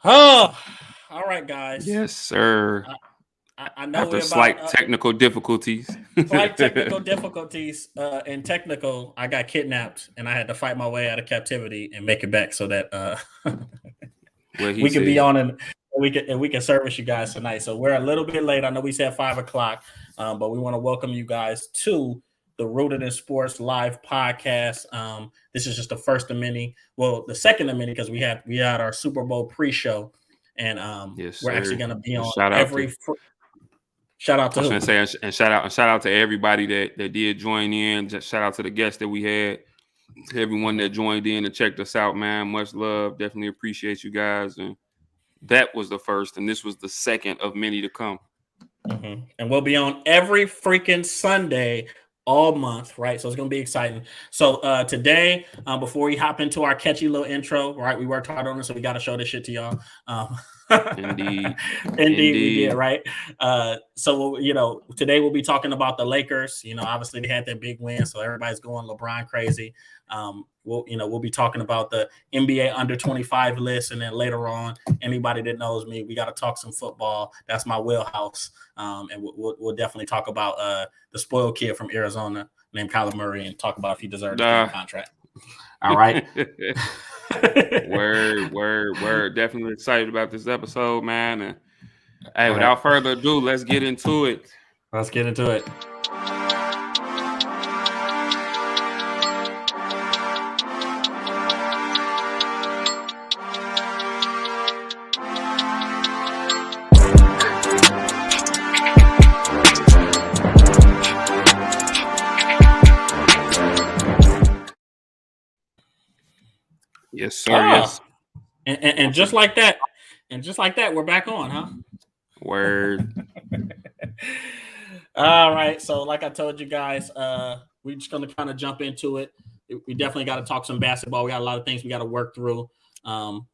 Oh, all right, guys. Yes, sir. I know After we're about slight technical difficulties. slight technical difficulties. In technical, I got kidnapped and I had to fight my way out of captivity and make it back so that What he we can be said. on and we can service you guys tonight. So we're a little bit late. I know we said 5 o'clock, but we want to welcome you guys to the Rooted in Sports live podcast. This is just the first of many. Well, the second of many because we had our Super Bowl pre-show, and Yes, we're actually sir. going to be And on shout out to every. Shout out I to was gonna who? say and shout out to everybody that did join in. Just shout out to the guests that we had, to everyone that Mhm, joined in and checked us out, man. Much love. Definitely appreciate you guys. And that was the first, and this was the second of many to come. And we'll be on every freaking Sunday all month, right? So it's gonna be exciting. So today, before we hop into our catchy little intro, right? We worked hard on it, so we got to show this shit to y'all. Um, Indeed. indeed, we did, Indeed. right? So today we'll be talking about the Lakers. Obviously they had that big win, so everybody's going LeBron crazy. We'll be talking about the NBA under 25 list, and then later on, anybody that knows me, we got to talk some football. That's my wheelhouse. And we'll definitely talk about the spoiled kid from Arizona named Kyler Murray and talk about if he deserved this damn Uh, contract. All right. word. Definitely excited about this episode, man. And hey, All right. without further ado, let's get into it. Let's get into it. Yes, sir. Ah, Yes. and just like that, we're back on, huh? Word. All right. So, like I told you guys, we're just gonna kind of jump into it. We definitely got to talk some basketball. We got a lot of things we got to work through.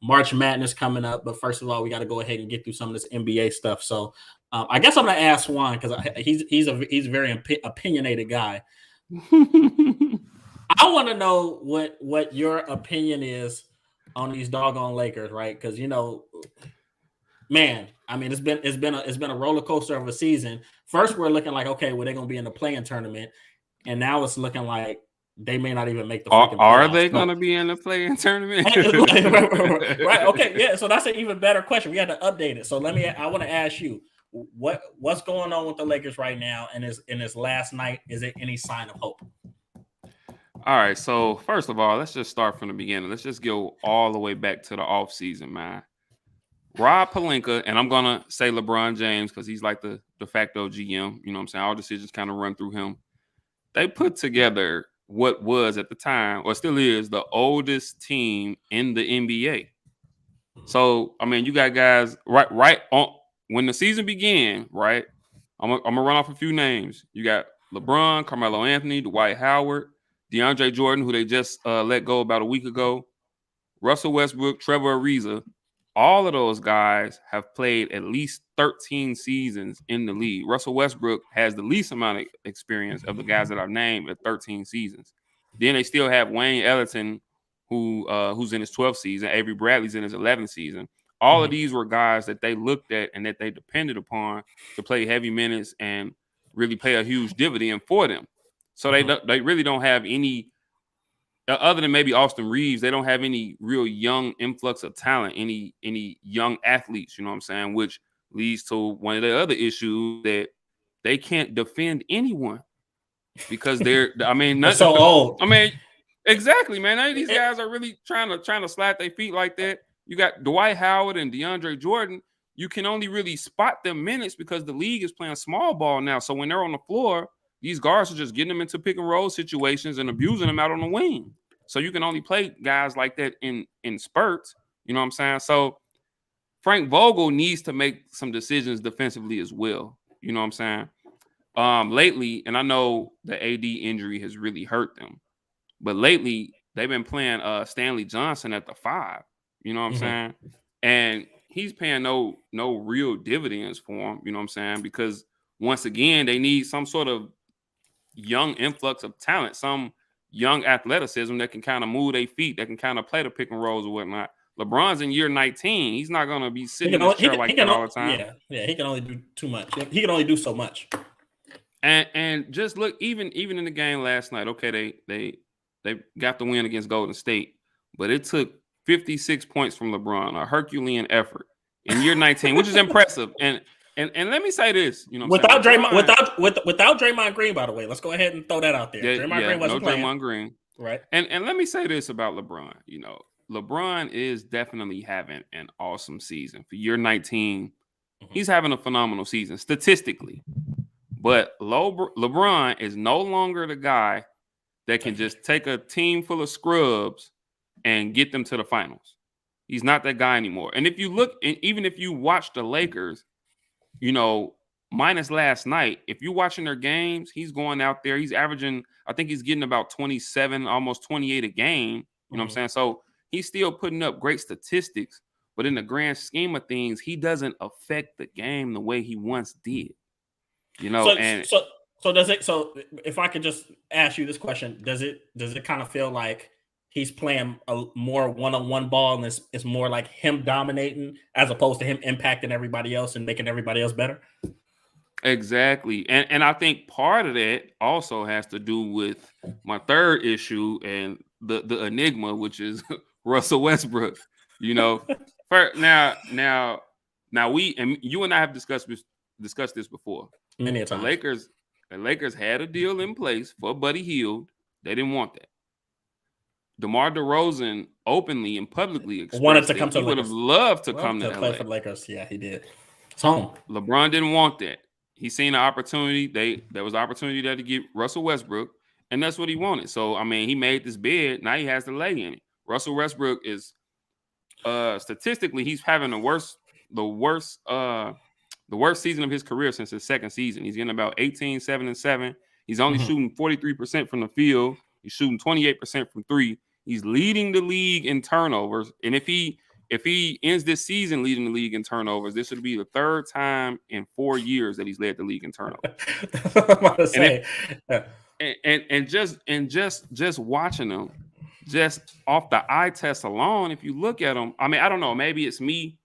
March Madness coming up, but first of all, we got to go ahead and get through some of this NBA stuff. So, I guess I'm gonna ask Juan because he's a very opinionated guy. I want to know what your opinion is on these doggone Lakers, right? Because man, I mean, it's been a roller coaster of a season. First, we're looking like, okay, well, they're gonna be in the playing tournament, and now it's looking like they may not even make the freaking Are playoffs. they So, gonna be in the playing tournament? right, okay, yeah. So that's an even better question. We had to update it. So I want to ask you, what's going on with the Lakers right now? And is in this last night, is it any sign of hope? All right. So first of all, let's just start from the beginning. Let's just go all the way back to the off season, man. Rob Pelinka, and I'm gonna say LeBron James because he's like the de facto GM. You know what I'm saying? All decisions kind of run through him. They put together what was at the time, or still is, the oldest team in the NBA. So I mean, you got guys right on when the season began, right? I'm gonna run off a few names. You got LeBron, Carmelo Anthony, Dwight Howard, DeAndre Jordan, who they just let go about a week ago, Russell Westbrook, Trevor Ariza. All of those guys have played at least 13 seasons in the league. Russell Westbrook has the least amount of experience of the guys that I've named at 13 seasons. Then they still have Wayne Ellington, who's in his 12th season. Avery Bradley's in his 11th season. All of Mhm. these were guys that they looked at and that they depended upon to play heavy minutes and really pay a huge dividend for them. So Mhm. they really don't have any other than maybe Austin Reeves, they don't have any real young influx of talent, any young athletes, you know what I'm saying? Which leads to one of the other issues that they can't defend anyone because I mean, They're so old. I mean, exactly, man. None of these It- guys are really trying to slap their feet like that. You got Dwight Howard and DeAndre Jordan. You can only really spot them minutes because the league is playing small ball now. So when they're on the floor, these guards are just getting them into pick and roll situations and abusing them out on the wing. So you can only play guys like that in spurts. You know what I'm saying? So Frank Vogel needs to make some decisions defensively as well. You know what I'm saying? Lately, and I know the AD injury has really hurt them, but lately they've been playing Stanley Johnson at the 5. You know what I'm mhm. saying? And he's paying no real dividends for him. You know what I'm saying? Because once again, they need some sort of young influx of talent, some young athleticism that can kind of move their feet, that can kind of play the pick and rolls or whatnot. LeBron's in year 19. He's not gonna be sitting in his chair like that all the time. Yeah, he can only do too much. He can only do so much. And just look, even in the game last night, okay, they got the win against Golden State, but it took 56 points from LeBron, a Herculean effort in year 19, which is impressive. And let me say this, you know, without Draymond Green, by the way, let's go ahead and throw that out there. Draymond Green wasn't playing. Draymond Green, right? And let me say this about LeBron. You know, LeBron is definitely having an awesome season for year 19. Mm-hmm. He's having a phenomenal season statistically, but LeBron is no longer the guy that can just take a team full of scrubs and get them to the finals. He's not that guy anymore. And if you look, and even if you watch the Lakers, you know, minus last night, if you're watching their games, he's going out there. He's averaging, I think he's getting about 27, almost 28 a game. You know what I'm saying? So he's still putting up great statistics, but in the grand scheme of things, he doesn't affect the game the way he once did. You know, So does it? So if I could just ask you this question, does it kind of feel like he's playing a more one-on-one ball and it's more like him dominating as opposed to him impacting everybody else and making everybody else better? Exactly. And I think part of that also has to do with my third issue and the enigma, which is Russell Westbrook. You know, now we, and you and I have discussed this before. Many a time. The Lakers had a deal in place for Buddy Hield. They didn't want that. DeMar DeRozan openly and publicly wanted to come to he would have loved to come to play LA. for the Lakers. Yeah, he did. It's home. LeBron didn't want that. He seen an opportunity. There was an opportunity there to get Russell Westbrook, and that's what he wanted. So, I mean, he made this bid. Now he has to lay in it. Russell Westbrook is statistically, he's having the worst season of his career since his second season. He's getting about 18, 7, and 7. He's only shooting 43% from the field. He's shooting 28% from three. He's leading the league in turnovers. And if he ends this season leading the league in turnovers, this would be the third time in 4 years that he's led the league in turnovers. Just watching him, just off the eye test alone, if you look at him, I mean, I don't know, maybe it's me.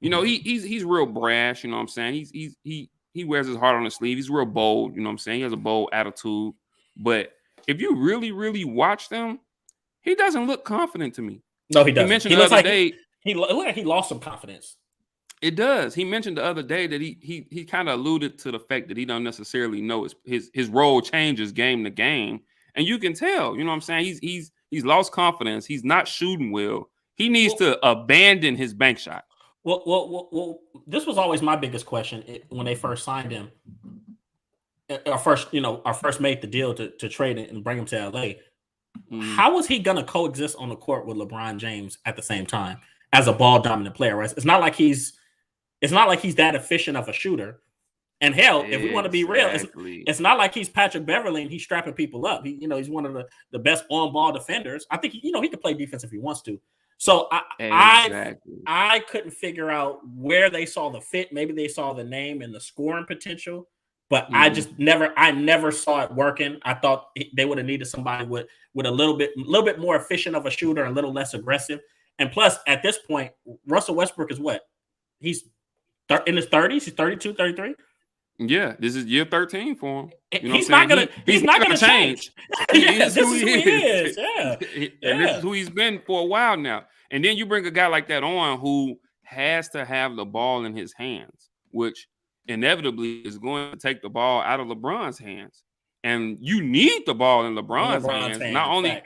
You know, he's real brash, you know what I'm saying? He wears his heart on his sleeve. He's real bold, you know what I'm saying? He has a bold attitude. But if you really, really watch them, he doesn't look confident to me. No, he doesn't. He mentioned the other day. He lost some confidence. It does. He mentioned the other day that he kind of alluded to the fact that he don't necessarily know his role changes game to game. And you can tell, you know what I'm saying? He's lost confidence. He's not shooting well. He needs to abandon his bank shot. Well, this was always my biggest question when they first signed him. Our first made the deal to trade it and bring him to LA. How was he going to coexist on the court with LeBron James at the same time as a ball dominant player? Right? It's not like he's that efficient of a shooter. And hell, if we want to be real, it's not like he's Patrick Beverley and he's strapping people up. He's one of the best on ball defenders. I think he can play defense if he wants to. So I couldn't figure out where they saw the fit. Maybe they saw the name and the scoring potential, but I never saw it working. I thought they would have needed somebody with a little bit more efficient of a shooter and a little less aggressive. And plus, at this point, Russell Westbrook is what? He's in his 30s. He's 32, 33. Yeah, this is year 13 for him. You know he's not going to change. This is who he is. Yeah. And this is who he's been for a while now. And then you bring a guy like that on who has to have the ball in his hands, which inevitably is going to take the ball out of LeBron's hands. And you need the ball in LeBron's hands.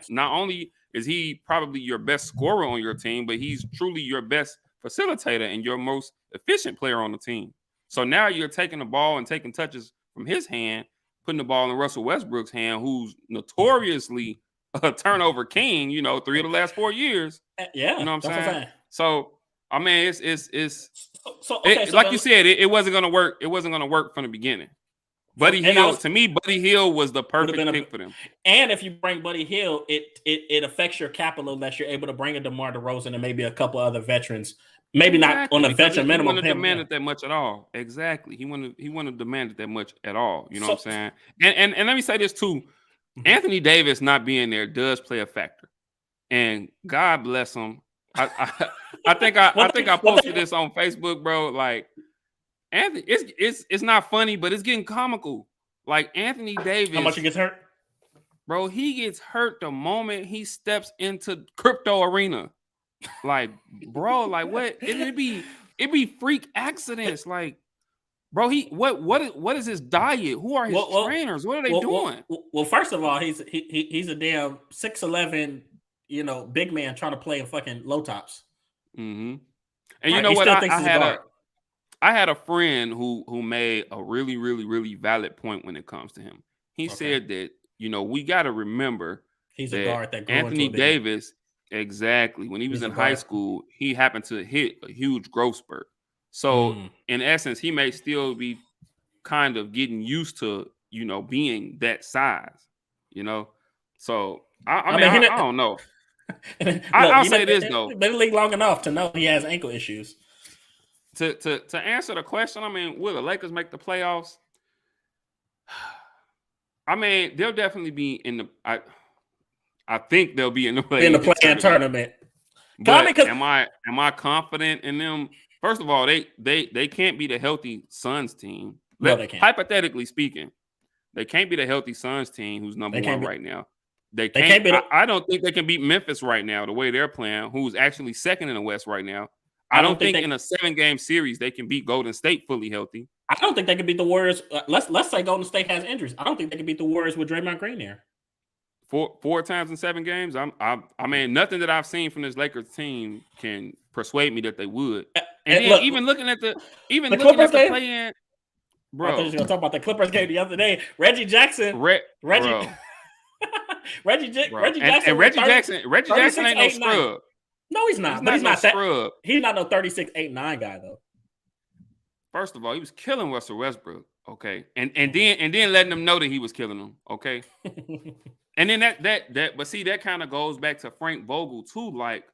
Not only is he probably your best scorer on your team, but he's truly your best facilitator and your most efficient player on the team. So now you're taking the ball and taking touches from his hand, putting the ball in Russell Westbrook's hand, who's notoriously a turnover king, 3 of the last 4 years. Yeah. You know what I'm saying? What I'm saying? So, I mean, you said, it wasn't going to work. It wasn't going to work from the beginning. Buddy Hield was the perfect pick for them. And if you bring Buddy Hield, it affects your capital unless you're able to bring a DeMar DeRozan and maybe a couple other veterans. Maybe not on a veteran minimum. He wouldn't have demanded that much at all. Exactly. He wouldn't have demanded that much at all. You know what I'm saying? And let me say this too. Anthony Davis not being there does play a factor. And God bless him. I think I posted this on Facebook, bro. Like Anthony, it's not funny, but it's getting comical. Like Anthony Davis, How much he gets hurt? Bro, he gets hurt the moment he steps into crypto arena. Like, bro, like what? It'd be freak accidents. Like, bro, what is his diet? Who are his trainers? What are they doing? Well, first of all, he's a damn 6'11", big man trying to play in fucking low tops. Mm-hmm. And you know what? I had a friend who made a really, really, really valid point when it comes to him. He said that, we got to remember he's a guard that Anthony Davis, exactly. When he was in high school, he happened to hit a huge growth spurt. So in essence, he may still be kind of getting used to, being that size, So I don't know. I'll say this though. Been in the league long enough to know he has ankle issues. To answer the question, will the Lakers make the playoffs? They'll definitely be in the. I think they'll be in the play-in tournament. But am I confident in them? First of all, they can't be the healthy Suns team. No, they can't. Hypothetically speaking, they can't be the healthy Suns team who's number one right now. They can't. I don't think they can beat Memphis right now the way they're playing, who's actually second in the West right now. I don't think in a 7-game series they can beat Golden State fully healthy. I don't think they can beat the Warriors. Let's say Golden State has injuries. I don't think they can beat the Warriors with Draymond Green there. Four times in 7 games. Nothing that I've seen from this Lakers team can persuade me that they would. And then even looking at the play-in, bro. I thought you were gonna talk about the Clippers game the other day. Reggie Jackson. Reggie Jackson ain't no scrub. No, he's not. He's not scrub. He's not no 36-8-9 guy though. First of all, he was killing Russell Westbrook. Okay, and then letting them know that he was killing them. Okay, and then but see, that kind of goes back to Frank Vogel too. Like,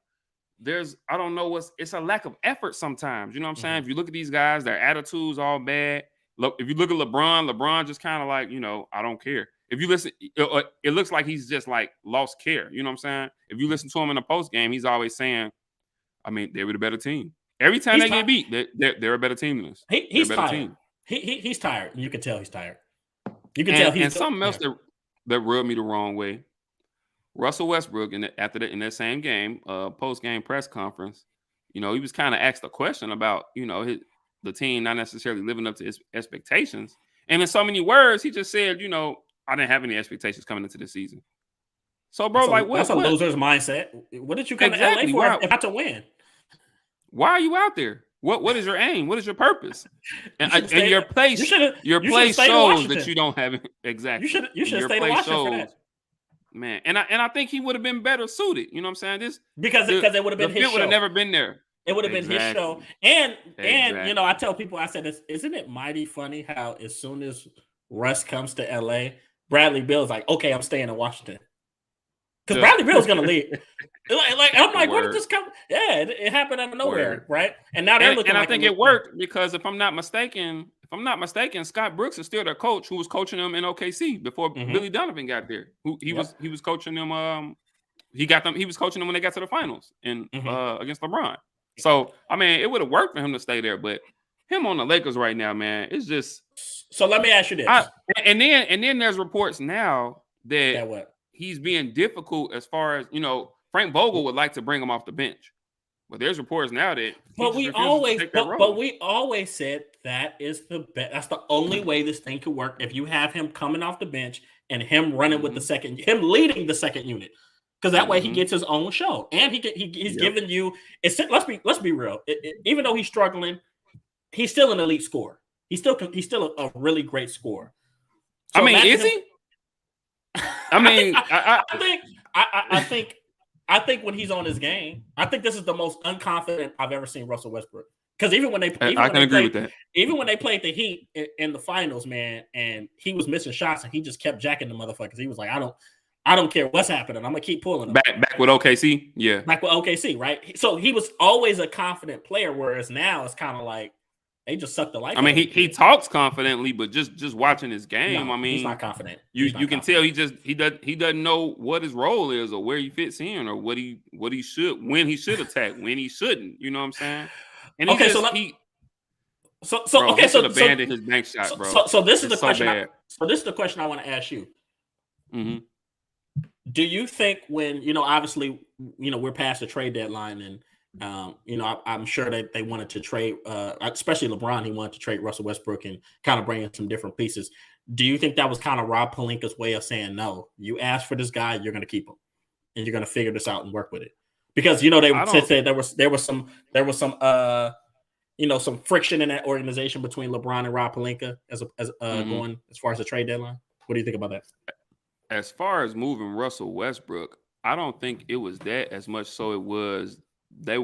I don't know it's a lack of effort sometimes. You know what I'm saying? If you look at these guys, their attitudes all bad. Look, if you look at LeBron just kind of like, I don't care. If you listen, it looks like he's just like lost care. You know what I'm saying? If you listen to him in the post game, he's always saying, they were the better team. Every time they get beat, they're a better team than us. He's tired. He's tired. You can tell he's tired. You can tell he's. And something else that rubbed me the wrong way. Russell Westbrook in that same game, post game press conference, he was kind of asked a question about the team not necessarily living up to his expectations, and in so many words, he just said, I didn't have any expectations coming into the season. So, bro, that's a loser's mindset. What did you come to LA for if not to win? Why are you out there? What is your aim? What is your purpose? And your place shows that you don't have it. Exactly. You should stay in Washington for that. Man, and I think he would have been better suited. You know what I'm saying? Because it would have been his show. Would have never been there. It would have been his show. And I tell people, I said, isn't it mighty funny how as soon as Russ comes to LA, Bradley Beal's like, okay, I'm staying in Washington. Because Bradley Beal's gonna leave. I'm like, where did this come? Yeah, it happened out of nowhere, right? And now they're looking. And I think it worked because if I'm not mistaken, Scott Brooks is still their coach who was coaching them in OKC before Billy Donovan got there. He was coaching them. He was coaching them when they got to the finals against LeBron. So it would have worked for him to stay there, but him on the Lakers right now, man, it's just. So let me ask you this. And then there's reports now that he's being difficult as far as Frank Vogel would like to bring him off the bench, but there's reports now that. But we always said that is the best. That's the only way this thing could work if you have him coming off the bench and him running with him leading the second unit, because that way he gets his own show and he's giving you. Let's be real. Even though he's struggling, he's still an elite scorer. He's still a really great scorer. So is he? I think when he's on his game, I think this is the most unconfident I've ever seen Russell Westbrook. Because even when they played the Heat in the finals, man, and he was missing shots and he just kept jacking the motherfuckers. He was like, I don't care what's happening. I'm gonna keep pulling them. Back with OKC, yeah. Back with OKC, right? So he was always a confident player, whereas now it's kind of like they just suck the life. I mean, out of he talks confidently, but just watching his game, No, I mean, he's not confident. You He's not can confident. tell he doesn't know what his role is or where he fits in or when he should attack, when he shouldn't. You know what I'm saying? And he Okay, just so he should abandon his bank shot, bro. So this is It's the question. bad. So this is the question I want to ask you. Mm-hmm. Do you think when obviously we're past the trade deadline and I'm sure that they wanted to trade, especially LeBron, he wanted to trade Russell Westbrook and kind of bring in some different pieces. Do you think that was kind of Rob Pelinka's way of saying, no, you asked for this guy, you're going to keep him, and you're going to figure this out and work with it? Because they would say there was some some friction in that organization between LeBron and Rob Pelinka going as far as the trade deadline. What do you think about that? As far as moving Russell Westbrook, I don't think it was that as much. So it was I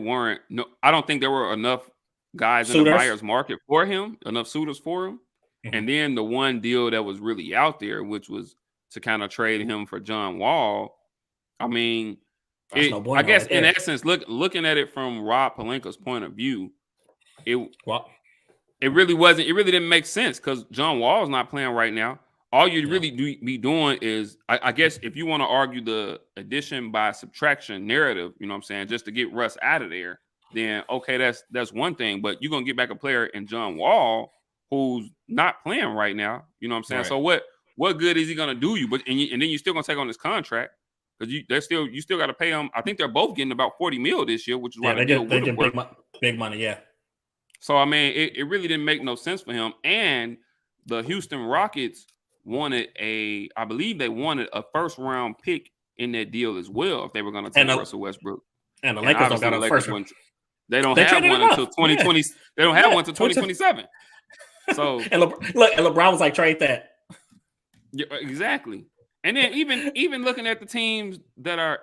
don't think there were enough guys in the buyer's market for him, enough suitors for him. Mm-hmm. And then the one deal that was really out there, which was to kind of trade him for John Wall. I mean, I guess in essence, looking at it from Rob Pelinka's point of view, it really wasn't. It really didn't make sense because John Wall is not playing right now. All you'd really be doing is, I guess, if you want to argue the addition by subtraction narrative, you know what I'm saying, just to get Russ out of there, then okay, that's one thing. But you're gonna get back a player in John Wall who's not playing right now. You know what I'm saying? Right. So what good is he gonna do you? But and then you're still gonna take on this contract because you still got to pay him. I think they're both getting about $40 million this year, which is why they get big money. Yeah. So I mean, it really didn't make no sense for him. And the Houston Rockets wanted I believe they wanted a first round pick in that deal as well if they were going to take Russell Westbrook. And the Lakers don't got a first round. They don't have one until 2020. Yeah. They don't have one until 2027. So and LeBron was like, trade that. Yeah, exactly. And then even looking at the teams that are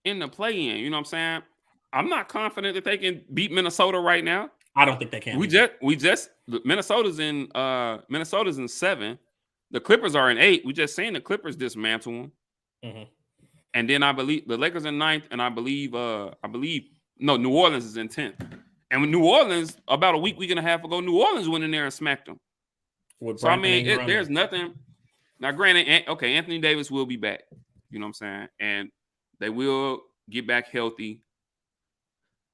in the play-in, you know what I'm saying? I'm not confident that they can beat Minnesota right now. I don't think they can. Minnesota's in 7. The Clippers are in 8. We just seen the Clippers dismantle them. Mm-hmm. And then I believe the Lakers in 9th, and I believe New Orleans is in 10th. And with New Orleans, about a week and a half ago, New Orleans went in there and smacked them. So I mean, there's nothing. Now, granted, Anthony Davis will be back. You know what I'm saying? And they will get back healthy.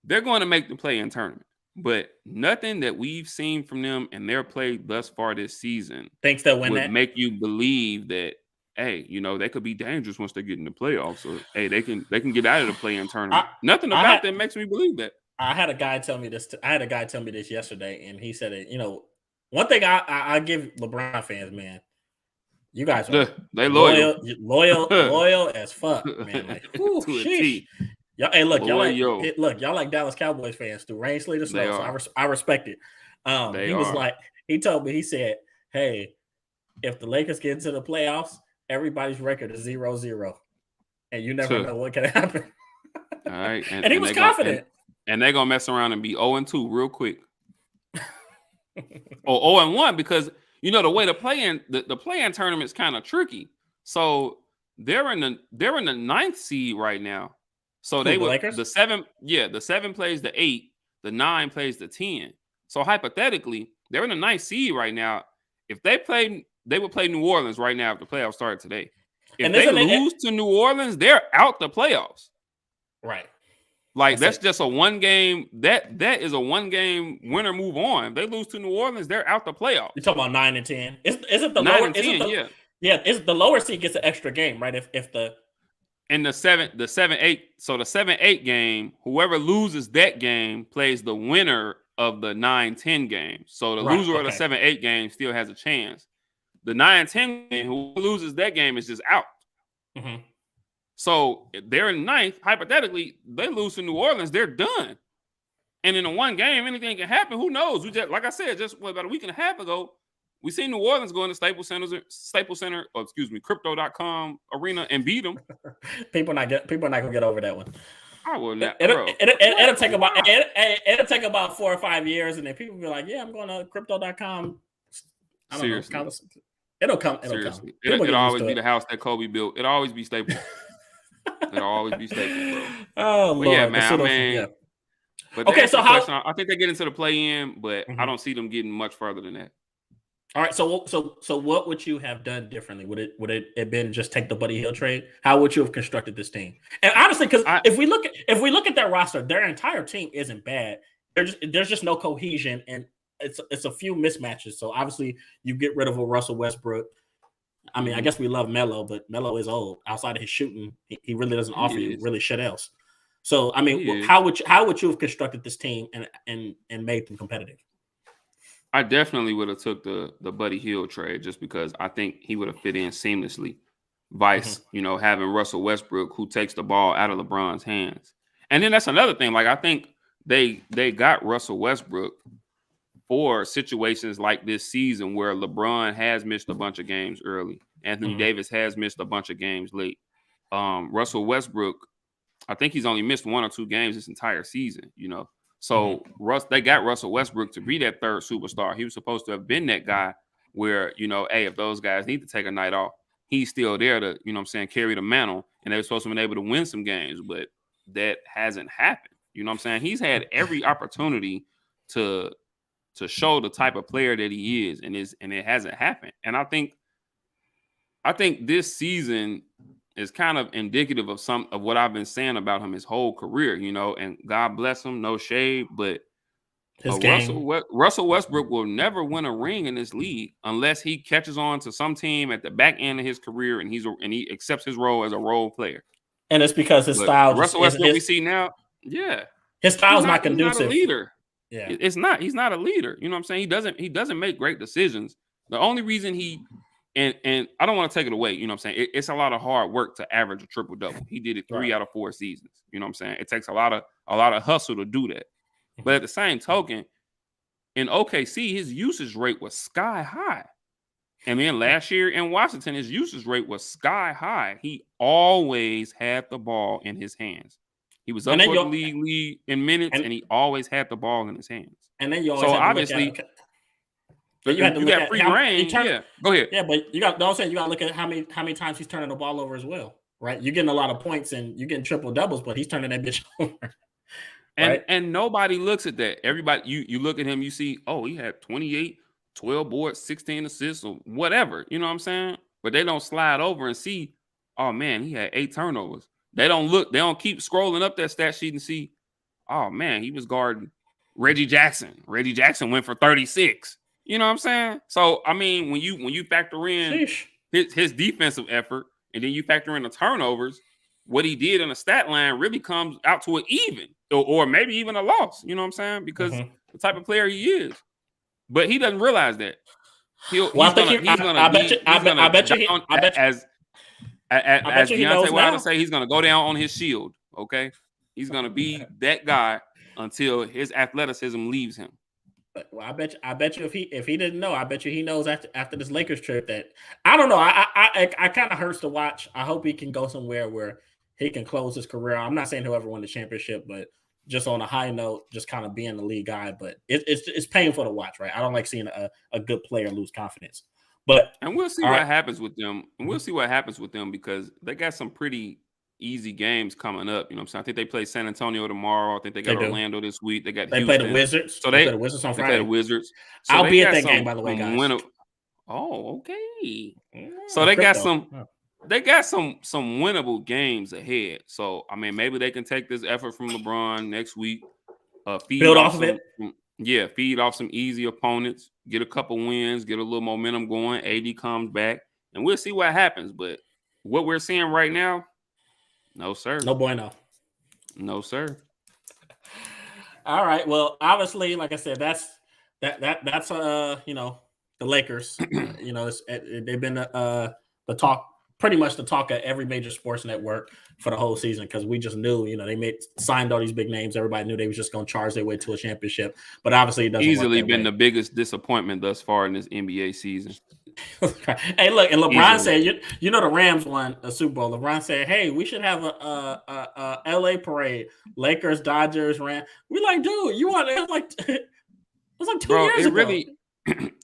They're going to make the play-in tournament. But nothing that we've seen from them in their play thus far this season would make you believe that, hey, they could be dangerous once they get in the playoffs. Or hey, they can get out of the play-in tournament. Nothing about that makes me believe that. I had a guy tell me this. Yesterday, and he said, one thing I give LeBron fans, man, you guys are they loyal as fuck, man. Like, sheesh. Y'all, y'all like Dallas Cowboys fans through rain, sleet, or snow. So I respect it. He told me, he said, hey, if the Lakers get into the playoffs, everybody's record is 0-0. And you never know what can happen. All right. And he was confident. And they're going to mess around and be 0-2 real quick. Or 0-1 because, the way the play-in tournament is kind of tricky. So they're in the 9th seed right now. So the 7 plays the 8, the 9 plays the 10. So hypothetically, they're in the 9th seed right now. If they would play New Orleans right now if the playoffs started today. If they lose to New Orleans, they're out the playoffs. Right. Like that's just a one game. That is a 1-game winner move on. If they lose to New Orleans, they're out the playoffs. You're talking about 9 and 10. Isn't the lower? Is the lower seed gets an extra game, right? If the in the 7-8, so the 7-8 game, whoever loses that game plays the winner of the 9-10 game. So the loser of the 7-8 game still has a chance. The 9-10 game, who loses that game is just out. Mm-hmm. So they're in 9th. Hypothetically, they lose to New Orleans, they're done. And in a 1 game, anything can happen. Who knows? We just, like I said, about a week and a half ago, we seen New Orleans go into Staples Center, Crypto.com arena and beat them. People not gonna get over that one. I will not. It'll take about 4 or 5 years, and then people will be like, "Yeah, I'm going to Crypto.com." Seriously, it'll come. It'll always be the house that Kobe built. It'll always be Staples. It'll always be Staples, bro. Oh, but Lord. Yeah, man. But to Okay, answer so the how? question, I think they get into the play-in, but I Mhm. don't see them getting much further than that. All right, so what would you have done differently? Would it have been just take the Buddy Hield trade? How would you have constructed this team? And honestly, because I if we look at their roster, their entire team isn't bad. There's just no cohesion, and it's a few mismatches. So obviously, you get rid of a Russell Westbrook. I mean, I Mhm. guess we love Melo, but Melo is old. Outside of his shooting, he really doesn't offer He you is. really shit else. So I mean, He is. how would you have constructed this team and made them competitive? I definitely would have took the Buddy Hield trade just because I think he would have fit in seamlessly. Mhm. Vice, having Russell Westbrook who takes the ball out of LeBron's hands. And then that's another thing. Like I think they got Russell Westbrook for situations like this season where LeBron has missed a bunch of games early. Anthony Mhm. Davis has missed a bunch of games late. Russell Westbrook, I think he's only missed 1 or 2 games this entire season. So they got Russell Westbrook to be that third superstar. He was supposed to have been that guy where, hey, if those guys need to take a night off, he's still there to, carry the mantle. And they were supposed to have been able to win some games, but that hasn't happened. You know what I'm saying? He's had every opportunity to show the type of player that he is, and it hasn't happened. And I think this season is kind of indicative of some of what I've been saying about him his whole career, and God bless him, no shade, but His game. Russell Westbrook will never win a ring in this league unless he catches on to some team at the back end of his career and he accepts his role as a role player. And it's because his But style just Russell isn't Westbrook we see now, yeah, his style's not he's not a conducive. leader. Yeah. It's not. He's not a leader. You know what I'm saying? He doesn't make great decisions. The only reason and I don't want to take it away. You know what I'm saying? It's a lot of hard work to average a triple double. He did it 3 Right. out of 4 seasons. You know what I'm saying? It takes a lot of hustle to do that. But at the same token, in OKC, his usage rate was sky high. And then last year in Washington, his usage rate was sky high. He always had the ball in his hands. He was And up then for the you league in minutes, and he always had the ball in his hands. and then you always So have to look obviously, at and you had to you look got at free how he reign. turned. Yeah, go ahead. Yeah, but you got no I'm saying you got to look at how many times he's turning the ball over as well, right? You're getting a lot of points and you're getting triple doubles, but he's turning that bitch over, right? And nobody looks at that. Everybody, you look at him, you see, oh, he had 28, 12 boards, 16 assists, or whatever. You know what I'm saying? But they don't slide over and see, oh man, he had 8 turnovers. They don't keep scrolling up that stat sheet and see, oh man, he was guarding Reggie Jackson. Reggie Jackson went for 36. You know what I'm saying? So I mean, when you factor in Sheesh. his defensive effort, and then you factor in the turnovers, what he did in the stat line really comes out to an even or maybe even a loss. You know what I'm saying? Because the type of player he is. But he doesn't realize that. Well, I think I bet you he, down I bet you, as I bet you he knows Deontay Wilder now. say, he's gonna go down on his shield. Okay, he's gonna be that guy until his athleticism leaves him. Well, I bet you if he didn't know, I bet you he knows after this Lakers trip that I don't know. I kind of hurts to watch. I hope he can go somewhere where he can close his career. I'm not saying he'll ever win the championship, but just on a high note, just kind of being the lead guy. But it's painful to watch, right? I don't like seeing a good player lose confidence. But And we'll see all what right, happens with them. And we'll see what happens with them because they got some pretty easy games coming up. You know what I'm saying? I think they play San Antonio tomorrow. I think they they got do. Orlando this week. They got They play the Houston. Wizards. So They play the Wizards on they play the Friday. Wizards. So I'll they be at got that game, by the way, guys. winner. Oh, okay. So Yeah, they got crypto. Yeah. some winnable games ahead. So I mean, maybe they can take this effort from LeBron next week. Feed Build off off of it. feed off some easy opponents, get a couple wins, get a little momentum going. AD comes back, and we'll see what happens. But what we're seeing right now, no sir, No bueno. no sir. All right. Well, obviously, like I said, that's the Lakers. They've been the talk, pretty much the talk of every major sports network for the whole season because we just knew, they signed all these big names. Everybody knew they was just going to charge their way to a championship, but obviously it doesn't Easily work that been way. the biggest disappointment thus far in this NBA season. Hey, look, and LeBron Easily. said, the Rams won a Super Bowl. LeBron said, "Hey, we should have a LA parade. Lakers, Dodgers, Rams." We like, dude, you want it was like 2 Bro, years ago.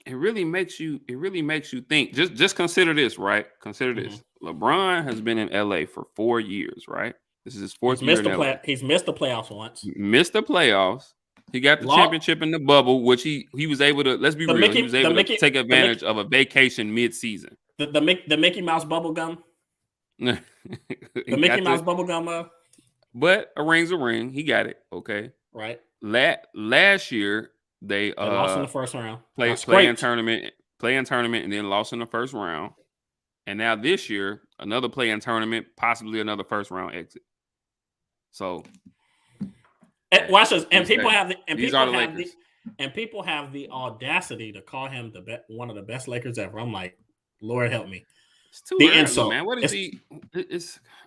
it really makes you think. Just consider this, right? Consider this. LeBron has been in LA for 4 years, right? This is his fourth year in LA. He's missed the playoffs once. Missed the playoffs. He got the championship in the bubble, which he was able to. Let's be real. He was able to take advantage of a vacation mid-season. The Mickey Mouse bubble gum. The Mickey Mouse bubble gum. But a ring's a ring. He got it. Okay. Right. Last year they lost in the first round. Play in tournament, and then lost in the first round. And now this year, another play-in tournament, possibly another first-round exit. So, watch this. And people have the audacity to call him one of the best Lakers ever. I'm like, Lord help me. It's too early, insult, man. What is he?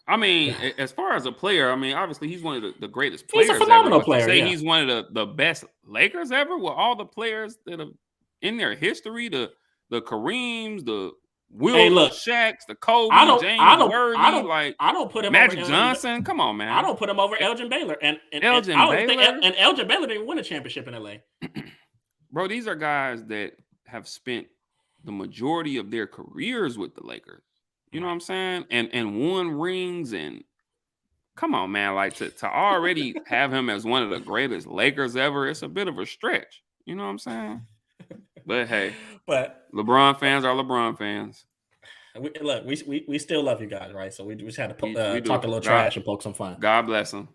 As far as a player, I mean, obviously he's one of the greatest players. He's a phenomenal ever. player. To say he's one of the best Lakers ever with all the players that have in their history, the Kareems, the Shaqs, the Kobe, James Worthy, I don't put him Magic over Johnson. Come on, man. I don't put him over Elgin Baylor, and Elgin Baylor didn't win a championship in LA. Bro, these are guys that have spent the majority of their careers with the Lakers. You know what I'm saying? And won rings. And come on, man. Like to already have him as one of the greatest Lakers ever, it's a bit of a stretch. You know what I'm saying? But hey, LeBron fans are LeBron fans. We still love you guys, right? So we just had to talk a little trash and poke some fun. God bless them.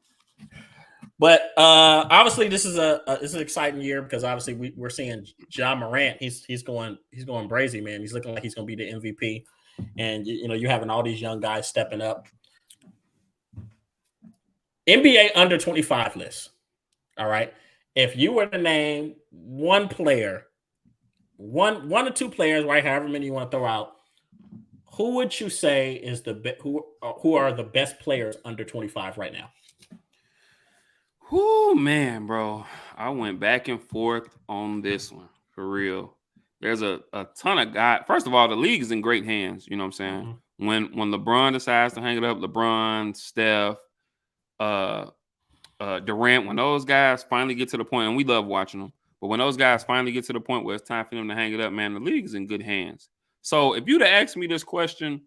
But obviously, this is an exciting year because obviously we're seeing Ja Morant. He's going brazy, man. He's looking like he's going to be the MVP, and you're having all these young guys stepping up. NBA under 25 list. All right, if you were to name one player. One or two players, right? However many you want to throw out. Who would you say is who are the best players under 25 right now? Oh man, bro, I went back and forth on this one for real. There's a ton of guys. First of all, the league is in great hands. You know what I'm saying? Mm-hmm. When LeBron decides to hang it up, LeBron, Steph, Durant, when those guys finally get to the point, and we love watching them. But when those guys finally get to the point where it's time for them to hang it up, man, the league is in good hands. So if you'd have asked me this question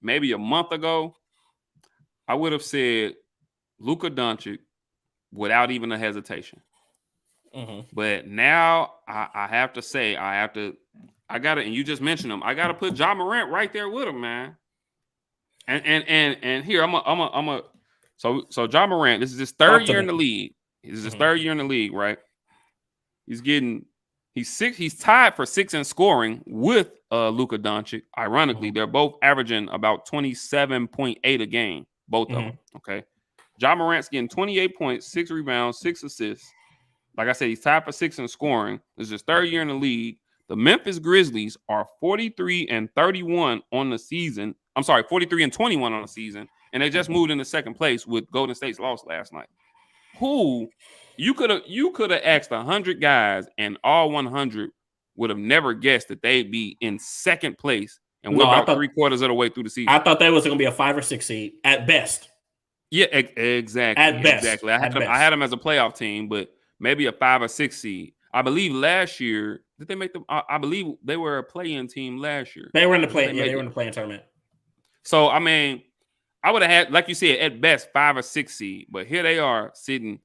maybe a month ago, I would have said Luka Doncic without even a hesitation. Mm-hmm. But now I have to say, I got it. And you just mentioned him. I got to put Ja Morant right there with him, man. And here so Ja Morant, this is his third year in the league. This is his third year in the league, right? He's tied for sixth in scoring with Luka Doncic. Ironically, they're both averaging about 27.8 a game, both of them. Okay. Ja Morant's getting 28 points, 6 rebounds, 6 assists. Like I said, he's tied for sixth in scoring. This is his third year in the league. The Memphis Grizzlies are 43-31 on the season. I'm sorry, 43-21 on the season. And they just moved into second place with Golden State's loss last night. Who you could have asked 100 guys, and all 100 would have never guessed that they'd be in second place, and we're about 3/4 of the way through the season. I thought that was going to be a 5 or 6 seed at best. Yeah, exactly. At best, exactly. I had them as a playoff team, but maybe a 5 or 6 seed. I believe last year did they make them? I believe they were a play-in team last year. They were in the play. Yeah, they were in the play-in tournament. So I mean, I would have had, like you said, at best 5 or 6 seed, but here they are sitting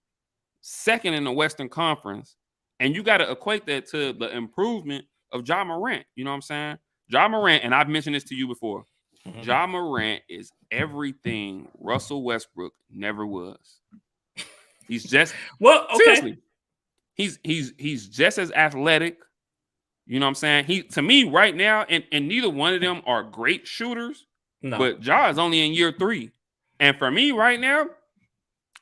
second in the Western Conference, and you got to equate that to the improvement of Ja Morant. You know what I'm saying? Ja Morant, and I've mentioned this to you before. Ja Morant is everything Russell Westbrook never was. He's just seriously. He's just as athletic. You know what I'm saying? He, to me right now, and neither one of them are great shooters. No. But Ja is only in year 3. And for me right now,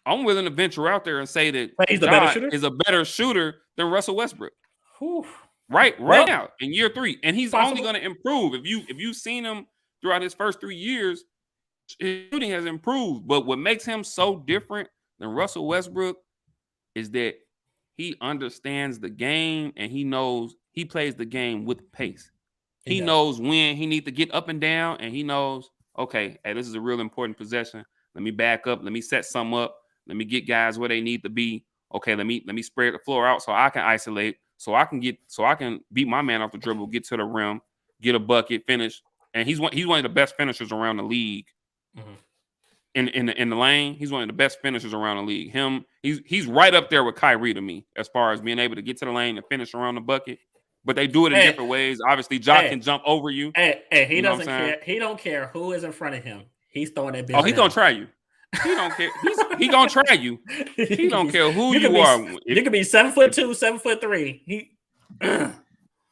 I'm willing to venture out there and say that he's Ja is a better shooter than Russell Westbrook. Whew. Right now in year 3. And he's only going to improve. If you've seen him throughout his first 3 years, his shooting has improved. But what makes him so different than Russell Westbrook is that he understands the game, and he knows he plays the game with pace. He knows when he needs to get up and down, and he knows, okay, hey, this is a real important possession. Let me back up. Let me set some up. Let me get guys where they need to be. Okay, let me spread the floor out so I can isolate, so I can beat my man off the dribble, get to the rim, get a bucket, finish. And he's one of the best finishers around the league. in the lane. He's one of the best finishers around the league. He's right up there with Kyrie to me as far as being able to get to the lane and finish around the bucket. But they do it in different ways. Obviously, Jock can jump over you. Hey, he You know what doesn't I'm saying? care. He don't care who is in front of him. He's throwing that bitch. Oh, he's down. gonna try you. He don't care. He gonna try you. He don't care who you are. You could be 7'2", 7'3".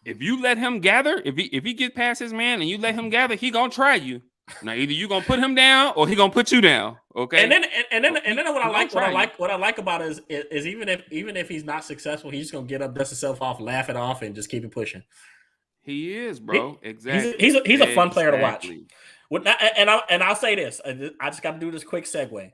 If you let him gather, if he get past his man and you let him gather, he gonna try you. Now either you gonna put him down or he gonna put you down. Okay. And then what I like about it is even if he's not successful, he's just gonna get up, dust himself off, laugh it off, and just keep it pushing. He is, bro. Exactly. He's a fun player to watch. And I'll say this. I just got to do this quick segue,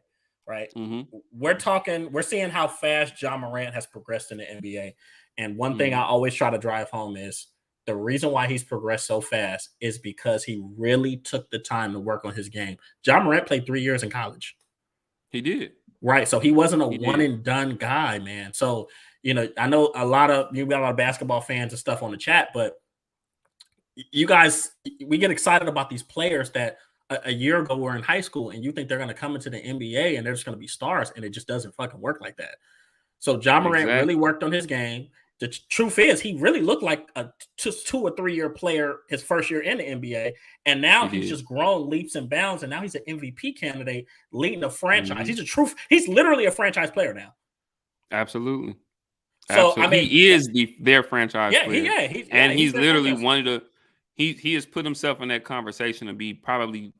right? Mm-hmm. We're seeing how fast Ja Morant has progressed in the NBA. And one thing I always try to drive home is the reason why he's progressed so fast is because he really took the time to work on his game. Ja Morant played 3 years in college. He did. Right. So he wasn't a one and done guy, man. So, I know you got a lot of basketball fans and stuff on the chat, but you guys, we get excited about these players that a year ago were in high school, and you think they're going to come into the NBA and they're just going to be stars, and it just doesn't fucking work like that. So Ja Morant really worked on his game. The truth is, he really looked like a 2 or 3 year player his first year in the NBA, and now he's just grown leaps and bounds, and now he's an MVP candidate leading a franchise. He's literally a franchise player now. Absolutely. So I mean, he is their franchise player. He's literally one of the. He has put himself in that conversation to be probably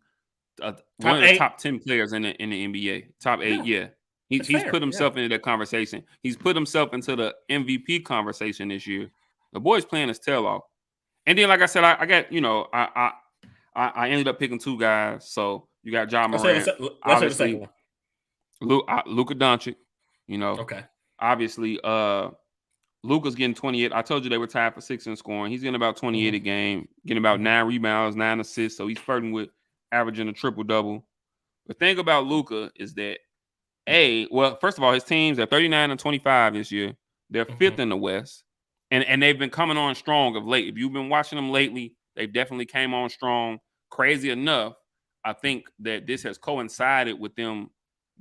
one of the top 10 players in the NBA, top 8. Yeah. He's put himself into that conversation. He's put himself into the MVP conversation this year. The boy's playing his tail off. And then, like I said, I got, I ended up picking 2 guys. So you got Ja Morant. Let's say the second one. Luka Doncic, Okay. Obviously, Luka's getting 28. I told you they were tied for 6th in scoring. He's getting about 28 a game, getting about 9 rebounds, 9 assists. So he's flirting with averaging a triple-double. The thing about Luka is that, first of all, his teams are 39 and 25 this year. They're 5th in the West, and they've been coming on strong of late. If you've been watching them lately, they definitely came on strong. Crazy enough, I think that this has coincided with them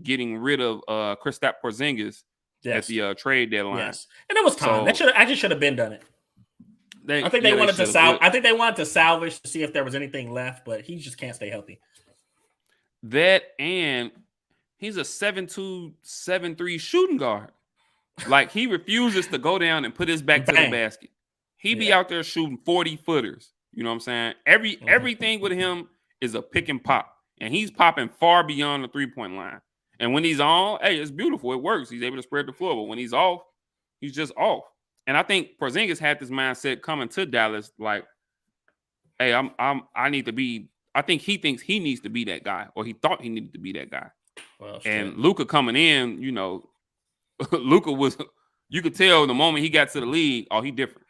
getting rid of Kristaps Porzingis at the trade deadline. Yes, and it was time. So, I just should have been done it. I think they wanted to salvage. I think they wanted to salvage to see if there was anything left, but he just can't stay healthy. That and he's a 7'2", 7'3" shooting guard. Like, he refuses to go down and put his back to the basket. He be out there shooting 40-footers. You know what I'm saying? Everything with him is a pick and pop. And he's popping far beyond the three-point line. And when he's on, it's beautiful. It works. He's able to spread the floor. But when he's off, he's just off. And I think Porzingis had this mindset coming to Dallas, like, hey, I need to be. I think he thinks he needs to be that guy, or he thought he needed to be that guy. Well, and Luka coming in, Luka was. You could tell the moment he got to the league, he different.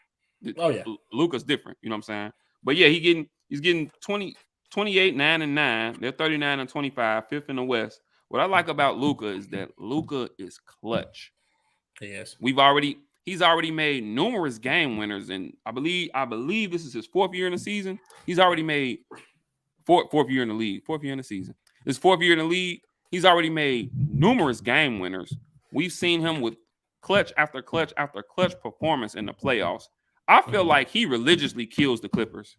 Oh yeah, Luka's different. You know what I'm saying? But yeah, he's getting 28, 9 and 9. They're 39 and 25, 5th in the West. What I like about Luka is that Luka is clutch. Yes, He's already made numerous game winners, and I believe this is his 4th year in the season. He's already made fourth year in the league, 4th year in the season. His 4th year in the league, he's already made numerous game winners. We've seen him with clutch after clutch after clutch performance in the playoffs. I feel like he religiously kills the Clippers.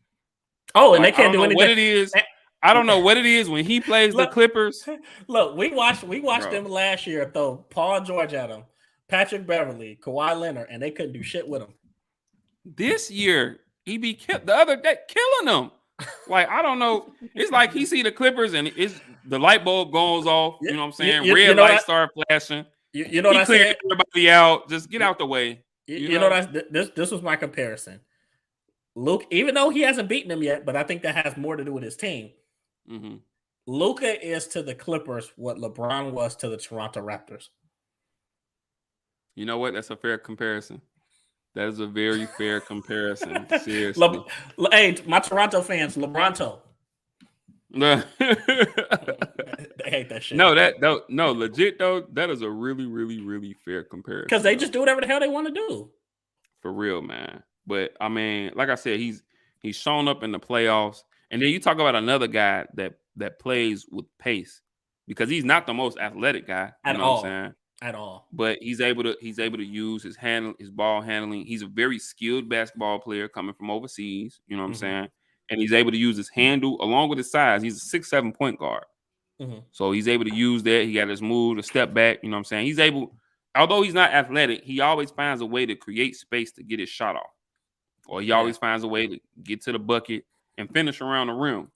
Oh, and they can't do anything. What it is, I don't know what it is when he plays the Clippers. Look, we watched them last year throw Paul George at him, Patrick Beverly, Kawhi Leonard, and they couldn't do shit with him. This year, he be the other day killing them. Like, I don't know. It's like he see the Clippers and the light bulb goes off. You know what I'm saying? Red lights start flashing. You know what I said? Everybody out. Just get out the way. You know this was my comparison. Luke, even though he hasn't beaten them yet, but I think that has more to do with his team. Mm-hmm. Luka is to the Clippers what LeBron was to the Toronto Raptors. You know what? That's a fair comparison. That is a very fair comparison. Seriously. Hey, my Toronto fans, LeBronto. They hate that shit. No, legit though, that is a really, really, really fair comparison. Because they just do whatever the hell they want to do. For real, man. But I mean, like I said, he's shown up in the playoffs. And then you talk about another guy that plays with pace. because he's not the most athletic guy. You At know all. what I'm saying? At all. But he's able to use his ball handling. He's a very skilled basketball player coming from overseas. You know what I'm saying? And he's able to use his handle along with his size. He's a 6'7" point guard. So he's able to use that. He got his move to step back. You know what I'm saying? He's able, although he's not athletic, he always finds a way to create space to get his shot off. Or he always finds a way to get to the bucket and finish around the rim.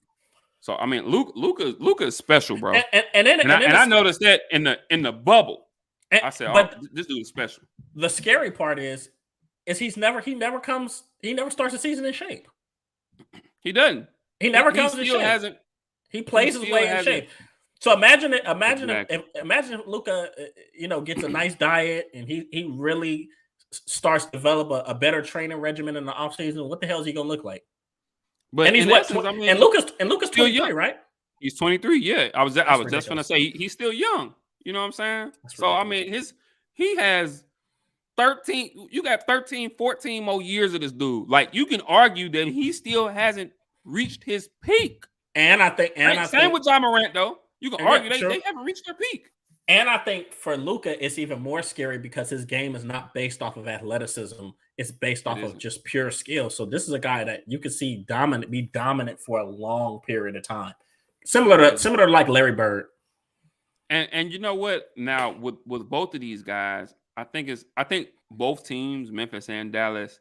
So I mean, Luka is special, bro. And I noticed that in the bubble. I said, this dude is special. The scary part is he never starts the season in shape. He doesn't. He never comes in shape. He plays his way in shape. So imagine if Luka, gets a nice diet and he really starts to develop a better training regimen in the offseason. What the hell is he gonna look like? But and Luka's 23, young. Right? He's 23. Yeah, I was just gonna say he's still young. You know what I'm saying? So I mean, he has 13. You got 13, 14 more years of this dude. Like you can argue that he still hasn't reached his peak. And I think, same with Ja Morant though. You can argue they haven't reached their peak. And I think for Luka, it's even more scary because his game is not based off of athleticism. It's based off of just pure skill. So this is a guy that you could see be dominant for a long period of time. Similar to like Larry Bird. And you know what? Now with both of these guys, I think both teams, Memphis and Dallas,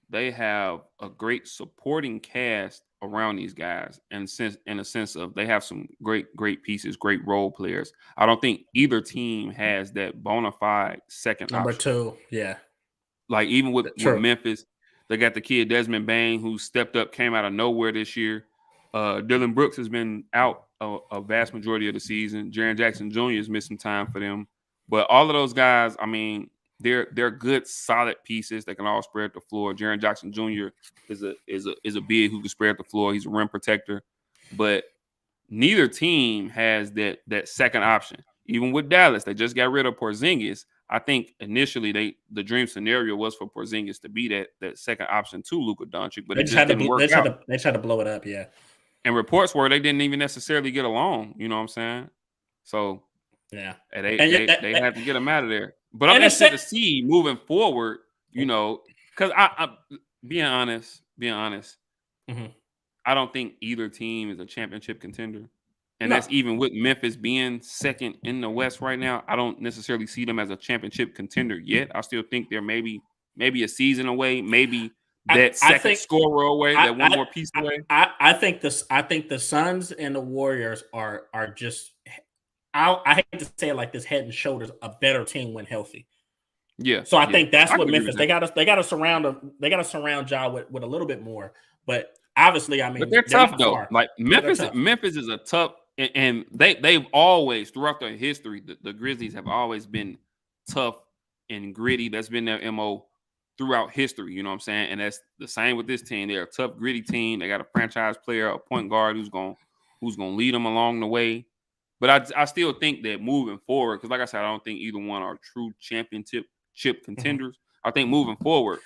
they have a great supporting cast around these guys, and in a sense of they have some great pieces, great role players. I don't think either team has that bona fide second number option. 2. Yeah, like even with Memphis, they got the kid Desmond Bane who stepped up, came out of nowhere this year. Dylan Brooks has been out a vast majority of the season. Jaren Jackson Jr. has missed some time for them, but all of those guys, I mean, they're good, solid pieces that can all spread the floor. Jaren Jackson Jr. is a big who can spread the floor. He's a rim protector, but neither team has that second option. Even with Dallas, they just got rid of Porzingis. I think initially the dream scenario was for Porzingis to be that second option to Luka Doncic, but it just didn't work out. They tried to blow it up, yeah. And reports were they didn't even necessarily get along. You know what I'm saying? So yeah, they had to get him out of there. But I'm interested to see moving forward, because I being honest, I don't think either team is a championship contender. And that's even with Memphis being second in the West right now. I don't necessarily see them as a championship contender yet. I still think they're maybe a season away, maybe that second scorer away, that one more piece away. I think the Suns and the Warriors are just. I hate to say it like this, head and shoulders a better team when healthy. Yeah. So I think that's what Memphis they got to surround Ja with a little bit more. But obviously, I mean, but they're tough though. Like Memphis is a tough, and they've always throughout their history, the Grizzlies have always been tough and gritty. That's been their MO throughout history. You know what I'm saying? And that's the same with this team. They're a tough, gritty team. They got a franchise player, a point guard who's gonna lead them along the way. But I still think that moving forward, because like I said, I don't think either one are true championship contenders. I think moving forward,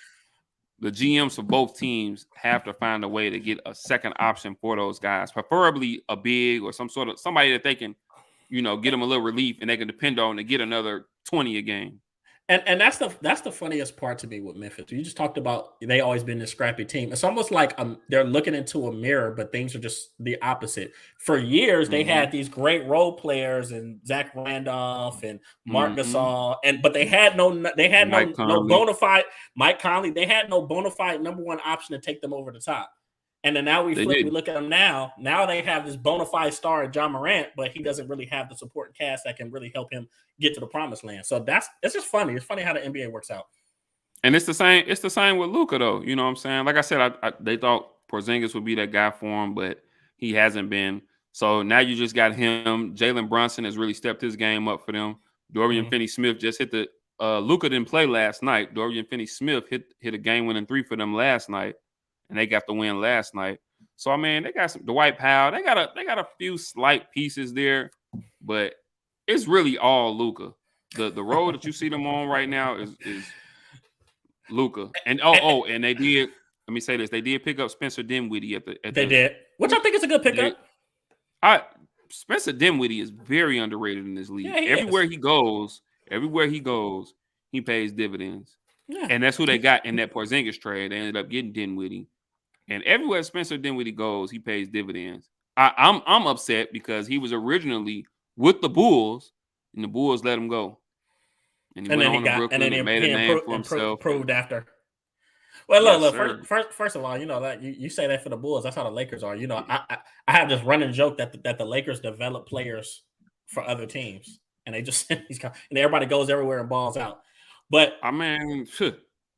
the GMs for both teams have to find a way to get a second option for those guys, preferably a big or somebody that they can, get them a little relief and they can depend on to get another 20 a game. And that's the funniest part to me with Memphis. You just talked about they always been this scrappy team. It's almost like they're looking into a mirror, but things are just the opposite. For years, they had these great role players and Zach Randolph and Marc Gasol, but they had no bona fide Mike Conley. They had no bona fide number one option to take them over the top. And then now we look at them now. Now they have this bona fide star, Ja Morant, but he doesn't really have the supporting cast that can really help him get to the promised land. So it's just funny. It's funny how the NBA works out. And it's the same. It's the same with Luka, though. You know what I'm saying? Like I said, they thought Porzingis would be that guy for him, but he hasn't been. So now you just got him. Jalen Brunson has really stepped his game up for them. Dorian Finney-Smith just hit the. Luka didn't play last night. Dorian Finney-Smith hit a game-winning 3 for them last night. And they got the win last night. So I mean, they got some Dwight Powell. They got a few slight pieces there, but it's really all Luka. The road that you see them on right now is Luka. And and they did. Let me say this: they did pick up Spencer Dinwiddie at the. They did, which I think is a good pickup. Spencer Dinwiddie is very underrated in this league. Yeah, he everywhere is. he goes, he pays dividends. Yeah. And that's who they got in that Porzingis trade. They ended up getting Dinwiddie. And everywhere Spencer Dinwiddie goes, he pays dividends. I'm upset because he was originally with the Bulls, and the Bulls let him go. And he went on to Brooklyn and made a name for himself. Improved after. Well, Yes, look. sir. First of all, you know that you say that for the Bulls. That's how the Lakers are. You know, I have this running joke that the Lakers develop players for other teams, and they just and everybody goes everywhere and balls out. But I mean,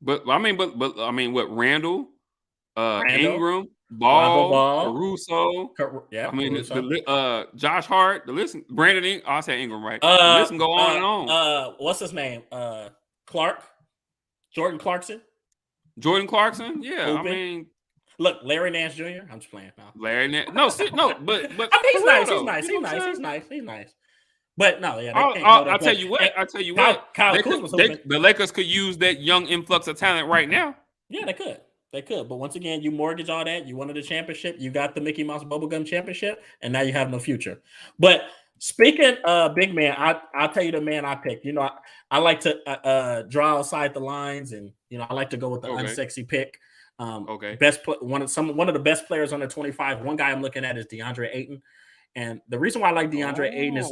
what Randall, Ingram, Ball, Caruso. Yeah, I mean, Caruso. Josh Hart. Brandon. I'll say Ingram, right? The list can go on and on. What's his name? Jordan Clarkson. Jordan Clarkson. Yeah, Open. I mean, look, Larry Nance Jr. I'm just playing now. Larry Nance. No, but I mean, he's nice. But no, yeah. I'll tell you what. Kyle Kuzma's the Lakers could use that young influx of talent right now. Yeah, they could. But once again, you mortgage all that. You wanted a championship. You got the Mickey Mouse Bubblegum Championship, and now you have no future. But speaking big man, I'll tell you the man I picked. You know, I like to draw aside the lines, and you know, I like to go with the unsexy pick. One of the best players under 25. One guy I'm looking at is DeAndre Ayton. And the reason why I like DeAndre Ayton is,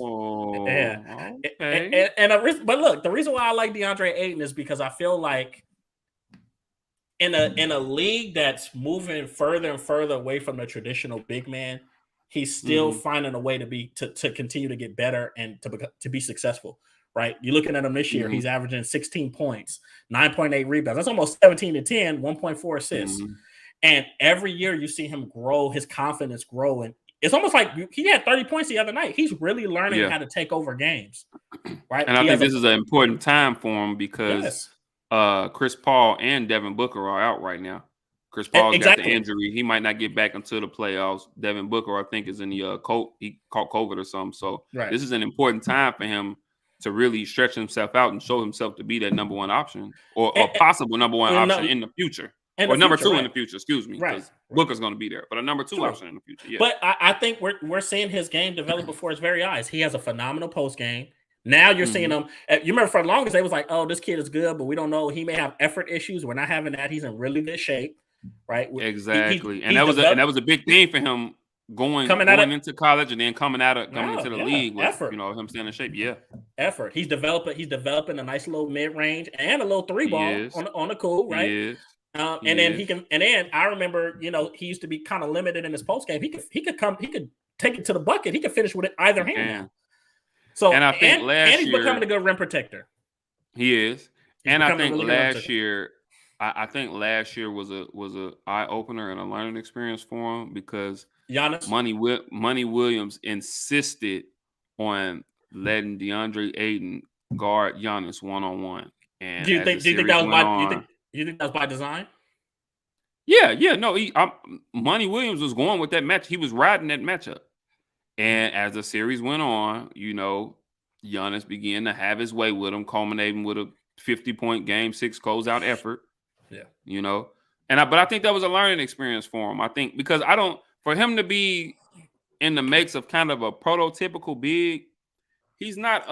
but look, the reason why I like DeAndre Ayton is because I feel like in a league that's moving further and further away from the traditional big man, he's still finding a way to continue to get better and to be successful. Right? You're looking at him this year; he's averaging 16 points, 9.8 rebounds. That's almost 17 to 10, 1.4 assists. And every year you see him grow, his confidence grow, and it's almost like he had 30 points the other night. He's really learning how to take over games, right? And I think this is an important time for him because Chris Paul and Devin Booker are out right now. Chris Paul's got the injury. He might not get back until the playoffs. Devin Booker, I think, is in the he caught COVID or something. So this is an important time for him to really stretch himself out and show himself to be that number one option or a possible number one option in the future. Or number two in the future, excuse me, because Booker's going to be there, but a number two option in the future. Yeah. But I think we're seeing his game develop before his very eyes. He has a phenomenal post game. Now you're seeing him. You remember for the longest they was like, "Oh, this kid is good, but we don't know. He may have effort issues." We're not having that. He's in really good shape, right? Exactly, and that was a big thing for him going into college and then coming into the league with effort. You know, him staying in shape. Yeah, effort. He's developing a nice little mid range and a little three ball on the cool, right? He is. And then I remember, you know, he used to be kind of limited in his post game. He could take it to the bucket. He could finish with it either hand now. So and I think he's becoming a good rim protector. He is. And I think last year was a eye opener and a learning experience for him because Giannis Money Williams insisted on letting DeAndre Ayton guard Giannis 1-on-1. And do you think that was you think that was by design? Yeah, no. Money Williams was going with that match. He was riding that matchup. And as the series went on, you know, Giannis began to have his way with him, culminating with a 50-point game, 6 closeout effort. Yeah. You know, but I think that was a learning experience for him. I think because for him to be in the makes of kind of a prototypical big, he's not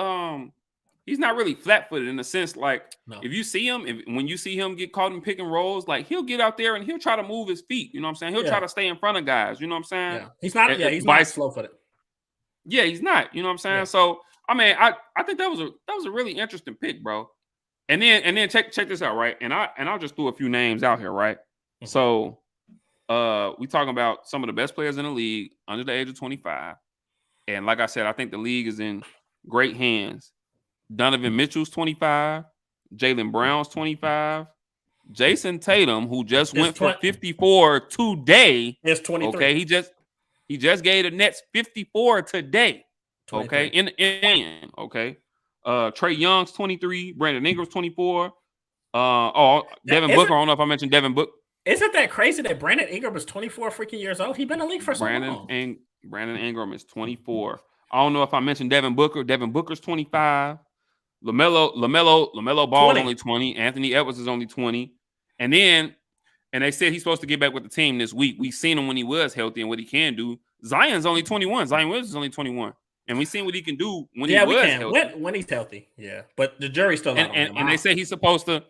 really flat-footed in the sense like if you see him, when you see him get caught in pick and rolls, like he'll get out there and he'll try to move his feet. You know what I'm saying? He'll try to stay in front of guys. You know what I'm saying? Yeah. He's not slow-footed. Yeah, he's not. You know what I'm saying? Yeah. So I mean, I think that was a really interesting pick, bro. And then check this out, right? And I'll just throw a few names out here, right? Mm-hmm. So we talking about some of the best players in the league under the age of 25. And like I said, I think the league is in great hands. Donovan Mitchell's 25, Jaylen Brown's 25, Jason Tatum, who just went for 54 today, is 23. Okay, he just gave the Nets 54 today. 23. Okay, in okay. Trae Young's 23, Brandon Ingram's 24. Devin Booker. I don't know if I mentioned Devin Booker. Isn't that crazy that Brandon Ingram is 24 freaking years old? He's been in the league for so long. Brandon Ingram is 24. I don't know if I mentioned Devin Booker. Devin Booker's 25. LaMelo Ball is only 20. Anthony Edwards is only 20. And they said he's supposed to get back with the team this week. We've seen him when he was healthy and what he can do. Zion's only 21. Zion Williams is only 21. And we seen what he can do when he we was can healthy. when he's healthy. Yeah, but the jury's still out on him. And they say he's supposed to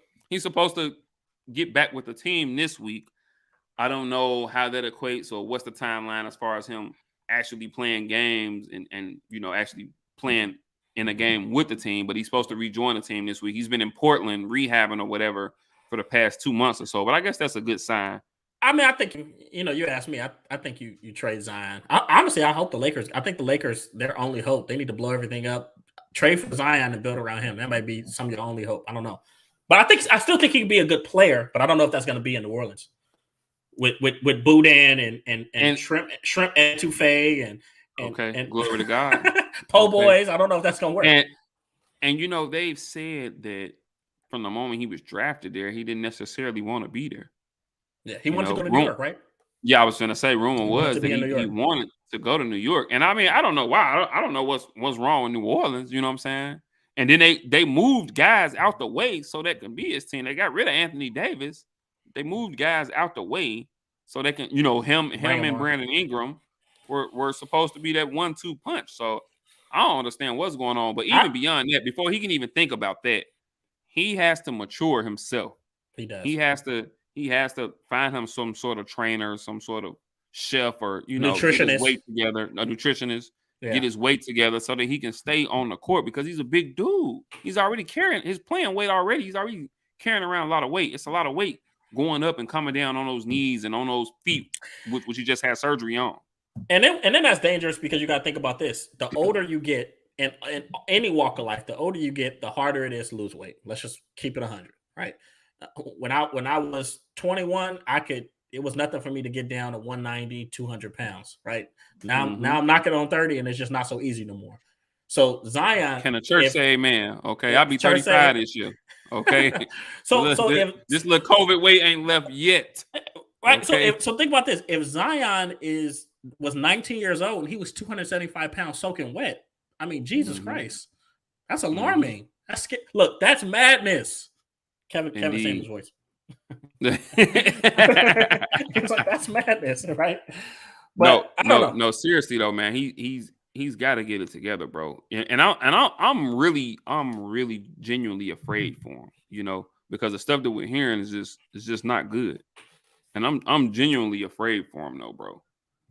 get back with the team this week. I don't know how that equates or what's the timeline as far as him actually playing games and actually playing in a game with the team, but he's supposed to rejoin the team this week. He's been in Portland rehabbing or whatever for the past 2 months or so, but I guess that's a good sign. I mean, I think you asked me. I think you trade Zion. Honestly, I hope the Lakers. I think the Lakers, their only hope. They need to blow everything up, trade for Zion, and build around him. That might be some of your only hope. I don't know, but I still think he can be a good player. But I don't know if that's going to be in New Orleans with Boudin and Shrimp Etouffee and glory to God. Po' boys. I don't know if that's going to work. And they've said that from the moment he was drafted there, he didn't necessarily want to be there. Yeah, he wanted to go to New York, right? Yeah, I was going to say, rumor was that he wanted to go to New York. And I mean, I don't know why. I don't know what's wrong with New Orleans. You know what I'm saying? And then they moved guys out the way so that can be his team. They got rid of Anthony Davis. They moved guys out the way so they can, him and Brandon Ingram were supposed to be that 1-2 punch. So I don't understand what's going on. But even beyond that, before he can even think about that, he has to mature himself. He does. He has to find him some sort of trainer, some sort of chef, or nutritionist. Get his weight together, a nutritionist, get his weight together so that he can stay on the court because he's a big dude. He's already carrying his playing weight already. He's already carrying around a lot of weight. It's a lot of weight going up and coming down on those knees and on those feet, which you just had surgery on. And then that's dangerous because you got to think about this. The older you get, in any walk of life, the older you get, the harder it is to lose weight. Let's just keep it 100, right? When I was 21, it was nothing for me to get down to 190, 200 pounds, right? Now I'm knocking on 30 and it's just not so easy no more. So Zion. Can the church say amen? Okay, I'll be 35 this year. Okay. If this little COVID weight ain't left yet. Right. Okay? So think about this. If Zion was 19 years old and he was 275 pounds soaking wet, I mean, Jesus Christ. That's alarming. Look, that's madness. Kevin Samuels' voice. It's like that's madness, right? But no. Seriously though, man, he's got to get it together, bro. And I'm really genuinely afraid for him, because the stuff that we're hearing is just not good, and I'm genuinely afraid for him, though, bro.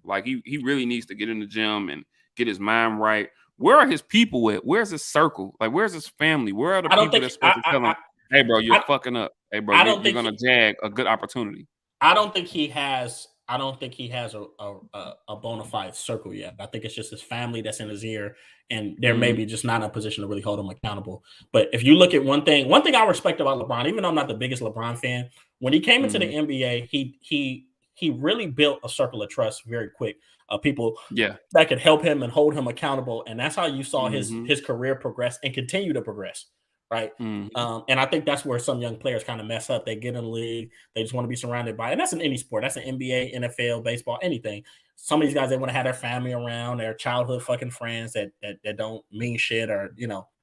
Like he really needs to get in the gym and get his mind right. Where are his people at? Where's his circle? Like, where's his family? Where are the people that's supposed to tell him, hey, bro, you're fucking up. Hey, bro, you're going to jag a good opportunity. I don't think he has a bona fide circle yet. I think it's just his family that's in his ear, and they're maybe just not in a position to really hold him accountable. But if you look at one thing I respect about LeBron, even though I'm not the biggest LeBron fan, when he came into the NBA, he really built a circle of trust very quick. People that could help him and hold him accountable. And that's how you saw his career progress and continue to progress. Right. And I think that's where some young players kind of mess up. They get in the league. They just want to be surrounded by, and that's in any sport. That's an NBA, NFL, baseball, anything. Some of these guys, they want to have their family around, their childhood fucking friends that don't mean shit or,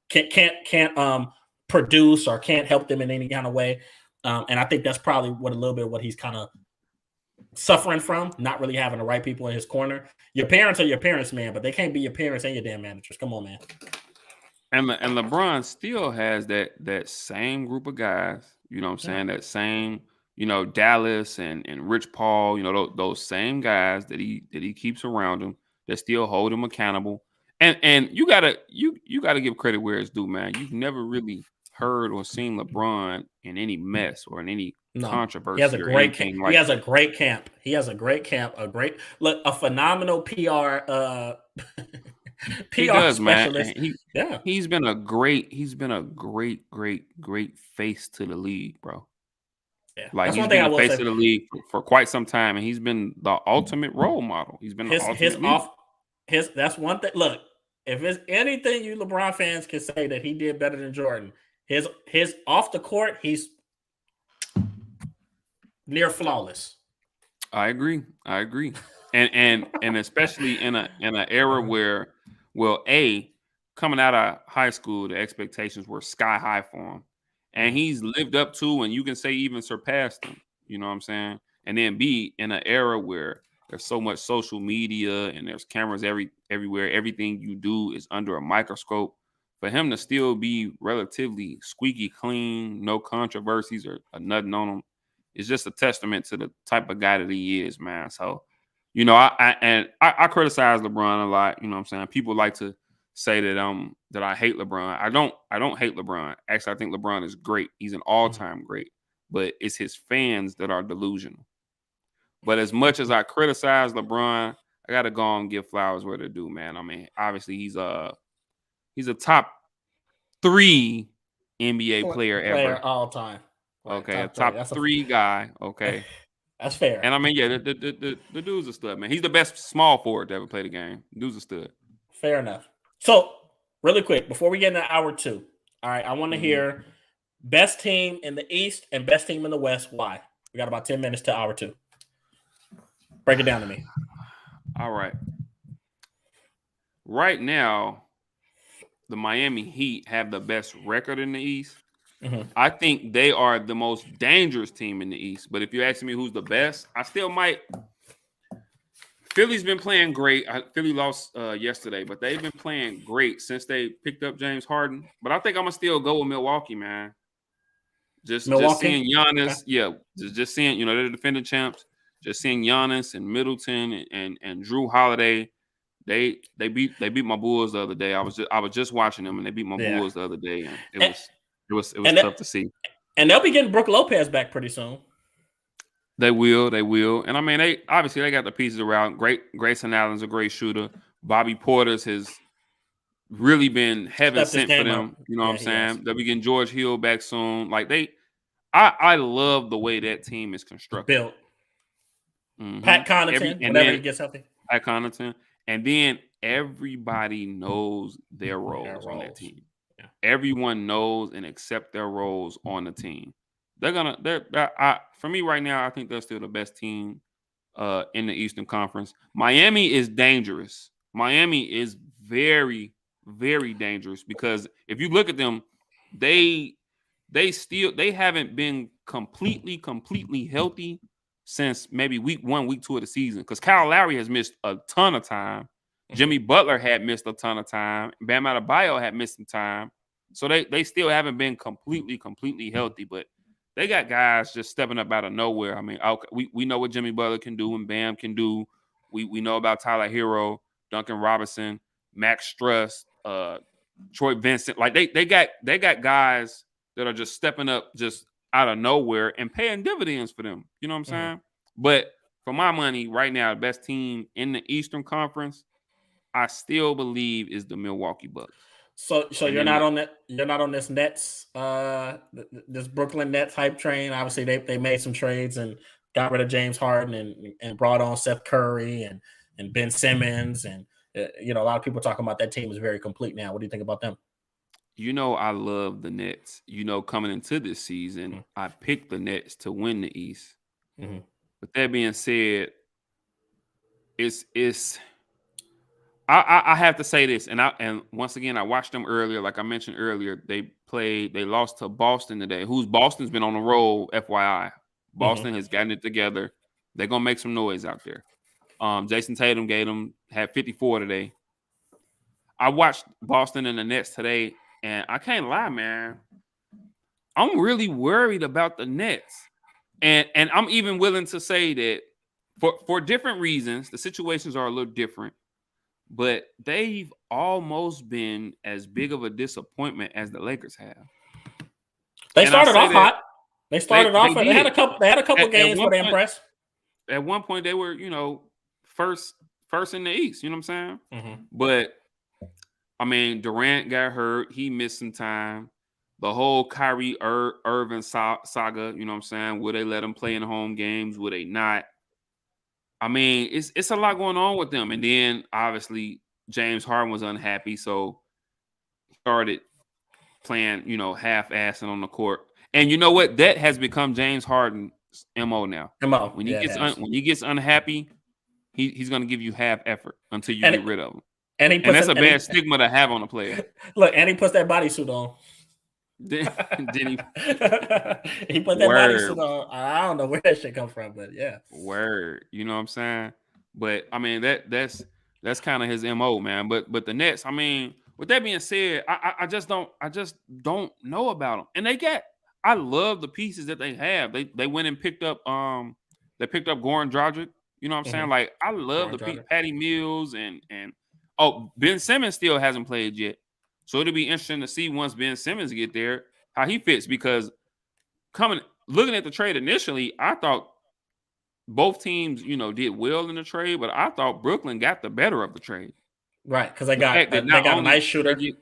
can't produce or can't help them in any kind of way. And I think that's probably a little bit of what he's kind of suffering from, not really having the right people in his corner. Your parents are your parents, man, but they can't be your parents and your damn managers. Come on, man. And LeBron still has that same group of guys, you know what I'm saying? That same, Dallas and Rich Paul, those same guys that he keeps around him that still hold him accountable. And you gotta give credit where it's due, man. You've never really heard or seen LeBron in any mess or in any controversy. He has a great camp. He has a great camp. He has a great camp. A phenomenal PR. He does, specialist. Man. He's been a great face to the league, bro. Yeah. Like he's been a face to the league for quite some time, and he's been the ultimate role model. He's been that's one thing. Look, if it's anything you LeBron fans can say that he did better than Jordan, his off the court, he's near flawless. I agree. And especially in an era where, coming out of high school, the expectations were sky high for him. And he's lived up to, and you can say even surpassed them. You know what I'm saying? And then B, in an era where There's so much social media and there's cameras everywhere. Everything you do is under a microscope. For him to still be relatively squeaky clean, no controversies or nothing on him, is just a testament to the type of guy that he is, man. So, I criticize LeBron a lot. You know what I'm saying? People like to say that I hate LeBron. I don't hate LeBron. Actually, I think LeBron is great. He's an all-time great. But it's his fans that are delusional. But as much as I criticize LeBron, I gotta go and give flowers where they're due, man. I mean, obviously he's a top 3 NBA player ever. All time. Right, okay, a top 3 guy. Okay. That's fair. And I mean, yeah, the dude's a stud, man. He's the best small forward to ever play the game. The dude's a stud. Fair enough. So, really quick, before we get into hour 2, all right, I want to hear best team in the East and best team in the West. Why? We got about 10 minutes to hour 2. Break it down to me. All right. Right now, the Miami Heat have the best record in the East. Mm-hmm. I think they are the most dangerous team in the East. But if you ask me who's the best, I still might. Philly's been playing great. Philly lost yesterday, but they've been playing great since they picked up James Harden. But I think I'm going to still go with Milwaukee, man. Just seeing Giannis. Yeah, just seeing, they're the defending champs. Just seeing Giannis and Middleton and Drew Holiday. They beat my Bulls the other day. I was just watching them, and they beat my Bulls the other day, and it was tough to see. And they'll be getting Brook Lopez back pretty soon. They will, and I mean, they got the pieces around. Grayson Allen's a great shooter. Bobby Porter's has really been heaven sent for them. You know what I'm saying? They'll be getting George Hill back soon. Like I love the way that team is constructed. Built. Mm-hmm. Pat Connaughton, whenever he gets healthy. Pat Connaughton. And then everybody knows their roles on that team. Yeah. Everyone knows and accepts their roles on the team. For me right now, I think they're still the best team in the Eastern Conference. Miami is dangerous. Miami is very, very dangerous because if you look at them, they haven't been completely healthy since maybe week 1, week 2 of the season, because Kyle Lowry has missed a ton of time. Jimmy Butler had missed a ton of time. Bam Adebayo had missed some time. So they still haven't been completely healthy, but they got guys just stepping up out of nowhere. I mean, we know what Jimmy Butler can do and Bam can do. We know about Tyler Hero, Duncan Robinson, Max Struss, Troy Vincent. Like they got guys that are just stepping up just out of nowhere and paying dividends for them. You know what I'm saying? Mm-hmm. But for my money right now, the best team in the Eastern Conference, I still believe is the Milwaukee Bucks. So you're not on that. You're not on this Nets, this Brooklyn Nets hype train. Obviously, they made some trades and got rid of James Harden and brought on Seth Curry and Ben Simmons and a lot of people talking about that team is very complete now. What do you think about them? I love the Nets. Coming into this season, I picked the Nets to win the East. Mm-hmm. With that being said, I have to say this, and once again, I watched them earlier. Like I mentioned earlier, they lost to Boston today. Boston's been on the roll, FYI. Boston has gotten it together. They're gonna make some noise out there. Jason Tatum had 54 today. I watched Boston and the Nets today. And I can't lie, man. I'm really worried about the Nets. And I'm even willing to say that for different reasons, the situations are a little different. But they've almost been as big of a disappointment as the Lakers have. They started off hot. They started off. They had a couple games where they impressed. At one point, they were, first in the East. You know what I'm saying? Mm-hmm. But I mean, Durant got hurt. He missed some time. The whole Kyrie Irving saga, you know what I'm saying? Will they let him play in home games? Will they not? I mean, it's a lot going on with them. And then, obviously, James Harden was unhappy, so started playing, half-assing on the court. And you know what? That has become James Harden's MO now. When he gets unhappy, he's going to give you half effort until you get rid of him. And that's a bad stigma to have on a player. Look, and he puts that bodysuit on. Did he? He put that bodysuit on. I don't know where that shit come from, but yeah. Word. You know what I'm saying? But I mean that's kind of his MO, man. But the Nets, I mean, with that being said, I just don't know about them. And I love the pieces that they have. They went and picked up Goran Dragic. You know what I'm saying? Mhm. Like I love Goran the Dragic. Patty Mills and Ben Simmons still hasn't played yet. So it'll be interesting to see once Ben Simmons get there how he fits, because looking at the trade initially, I thought both teams, did well in the trade, but I thought Brooklyn got the better of the trade. Right, because they The fact got that they not got a only nice did they shooter. get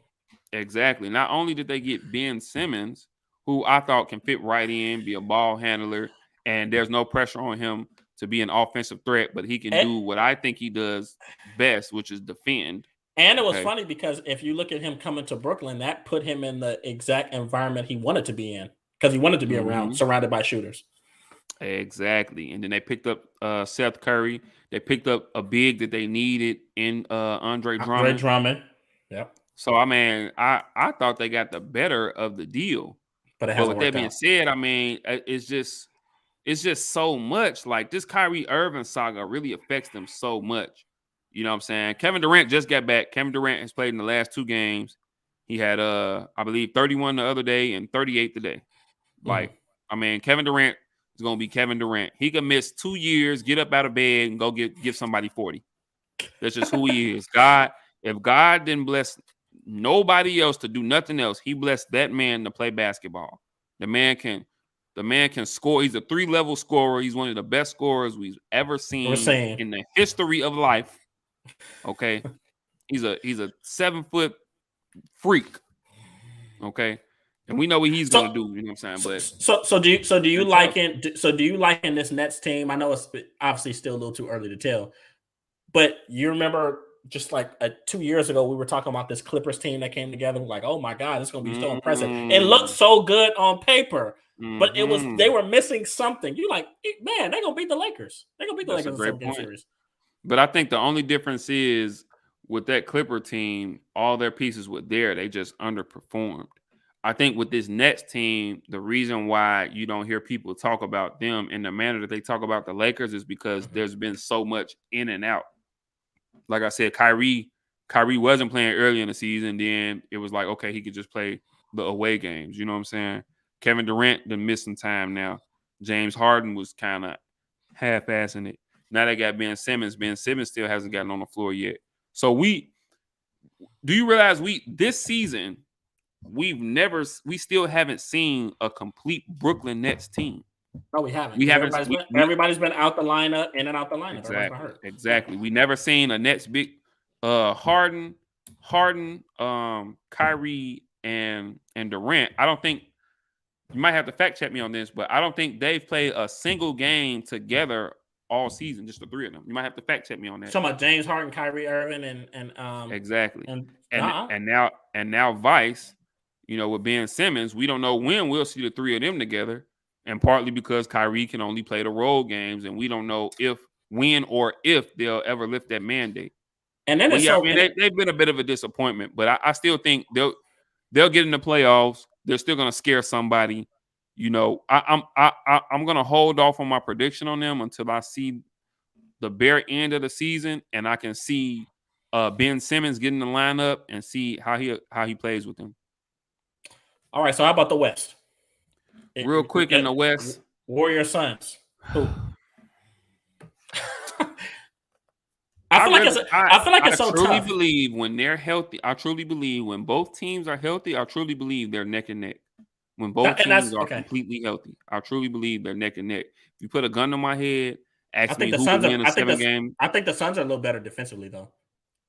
exactly, not only did they get Ben Simmons, who I thought can fit right in, be a ball handler, and there's no pressure on him to be an offensive threat, but he can And, do what I think he does best, which is defend. and it was Okay. funny because if you look at him coming to Brooklyn, that put him in the exact environment he wanted to be in, because he wanted to be around, surrounded by shooters. Exactly. And then they picked up Seth Curry. They picked up a big that they needed in Andre Drummond. Yep. So I mean, I thought they got the better of the deal. But it But hasn't with that worked being out. said, I mean, it's just so much. Like this Kyrie Irving saga really affects them so much. You know what I'm saying? Kevin Durant just got back. Kevin Durant has played in the last 2 games. He had I believe 31 the other day and 38 today. Like, I mean, Kevin Durant is gonna be Kevin Durant. He can miss 2 years, get up out of bed, and go give somebody 40. That's just who he is. If God didn't bless nobody else to do nothing else, he blessed that man to play basketball. The man can score. He's a 3-level scorer. He's one of the best scorers we've ever seen in the history of life. Okay. He's a 7-foot freak. Okay. And we know what he's gonna do. You know what I'm saying? But do you liken this Nets team? I know it's obviously still a little too early to tell, but you remember just like 2 years ago, we were talking about this Clippers team that came together. We're like, oh my God, it's gonna be so impressive. It looked so good on paper, but they were missing something. You're like, man, they're gonna beat the Lakers. They're gonna beat the Lakers in the 7-game series. But I think the only difference is with that Clipper team, all their pieces were there. They just underperformed. I think with this Nets team, the reason why you don't hear people talk about them in the manner that they talk about the Lakers is because there's been so much in and out. Like I said, Kyrie wasn't playing early in the season. Then it was like, okay, he could just play the away games. You know what I'm saying? Kevin Durant done missed some time now. James Harden was kind of half-assing it. Now they got Ben Simmons. Ben Simmons still hasn't gotten on the floor yet. So do you realize this season we still haven't seen a complete Brooklyn Nets team. No, we haven't. We haven't. Everybody's been out the lineup, in and out the lineup. Exactly. We never seen a Nets big Harden, Kyrie, and Durant. I don't think, you might have to fact check me on this, but I don't think they've played a single game together all season, just the 3 of them. You might have to fact check me on that. Talking about James Harden, Kyrie Irving, and exactly. And now Vice, with Ben Simmons, we don't know when we'll see the 3 of them together. And partly because Kyrie can only play the road games, and we don't know when or if they'll ever lift that mandate. And then they've been a bit of a disappointment, but I still think they'll get in the playoffs. They're still going to scare somebody. I'm going to hold off on my prediction on them until I see the bare end of the season, and I can see Ben Simmons getting the lineup and see how he plays with them. All right, so how about the West? Real quick in the West, Warriors Suns. Who? I feel like it's so tough. I truly believe when they're healthy. I truly believe when both teams are healthy. I truly believe they're neck and neck. When both teams are completely healthy, I truly believe they're neck and neck. If you put a gun to my head, ask me who would win a 7-game. I think the Suns are a little better defensively, though,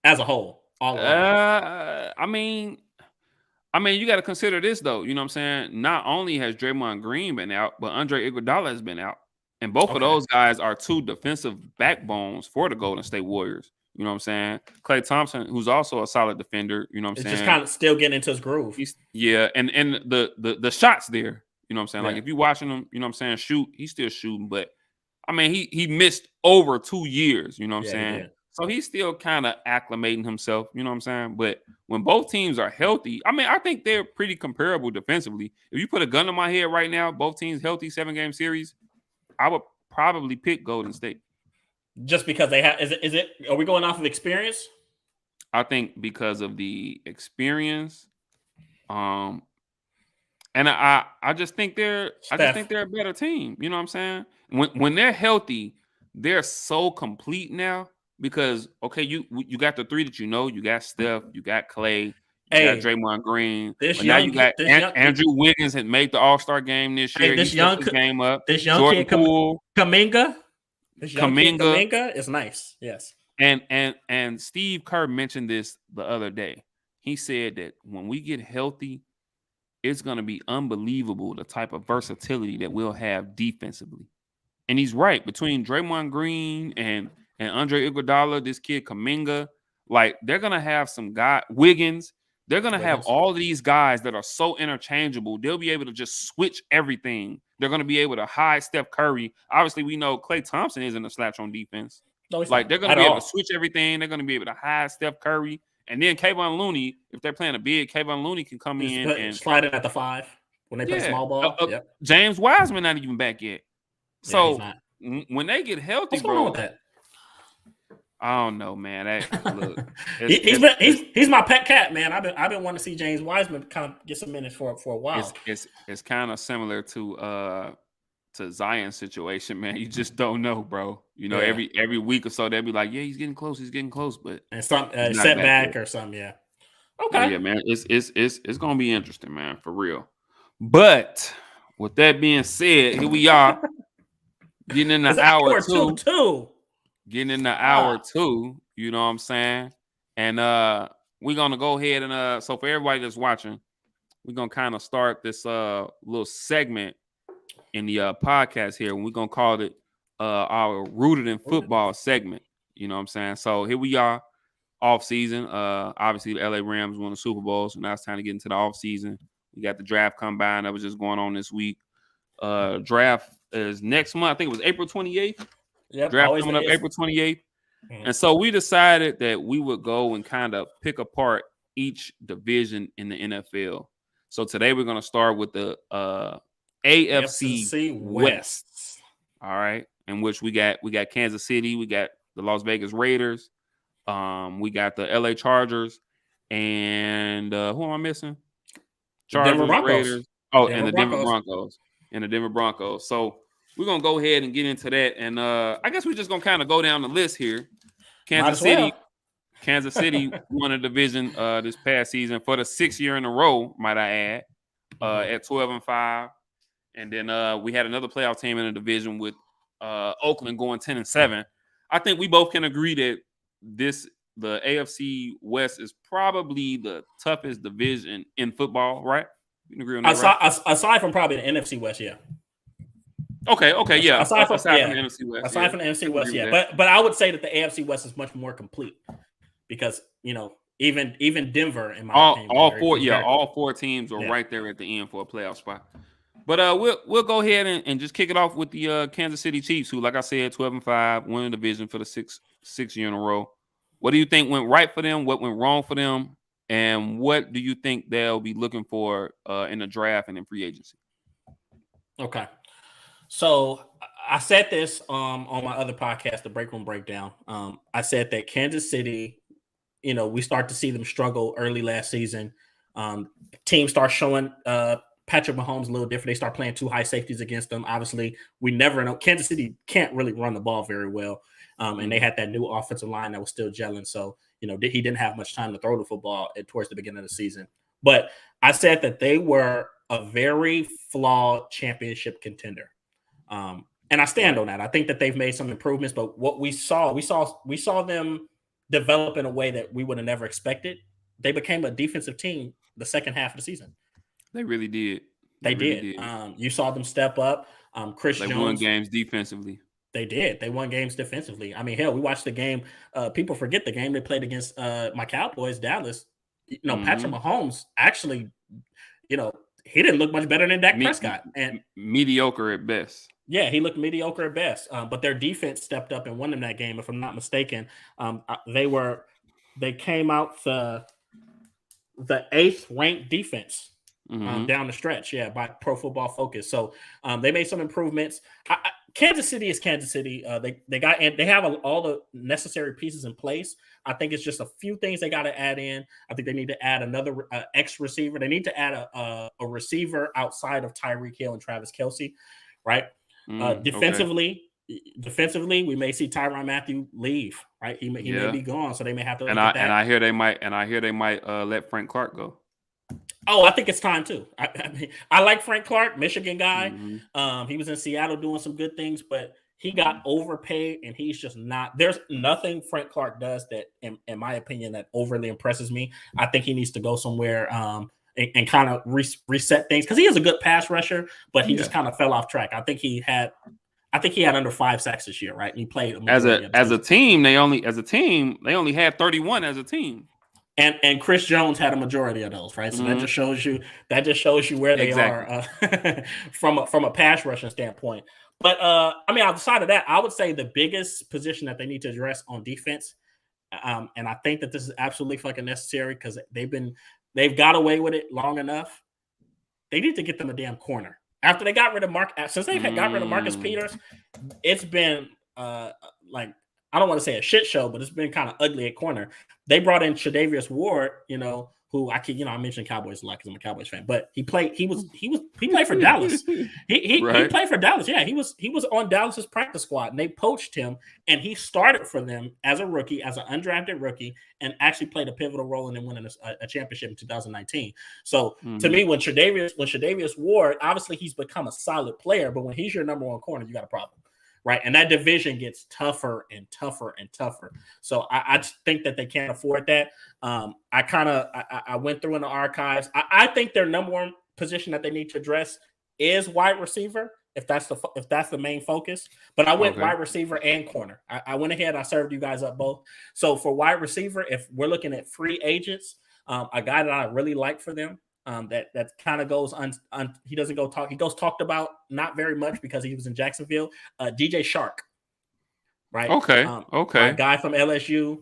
as a whole. I mean, you got to consider this, though. You know what I'm saying? Not only has Draymond Green been out, but Andre Iguodala has been out. And both of those guys are 2 defensive backbones for the Golden State Warriors. You know what I'm saying? Klay Thompson, who's also a solid defender. You know what I'm saying? Just kind of still getting into his groove. And the shots there. You know what I'm saying? Yeah. Like if you're watching him, you know what I'm saying, shoot, he's still shooting. But I mean, he missed over 2 years. You know what I'm saying? So he's still kind of acclimating himself. You know what I'm saying? But when both teams are healthy, I mean, I think they're pretty comparable defensively. If you put a gun to my head right now, both teams healthy, 7-game series, I would probably pick Golden State. Just because they have, is it, are we going off of experience? I think because of the experience, and I just think they're Steph. a better team. You know what I'm saying? When they're healthy, they're so complete now because okay, you got the three that you know. You got Steph, you got Clay, you got Hey, Draymond Green, this but now young you kid, got Andrew Wiggins had made the All-Star game this hey, year. He stepped his game up. this young Jordan kid, Poole, Kaminga, this young kid, Kuminga, Kaminga is nice. Yes. and Steve Kerr mentioned this the other day. He said that when we get healthy, it's going to be unbelievable the type of versatility that we'll have defensively. And he's right. Between Draymond Green and Andre Iguodala, this kid Kuminga, like they're going to have some guy Wiggins. They're going to have all of these guys that are so interchangeable. They'll be able to just switch everything. They're going to be able to hide Steph Curry. Obviously, we know Klay Thompson isn't a slouch on defense. No, like they're going to be able to switch everything. They're going to be able to hide Steph Curry. And then Kayvon Looney, if they're playing a big, Kayvon Looney can come in and slide it at the 5 when they play small ball. Yep. James Wiseman not even back yet. So when they get healthy, what's going on with that? I don't know, man. Look, he's my pet cat, man. I've been wanting to see James Wiseman kind of get some minutes for a while. It's kind of similar to Zion's situation, man. You just don't know, bro. You know, every week or so they'll be like, yeah, he's getting close, but and some setback or something, yeah. Okay, yeah, man. It's gonna be interesting, man, for real. But with that being said, here we are getting in the hour two. Getting in the hour 2, you know what I'm saying? And we're gonna go ahead and so for everybody that's watching, we're gonna kind of start this little segment in the podcast here, and we're gonna call it our Rooted in Football segment. You know what I'm saying? So here we are, off season. Obviously the LA Rams won the Super Bowl, so now it's time to get into the off season. We got the draft combine that was just going on this week. Draft is next month. I think it was April 28th. Yep, draft coming up April 28th. And so we decided that we would go and kind of pick apart each division in the NFL. So today we're going to start with the AFC West. All right. In which we got Kansas City, we got the Las Vegas Raiders, we got the LA Chargers, and who am I missing? Chargers, Raiders. Oh, and the Denver Broncos. And the Denver Broncos. So we're going to go ahead and get into that. And I guess we're just going to kind of go down the list here. Kansas City won a division this past season for the 6th year in a row, might I add, at 12-5. And then we had another playoff team in the division with Oakland going 10-7. I think we both can agree that the AFC West is probably the toughest division in football, right? You can agree on that, right? Aside from probably the NFC West, yeah. Okay, yeah. Aside from the NFC West, aside from the NFC West, yeah. But I would say that the AFC West is much more complete because even Denver, in my opinion, all four teams are right there at the end for a playoff spot. But we'll go ahead and just kick it off with the Kansas City Chiefs, who, like I said, 12-5, won the division for the sixth year in a row. What do you think went right for them? What went wrong for them? And what do you think they'll be looking for in the draft and in free agency? Okay. So I said this on my other podcast, the Break Room Breakdown. I said that Kansas City, we start to see them struggle early last season. Teams start showing Patrick Mahomes a little different. They start playing 2 high safeties against them. Obviously, we never know. Kansas City can't really run the ball very well. And they had that new offensive line that was still gelling. So, he didn't have much time to throw the football towards the beginning of the season. But I said that they were a very flawed championship contender. And I stand on that. I think that they've made some improvements, but what we saw them develop in a way that we would have never expected. They became a defensive team the second half of the season. They really did. They did. You saw them step up. Chris Jones won games defensively. They did. They won games defensively. I mean, hell, we watched the game. People forget the game they played against my Cowboys, Dallas. Patrick Mahomes actually, he didn't look much better than Dak Prescott. And mediocre at best. Yeah, he looked mediocre at best. But their defense stepped up and won them that game, if I'm not mistaken. They came out the 8th ranked defense down the stretch, by Pro Football Focus. So they made some improvements. Kansas City is Kansas City. They have all the necessary pieces in place. I think it's just a few things they got to add in. I think they need to add another X receiver. They need to add a receiver outside of Tyreek Hill and Travis Kelce, right? Defensively, we may see Tyrann Mathieu leave, right? He may be gone, so they may have to. And I hear they might let Frank Clark go. Oh, I think it's time too. I like Frank Clark, Michigan guy. He was in Seattle doing some good things, but he got overpaid, and he's just not. There's nothing Frank Clark does that, in my opinion, that overly impresses me. I think he needs to go somewhere and kind of reset things, because he is a good pass rusher, but he just kind of fell off track. I think he had under 5 sacks this year, right? And he played as a team. They only had 31 as a team. And Chris Jones had a majority of those, right? So that just shows you where they are from a pass rushing standpoint. But outside of that, I would say the biggest position that they need to address on defense, and I think that this is absolutely fucking necessary, because they've got away with it long enough. They need to get them a damn corner. After they got rid of since they got rid of Marcus Peters, it's been I don't want to say a shit show, but it's been kind of ugly at corner. They brought in Tre'Davious Ward, who I mentioned Cowboys a lot because I'm a Cowboys fan, but he played for Dallas. He played for Dallas. Yeah, he was on Dallas's practice squad, and they poached him, and he started for them as a rookie, as an undrafted rookie, and actually played a pivotal role in them winning a championship in 2019. So to me, when Tre'Davious Ward, obviously he's become a solid player, but when he's your number one corner, you got a problem. Right. And that division gets tougher and tougher and tougher. So I just think that they can't afford that. I went through in the archives. I think their number one position that they need to address is wide receiver, if that's the main focus. But I went wide receiver and corner. I went ahead. I served you guys up both. So for wide receiver, if we're looking at free agents, a guy that I really like for them, that kind of goes he doesn't go talk. He goes talked about not very much because he was in Jacksonville. DJ Shark, right? Okay. A guy from LSU,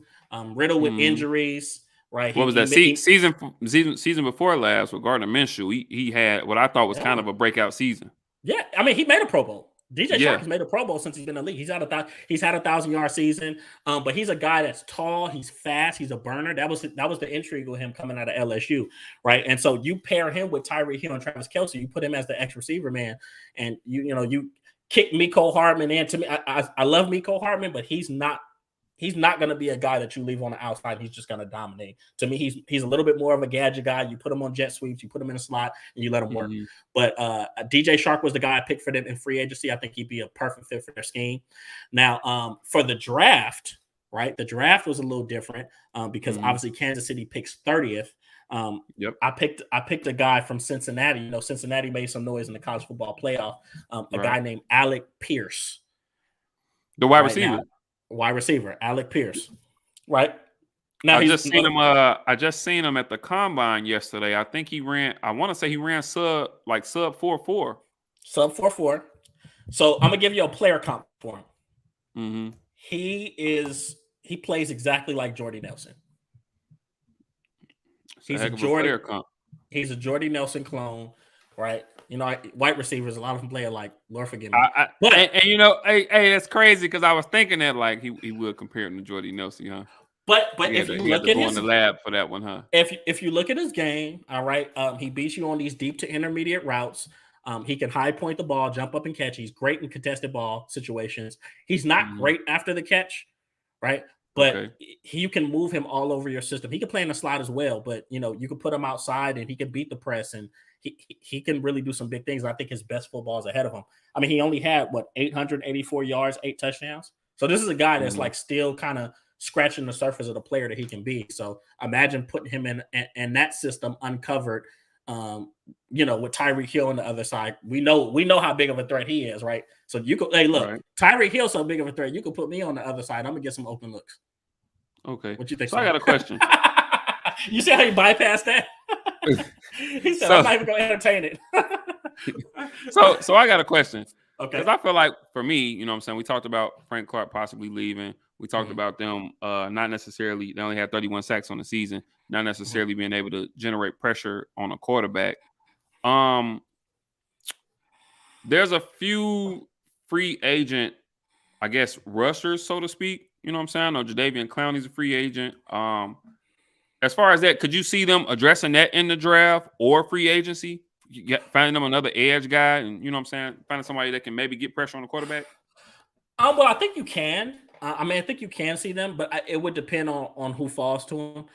riddled with injuries, right? What was that season before last with Gardner Minshew? He had what I thought was kind of a breakout season. Yeah, he made a Pro Bowl. DJ Shark has made a Pro Bowl since he's been in the league. He's had a 1,000-yard season, but he's a guy that's tall, he's fast, he's a burner. That was the intrigue with him coming out of LSU, right? And so you pair him with Tyreek Hill and Travis Kelce, you put him as the X receiver man, and you kick Mecole Hardman in. To me, I love Mecole Hardman, but he's not going to be a guy that you leave on the outside. He's just going to dominate. To me, he's a little bit more of a gadget guy. You put him on jet sweeps, you put him in a slot, and you let him work. But DJ Shark was the guy I picked for them in free agency. I think he'd be a perfect fit for their scheme. Now, for the draft, right? The draft was a little different because obviously Kansas City picks 30th. I picked a guy from Cincinnati. Cincinnati made some noise in the college football playoff. A guy named Alec Pierce, the wide receiver. Wide receiver, Alec Pierce, right? Now I just seen him at the combine yesterday. I think he ran sub 4.4. Sub 4.4. So I'm gonna give you a player comp for him. He plays exactly like Jordy Nelson. He's a Jordy Nelson clone, right? White receivers, a lot of them play like, Lord forgive me. Hey, that's crazy because I was thinking that he would compare him to Jordy Nelson, huh? But if you look at his the lab for that one, huh? If you look at his game, all right, he beats you on these deep to intermediate routes. He can high point the ball, jump up and catch. He's great in contested ball situations. He's not great after the catch, right? But you can move him all over your system. He can play in the slot as well, but you can put him outside and he can beat the press, and he can really do some big things. I think his best football is ahead of him. He only had 884 yards, 8 touchdowns. So this is a guy that's still kind of scratching the surface of the player that he can be. So imagine putting him in that system uncovered, with Tyreek Hill on the other side. We know how big of a threat he is, right? So you could, Tyreek Hill so big of a threat, you could put me on the other side. I'm gonna get some open looks. Okay. What you think? So I got a question. You see how you bypassed that? He said, I'm not even gonna entertain it. So I got a question. Okay. Because I feel like for me, we talked about Frank Clark possibly leaving. We talked about them not necessarily, they only had 31 sacks on the season, not necessarily being able to generate pressure on a quarterback. There's a few free agent, I guess, rushers, so to speak. You know what I'm saying? I know Jadeveon Clowney's a free agent. As far as that, could you see them addressing that in the draft or free agency? Finding them another edge guy, and you know what I'm saying, finding somebody that can maybe get pressure on the quarterback. Well, I think you can. I think you can see them, but it would depend on who falls to them.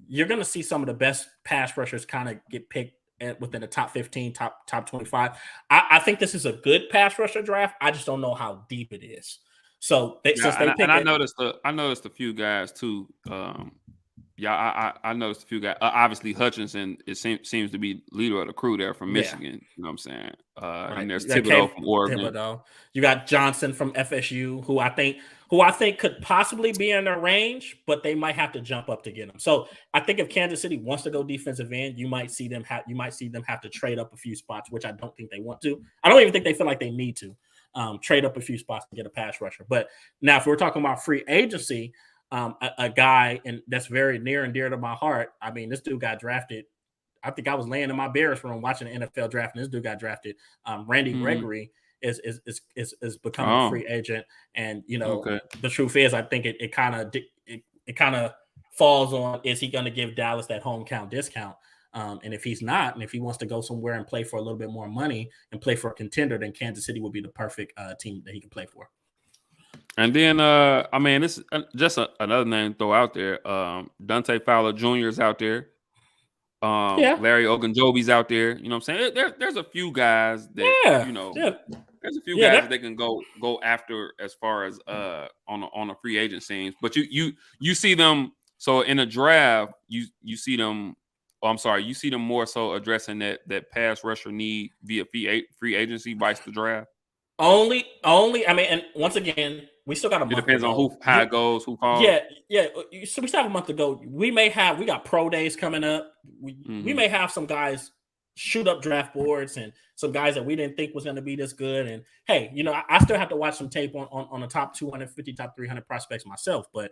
You're going to see some of the best pass rushers kind of get picked within the top 15, top 25. I think this is a good pass rusher draft. I just don't know how deep it is. So I noticed a few guys too. I noticed a few guys. Obviously, Hutchinson seems to be leader of the crew there from Michigan. You know what I'm saying? Right. And there's Thibodeau from Oregon. You got Johnson from FSU, who I think could possibly be in their range, but they might have to jump up to get him. So I think if Kansas City wants to go defensive end, you might see them have to trade up a few spots, which I don't think they want to. I don't even think they feel like they need to trade up a few spots to get a pass rusher. But now, if we're talking about free agency, a guy and that's very near and dear to my heart. I mean, this dude got drafted. I think I was laying in my Bears room watching the NFL draft, and this dude got drafted. Randy Gregory is becoming a free agent, and the truth is, I think it kind of falls on, is he going to give Dallas that hometown discount? And if he's not, and if he wants to go somewhere and play for a little bit more money and play for a contender, then Kansas City would be the perfect team that he can play for. And then, this is just another name to throw out there. Dante Fowler Jr. is out there. Larry Ogunjobi's out there. You know what I'm saying? There's a few guys that, there's a few guys that they can go after as far as on a free agent scene. But you see them. So in a draft, you see them. You see them more so addressing that pass rusher need via free agency vice the draft. Only. I mean, and once again, we still got a month. It depends on how it goes, who falls. Yeah. So we still have a month to go. We got pro days coming up. We may have some guys shoot up draft boards and some guys that we didn't think was going to be this good. And hey, I still have to watch some tape on the top 250, top 300 prospects myself. But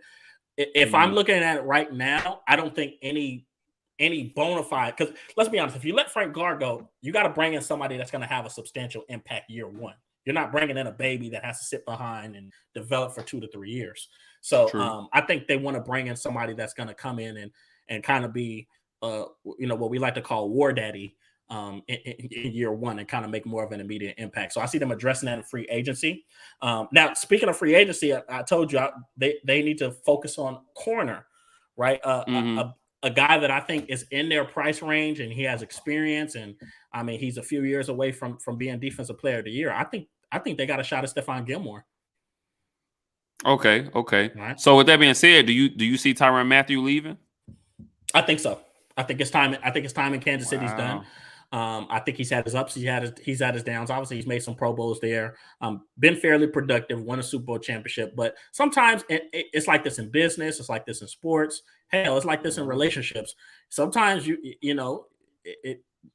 if I'm looking at it right now, I don't think any bona fide, because let's be honest, if you let Frank Gore go, you got to bring in somebody that's going to have a substantial impact year one. You're not bringing in a baby that has to sit behind and develop for 2 to 3 years. So I think they want to bring in somebody that's going to come in and kind of be, what we like to call war daddy in year one and kind of make more of an immediate impact. So I see them addressing that in free agency. Now, speaking of free agency, I told you they need to focus on corner, right? A guy that I think is in their price range and he has experience, and I mean he's a few years away from being defensive player of the year. I think they got a shot at Stephon Gilmore. Okay. Right. So with that being said, do you see Tyrann Mathieu leaving? I think so. I think it's time in Kansas City's done. I think he's had his ups, he's had his downs. Obviously, he's made some Pro Bowls there. Been fairly productive, won a Super Bowl championship. But sometimes it's like this in business. It's like this in sports. Hell, it's like this in relationships. Sometimes you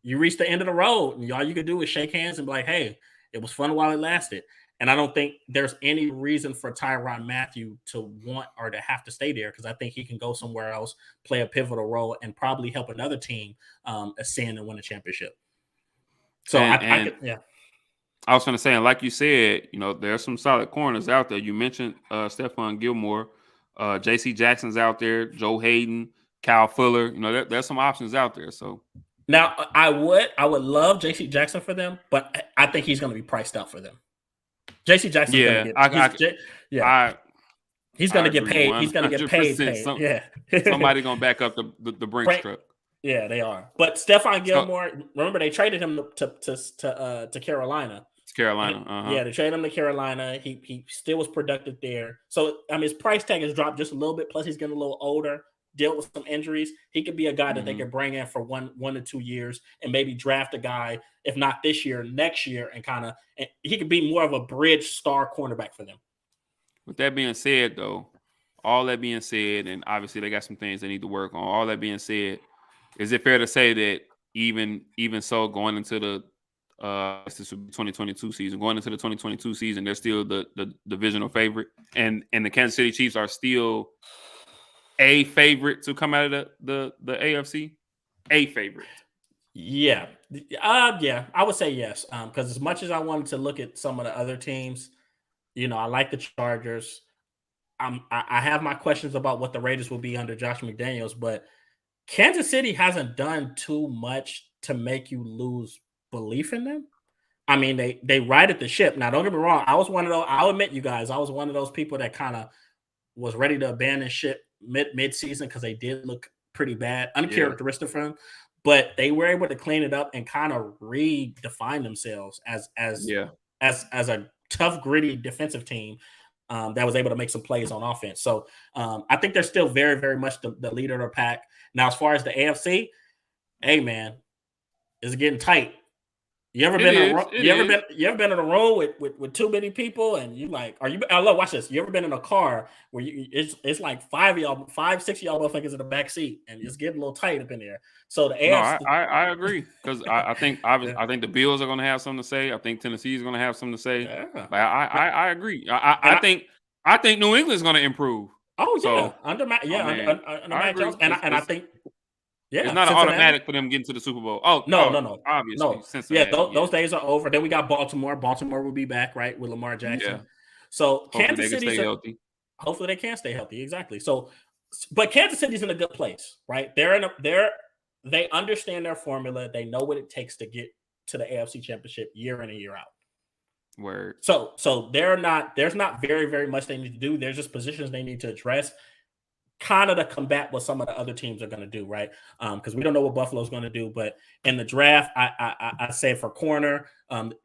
reach the end of the road, and all you can do is shake hands and be like, "Hey, it was fun while it lasted." And I don't think there's any reason for Tyrann Mathieu to want or to have to stay there, because I think he can go somewhere else, play a pivotal role, and probably help another team ascend and win a championship. So I was going to say, and like you said, there's some solid corners out there. You mentioned Stephon Gilmore, J.C. Jackson's out there, Joe Hayden, Kyle Fuller. There's some options out there. So now I would love J.C. Jackson for them, but I think he's going to be priced out for them. J.C. Jackson, he's going to get paid. He's going to get paid. Somebody going to back up the Brinks truck. Yeah, they are. But Stephon Gilmore, remember they traded him to Carolina. Carolina. Yeah, they traded him to Carolina. He still was productive there. So I mean, his price tag has dropped just a little bit. Plus, he's getting a little older, dealt with some injuries. He could be a guy that they could bring in for 1 to 2 years and maybe draft a guy, if not this year, next year, and he could be more of a bridge star cornerback for them. With that being said, though, all that being said, and obviously they got some things they need to work on. All that being said, is it fair to say that even so, going into the 2022 season, they're still the divisional favorite, and the Kansas City Chiefs are still a favorite to come out of the AFC? A favorite. Yeah. Yeah, I would say yes. Because as much as I wanted to look at some of the other teams, I like the Chargers. I have my questions about what the Raiders will be under Josh McDaniels, but Kansas City hasn't done too much to make you lose belief in them. I mean, they righted the ship. Now, don't get me wrong. I was one of those. I'll admit, you guys, I was one of those people that kind of was ready to abandon ship mid season because they did look pretty bad, Yeah, uncharacteristic for them. But they were able to clean it up and kind of redefine themselves yeah. as a tough, gritty defensive team that was able to make some plays on offense. So I think they're still very, very much the leader of the pack. Now, as far as the AFC, hey man, it's getting tight. You ever It been in a is. It is. you ever been in a room with too many people and you like are you I love watch this. You ever been in a car where it's like five, six of y'all motherfuckers in the back seat and it's getting a little tight up in there. So the No, AFC I agree because I think yeah, I think the Bills are going to have something to say. I think Tennessee is going to have something to say. yeah. Like I agree. And I think New England's going to improve. oh yeah, So I mean, under I Mac Jones agree. and I think It's yeah, not an Cincinnati. automatic for them getting to the Super Bowl. No, no, no, Obviously no. Yeah, Cincinnati. Yeah, those days are over. Then we got Baltimore. Baltimore will be back, right, with Lamar yeah. Jackson. So Hopefully Kansas they can City's stay healthy. hopefully they can stay healthy. Exactly. So, but Kansas City's in a good place, right? They understand their formula. They know what it takes to get to the AFC Championship year in and year out. Where So there's not very very much they need to do. There's just positions they need to address, kind of to combat what some of the other teams are going to do, right? Because we don't know what Buffalo's going to do. But in the draft, I say for corner,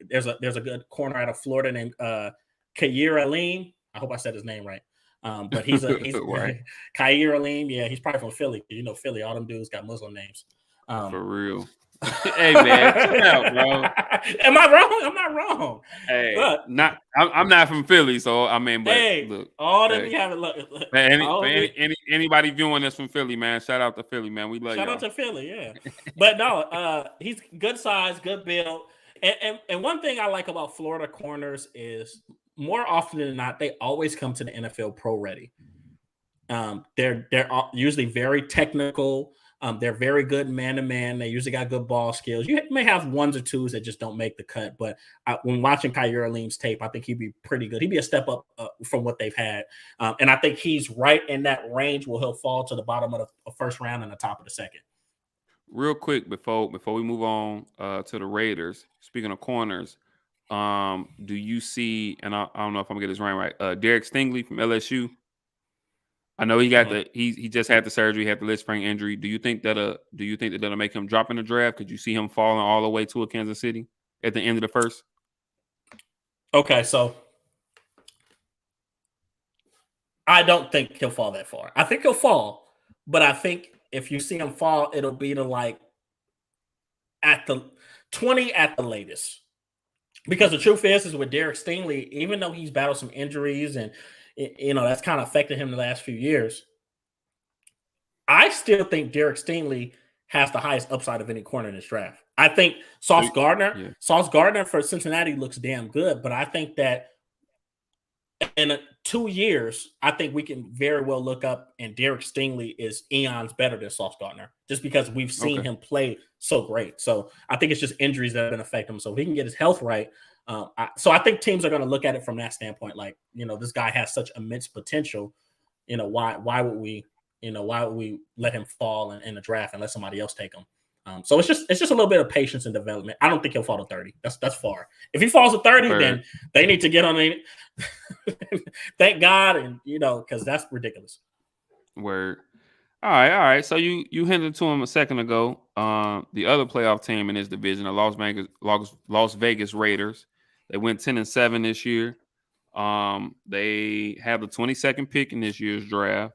there's a good corner out of Florida named Kair Alim. I hope I said his name right. But he's right, Kair Alim. Yeah, he's probably from Philly. You know, Philly, all them dudes got Muslim names. for Um, real. Hey man, chill out, bro. Am I wrong? I'm not wrong. Hey, But I'm not from Philly, so I mean, but hey, look, all that hey, we have, look, for all we anybody viewing this from Philly, man, shout out to Philly, man. We love shout out y'all. to Philly, yeah. But no, he's good size, good build. And one thing I like about Florida corners is more often than not, they always come to the NFL pro ready. They're usually very technical. They're very good man to man. They usually got good ball skills. You may have ones or twos that just don't make the cut, but when watching Kyrie Irving's tape, I think he'd be pretty good. He'd be a step up from what they've had, and I think he's right in that range where he'll fall to the bottom of the first round and the top of the second. Real quick before we move on to the Raiders. Speaking of corners, do you see? And I don't know if I'm gonna get this right. Derek Stingley from LSU. I know he got Mhm. the he just had the surgery, had the list spring injury. Do you think that that'll make him drop in the draft? Could you see him falling all the way to a Kansas City at the end of the first? Okay, so I don't think he'll fall that far. I think he'll fall, but I think if you see him fall, it'll be to like at the 20 at the latest. Because the truth is with Derek Stingley, even though he's battled some injuries and that's kind of affected him the last few years, I still think Derek Stingley has the highest upside of any corner in this draft. I think So, yeah, Sauce Gardner for Cincinnati looks damn good, but I think that in 2 years, I think we can very well look up and Derek Stingley is eons better than Sauce Gardner just because we've seen okay. him play so great. So I think it's just injuries that have been affecting him. So if he can get his health right, so I think teams are going to look at it from that standpoint. Like, this guy has such immense potential. Why would we let him fall in the draft and let somebody else take him? So it's just a little bit of patience and development. I don't think he'll fall to 30. That's far. If he falls to 30, Word, then they need to get on it. Thank God, and because that's ridiculous. word. All right. So you hinted to him a second ago. The other playoff team in this division, the Las Vegas Raiders. They went 10-7 this year. They have the 22nd pick in this year's draft.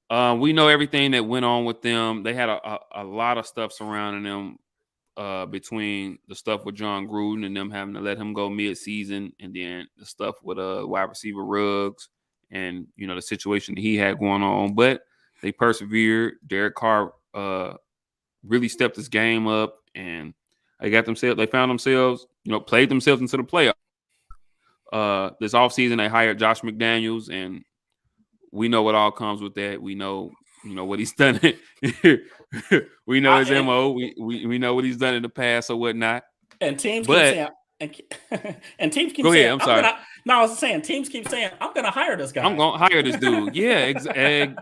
We know everything that went on with them. They had a lot of stuff surrounding them between the stuff with John Gruden and them having to let him go mid-season, and then the stuff with wide receiver Ruggs and the situation that he had going on. But they persevered. Derek Carr really stepped his game up, and they found themselves, played themselves into the playoff. This offseason, they hired Josh McDaniels, and we know what all comes with that. We know you know what he's done. We know his MO. We know what he's done in the past or whatnot. And teams keep saying, and teams keep go saying, ahead, I'm sorry. I was saying, teams keep saying, I'm gonna hire this guy. I'm gonna hire this dude. Yeah, and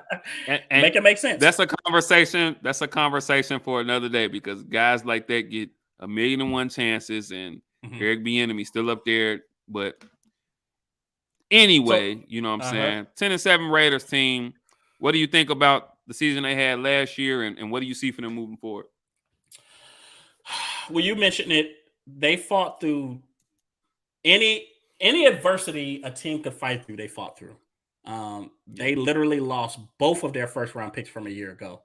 make it make sense. That's a conversation. That's a conversation for another day, because guys like that get 1,000,001 chances, and Eric Bieniemy still up there. But anyway, you know what I'm saying? 10-7 Raiders team. What do you think about the season they had last year, and what do you see for them moving forward? Well, you mentioned it. They fought through any adversity a team could fight through. They fought through. They literally lost both of their first round picks from a year ago.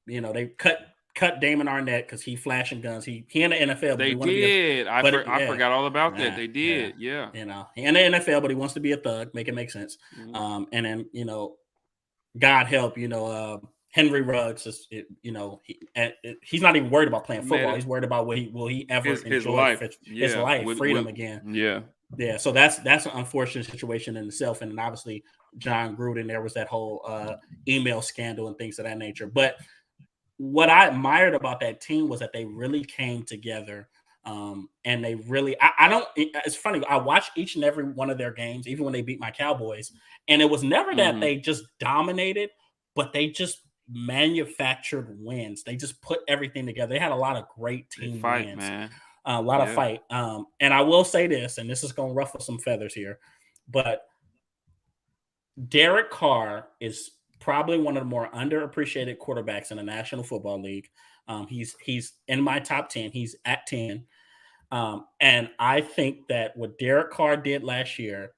You know, they cut Damon Arnett because he flashing guns. He in the NFL. They did. I forgot all about that. They did. Yeah. You know, he in the NFL, but he wants to be a thug. Make it make sense. And then, you know, God help, you know, Henry Ruggs is, you know, he's not even worried about playing football. He's worried about will he ever enjoy his life, freedom again. Yeah. Yeah. So that's an unfortunate situation in itself. And obviously John Gruden, there was that whole email scandal and things of that nature. But what I admired about that team was that they really came together. And they really, it's funny. I watched each and every one of their games, even when they beat my Cowboys. And it was never that they just dominated, but they just manufactured wins. They just put everything together. They had a lot of great team wins, man. A lot of fight. And I will say this, and this is going to ruffle some feathers here, but Derek Carr is probably one of the more underappreciated quarterbacks in the National Football League. He's in my top 10. He's at 10. And I think that what Derek Carr did last year,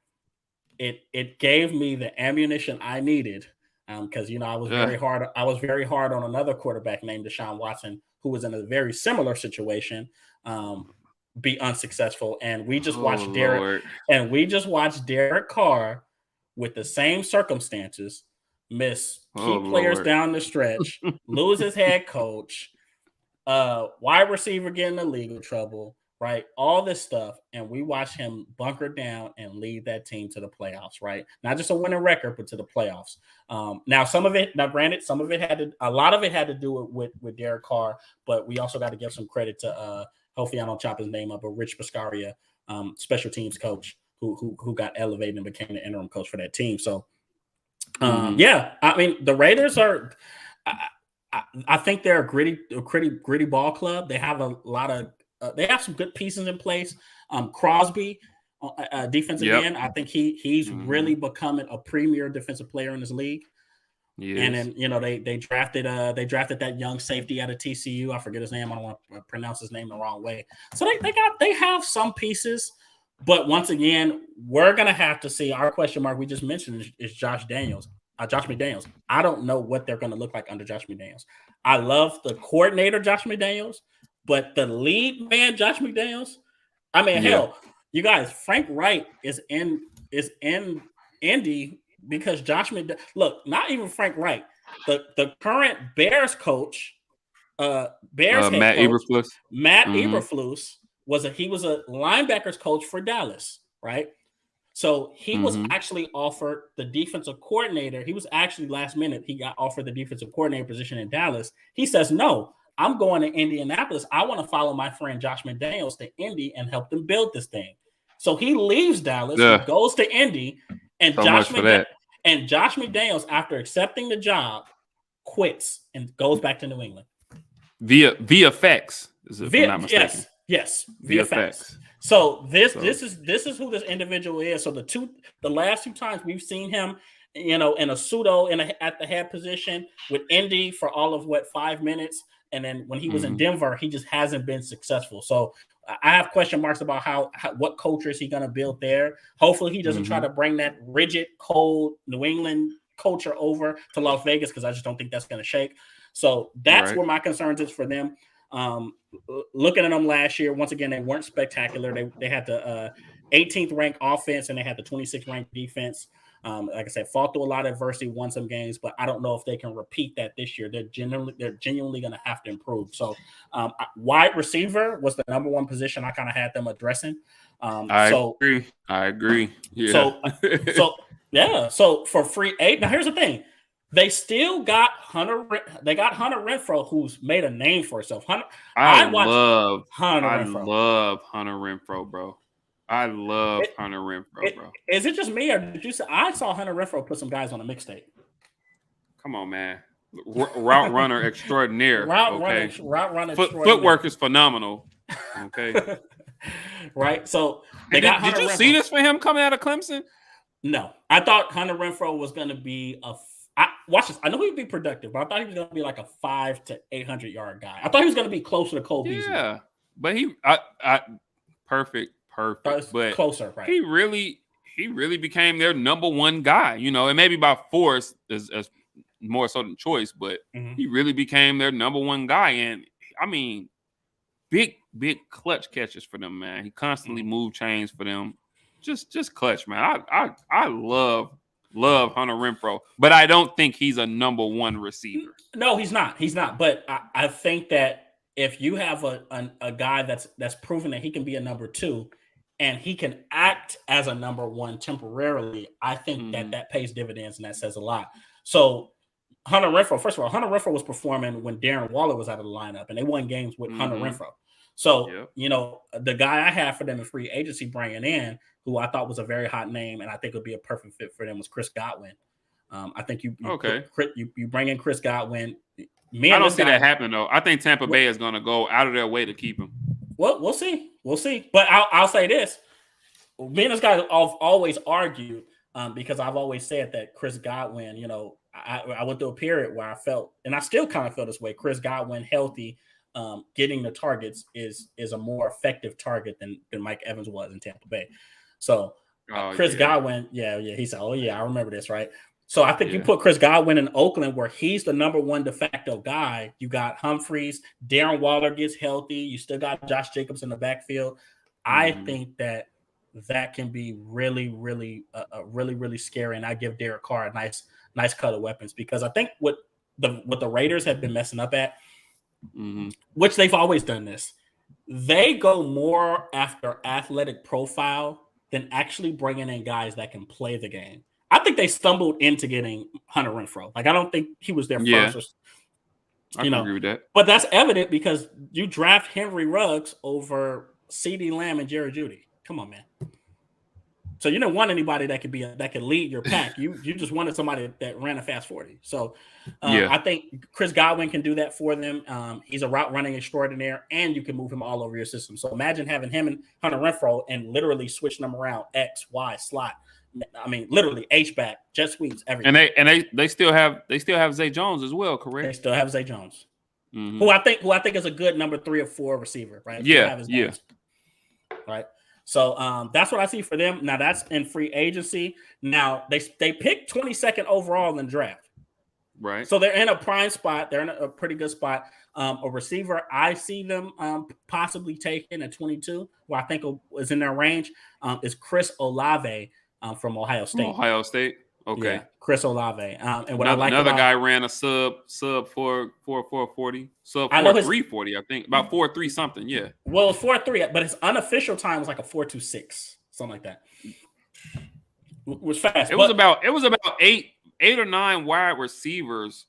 it gave me the ammunition I needed. Because, you know, I was very hard on another quarterback named Deshaun Watson, who was in a very similar situation, be unsuccessful. And we just watched Derek Carr with the same circumstances miss key players down the stretch, lose his head coach, wide receiver get in legal trouble, right? All this stuff. And we watch him bunker down and lead that team to the playoffs, right? Not just a winning record, but to the playoffs. Granted, a lot of it had to do with Derek Carr, but we also got to give some credit to, hopefully I don't chop his name up, but Rich Biscaria, special teams coach who got elevated and became the interim coach for that team. So, yeah, I mean, the Raiders are, I think they're a gritty ball club. They have a lot of, they have some good pieces in place. Crosby, defensive end, I think he's really becoming a premier defensive player in this league. Yes. And then, you know, they drafted that young safety out of TCU. I forget his name. I don't want to pronounce his name the wrong way. So they have some pieces, but once again, we're gonna have to see. Our question mark we just mentioned is Josh McDaniels. I don't know what they're gonna look like under Josh McDaniels. I love the coordinator Josh McDaniels. But the lead man, Josh McDaniels, I mean, hell, you guys, Frank Wright is in Indy because Josh McDaniels. Look, not even Frank Wright, the current Bears coach, Matt Eberflus. Matt Eberflus was a linebackers coach for Dallas, right? So he was actually offered the defensive coordinator. He was actually last minute. He got offered the defensive coordinator position in Dallas. He says no. I'm going to Indianapolis. I want to follow my friend Josh McDaniels to Indy and help them build this thing. So he leaves Dallas, goes to Indy, and Josh McDaniels, after accepting the job, quits and goes back to New England. Via FX, if I'm not mistaken. Yes, via FX. So this is who this individual is. So the last two times we've seen him, you know, in a pseudo at the head position with Indy for all of 5 minutes. And then when he was in Denver, he just hasn't been successful. So I have question marks about what culture is he going to build there. Hopefully he doesn't try to bring that rigid, cold New England culture over to Las Vegas, because I just don't think that's going to shake. So that's where my concerns is for them. Looking at them last year, once again, they weren't spectacular. They had the 18th ranked offense and they had the 26th ranked defense. Like I said, fought through a lot of adversity, won some games, but I don't know if they can repeat that this year. They're genuinely going to have to improve. So, wide receiver was the number one position I kind of had them addressing. I agree. Yeah. So for free agent, now here's the thing: They still got Hunter. They got Hunter Renfrow, who's made a name for himself. I watched love Hunter I Renfrow. love Hunter Renfrow, bro. I love Hunter Renfrow, bro. Is it just me, or did you say I saw Hunter Renfrow put some guys on a mixtape? Come on, man. Route runner extraordinaire. Route runner extraordinaire. Footwork is phenomenal. Okay. Right. So did you see this for him coming out of Clemson? No, I thought Hunter Renfrow was going to be watch this. I know he'd be productive, but I thought he was going to be like a 500 to 800 yard guy. I thought he was going to be closer to Cole Beasley. Yeah, but perfect. But closer, right? He really became their number one guy. You know, and maybe by force is more so than choice, but he really became their number one guy. And I mean, big clutch catches for them, man. He constantly moved chains for them. Just clutch, man. I love Hunter Renfrow, but I don't think he's a number one receiver. No, he's not. He's not. But I think that if you have a guy that's proven that he can be a number two and he can act as a number one temporarily, I think that pays dividends, and that says a lot. So Hunter Renfrow, first of all, Hunter Renfrow was performing when Darren Waller was out of the lineup, and they won games with Hunter Renfrow. So, you know, the guy I have for them in free agency bringing in, who I thought was a very hot name, and I think would be a perfect fit for them, was Chris Godwin. I think you bring in Chris Godwin. I don't see that happening, though. I think Tampa Bay is going to go out of their way to keep him. Well, we'll see. But I'll say this. Me and this guy have always argued because I've always said that Chris Godwin, you know, I went through a period where I felt, and I still kind of feel this way, Chris Godwin healthy, getting the targets is a more effective target than Mike Evans was in Tampa Bay. So Chris Godwin, he said, oh yeah, I remember this, right? So I think you put Chris Godwin in Oakland where he's the number one de facto guy. You got Humphreys, Darren Waller gets healthy. You still got Josh Jacobs in the backfield. I think that can be really, really, really scary. And I give Derek Carr a nice cut of weapons, because I think what the Raiders have been messing up at, which they've always done this, they go more after athletic profile than actually bringing in guys that can play the game. I think they stumbled into getting Hunter Renfrow. Like, I don't think he was their first. I can agree with that. But that's evident because you draft Henry Ruggs over CeeDee Lamb and Jerry Jeudy. Come on, man. So you didn't want anybody that could lead your pack. You just wanted somebody that ran a fast 40. So I think Chris Godwin can do that for them. He's a route running extraordinaire, and you can move him all over your system. So imagine having him and Hunter Renfrow and literally switching them around X, Y, slot. I mean, literally H-back, jet sweeps, everything. And they still have Zay Jones as well, correct? They still have Zay Jones, who I think is a good number 3 or 4 receiver, right? Right. So that's what I see for them. Now that's in free agency. Now they picked 22nd overall in the draft. Right. So they're in a prime spot. They're in a pretty good spot. A receiver I see them possibly taking at 22, who I think is in their range, is Chris Olave from Ohio State. Ohio State. Okay. Yeah, Chris Olave. And what another guy ran a sub 4.40, sub 4.340, I think, about 4.3 something. Yeah. Well, it's 4.3, but his unofficial time was like a 4.26, something like that. It was fast. It was about 8 or 9 wide receivers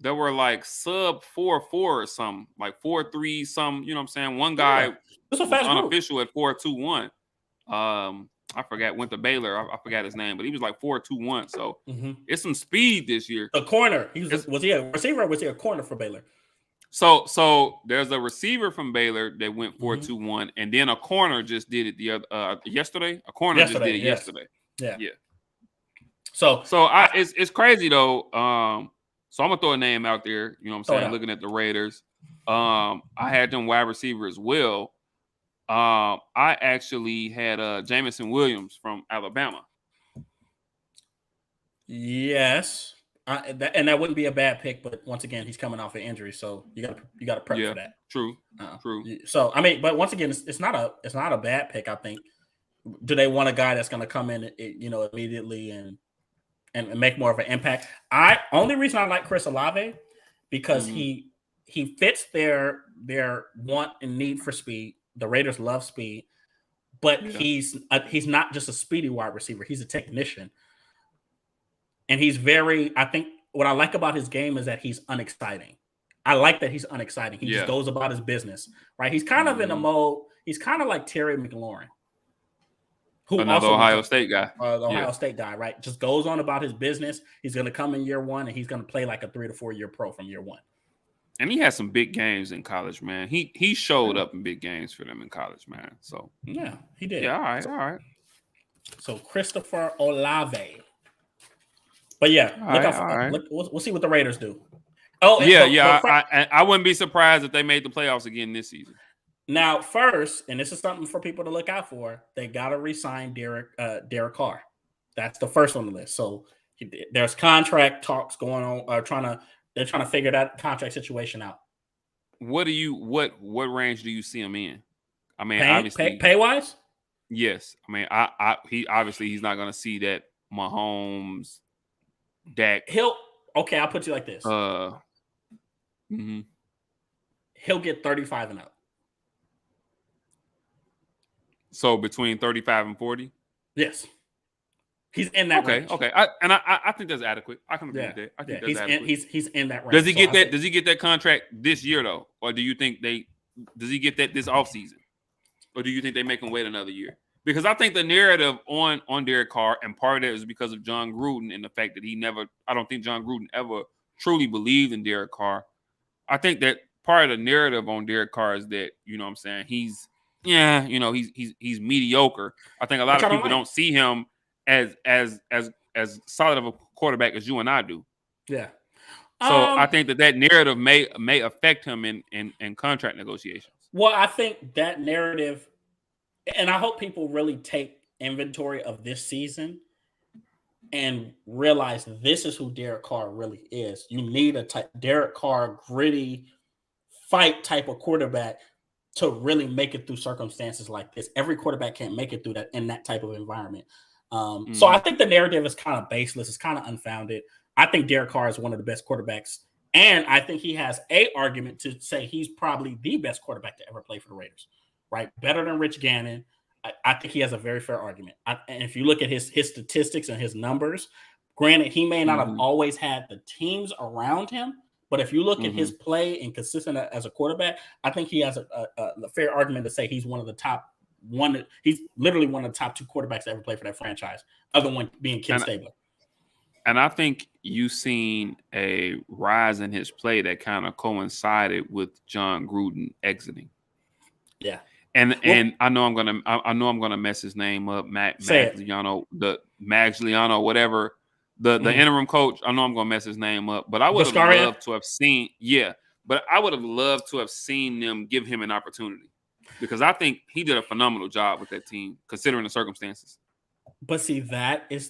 that were like sub 4.4 or something, like 4.3 something. You know what I'm saying? One guy was unofficial at 4.21. I forgot, went to Baylor. I forgot his name, but he was like 4.21. So it's some speed this year. A corner. Was he a receiver or was he a corner for Baylor? So there's a receiver from Baylor that went 4.21, and then a corner just did it the other yesterday. A corner just did it yesterday. Yeah. So it's crazy though. So I'm gonna throw a name out there. You know what I'm saying? Looking at the Raiders, I had them wide receiver as well. I actually had Jameson Williams from Alabama. Yes, and that wouldn't be a bad pick, but once again, he's coming off an injury, so you got to prep for that. True. So I mean, but once again, it's not a bad pick. I think. Do they want a guy that's going to come in, immediately and make more of an impact? Only reason I like Chris Olave because he fits their want and need for speed. The Raiders love speed, but he's not just a speedy wide receiver. He's a technician. And he's very, I think what I like about his game is that he's unexciting. I like that he's unexciting. He just Yeah. goes about his business, right? He's kind of in a mode. He's kind of like Terry McLaurin, who Another also Ohio State guy. the Ohio State guy, right? Just goes on about his business. He's going to come in year one, and he's going to play like a 3 to 4 year pro from year one. And he had some big games in college, man. He showed up in big games for them in college, man. So yeah, he did. Yeah, all right. So Christopher Olave. But yeah, we'll see what the Raiders do. Oh, I wouldn't be surprised if they made the playoffs again this season. Now, first, and this is something for people to look out for, they got to re-sign Derek Carr. That's the first on the list. So there's contract talks going on. They're trying to figure that contract situation out. What range do you see him in? I mean, obviously, pay wise. Yes, I mean, he's not going to see that Mahomes, Dak. I'll put you like this. He'll get 35 and up. So between 35 and 40? Yes. He's in that range. Okay. I think that's adequate. I can agree with that. I think that's adequate. He's in that range. Does he get that? Does he get that contract this year though, or do you think does he get that this offseason, or do you think they make him wait another year? Because I think the narrative on Derek Carr, and part of that is because of John Gruden and the fact that I don't think John Gruden ever truly believed in Derek Carr. I think that part of the narrative on Derek Carr is that, you know what I'm saying, he's mediocre. I think a lot of people don't see him as solid of a quarterback as you and I do. Yeah. So I think that narrative may affect him in contract negotiations. Well, I think that narrative, and I hope people really take inventory of this season and realize this is who Derek Carr really is. You need a Derek Carr gritty fight type of quarterback to really make it through circumstances like this. Every quarterback can't make it through that in that type of environment. So I think the narrative is kind of baseless. It's kind of unfounded. I think Derek Carr is one of the best quarterbacks, and I think he has an argument to say he's probably the best quarterback to ever play for the Raiders, right? Better than Rich Gannon. I think he has a very fair argument. And if you look at his statistics and his numbers, granted, he may not have always had the teams around him, but if you look at his play and consistent as a quarterback, I think he has a fair argument to say he's one of the top one. He's literally one of the top 2 quarterbacks to ever play for that franchise, other one being Ken Stabler. And I think you've seen a rise in his play that kind of coincided with John Gruden exiting. Yeah. And I know I'm gonna mess his name up, Magliano, whatever. The interim coach, I know I'm gonna mess his name up, but I would have loved to have seen, them give him an opportunity, because I think he did a phenomenal job with that team, considering the circumstances. But see, that's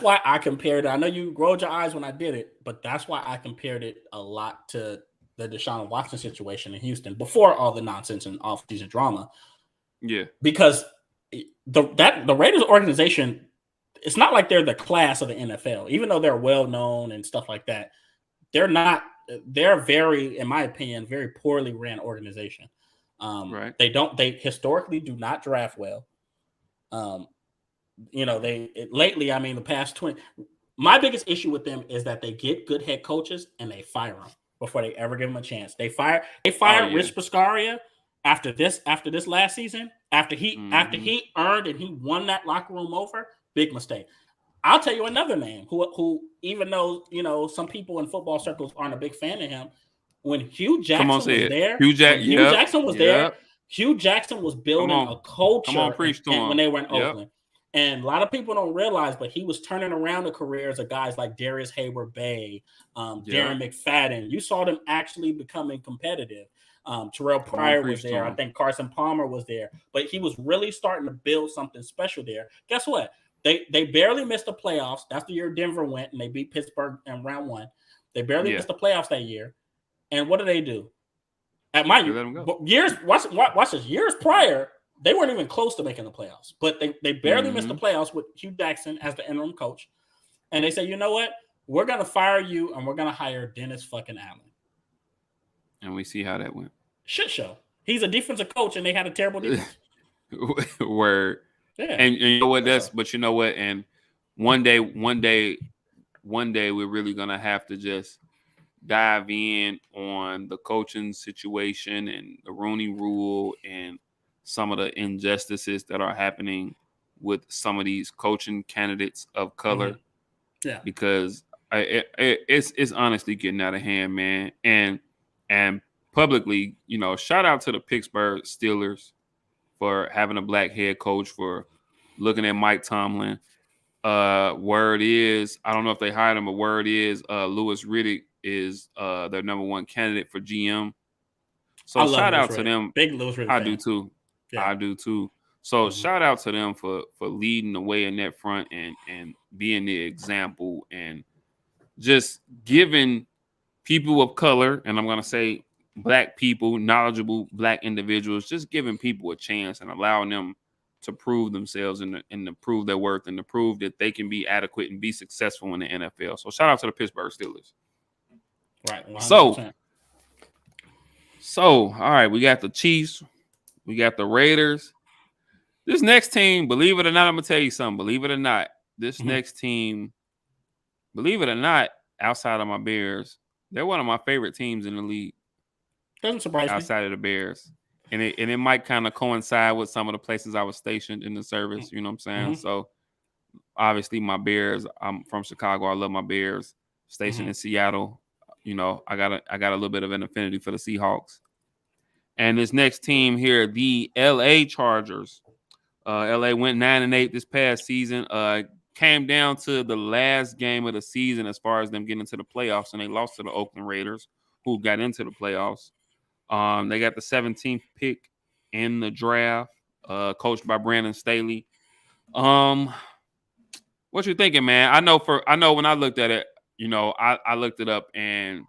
why I compared it. I know you rolled your eyes when I did it, but that's why I compared it a lot to the Deshaun Watson situation in Houston before all the nonsense and off-season drama. Yeah, because the Raiders organization, it's not like they're the class of the NFL, even though they're well known and stuff like that. They're not. They're very, in my opinion, very poorly ran organization. Right. They historically do not draft well. Lately, I mean, the past 20. My biggest issue with them is that they get good head coaches and they fire them before they ever give them a chance. They fired Rich Bisaccia after this last season, after he earned and he won that locker room over. Big mistake. I'll tell you another name who even though, some people in football circles aren't a big fan of him, when Hugh Jackson was there, Hugh Jackson was there. Hugh Jackson was building a culture when they were in Oakland. And a lot of people don't realize, but he was turning around the careers of guys like Darius Hayward-Bay, Darren McFadden. You saw them actually becoming competitive. Terrell Pryor was there. I think Carson Palmer was there. But he was really starting to build something special there. Guess what? They barely missed the playoffs. That's the year Denver went, and they beat Pittsburgh in round 1. They barely missed the playoffs that year. And what do? At my years, watch this. Years prior, they weren't even close to making the playoffs. But they barely missed the playoffs with Hugh Jackson as the interim coach. And they say, you know what? We're going to fire you, and we're going to hire Dennis fucking Allen. And we see how that went. Shit show. He's a defensive coach, and they had a terrible defense. Word. Yeah. And you know what? But you know what? And one day one day we're really gonna have to just dive in on the coaching situation and the Rooney Rule and some of the injustices that are happening with some of these coaching candidates of color. Yeah, because it's honestly getting out of hand, man. And publicly, shout out to the Pittsburgh Steelers for having a black head coach, for looking at Mike Tomlin. Word is, I don't know if they hired him, but word is Louis Riddick is their number one candidate for GM. So shout out to them. Big Louis Riddick I fan. do too. Yeah. I do too. So shout out to them for leading the way in that front and being the example and just giving people of color, and I'm gonna say black people, knowledgeable black individuals, just giving people a chance and allowing them to prove themselves and to prove their worth and to prove that they can be adequate and be successful in the NFL. So shout out to the Pittsburgh Steelers. Right. 100%. So all right, we got the Chiefs, we got the Raiders. This next team, believe it or not, I'm gonna tell you something. Believe it or not, this next team, believe it or not, outside of my Bears, they're one of my favorite teams in the league. Doesn't surprise me. Outside of the Bears. And it might kind of coincide with some of the places I was stationed in the service. You know what I'm saying? So obviously my Bears, I'm from Chicago. I love my Bears. Stationed in Seattle. I got a little bit of an affinity for the Seahawks. And this next team here, the LA Chargers. LA went 9-8 this past season. Came down to the last game of the season as far as them getting into the playoffs, and they lost to the Oakland Raiders, who got into the playoffs. They got the 17th pick in the draft, coached by Brandon Staley. What you thinking, man? I know when I looked at it, I looked it up, and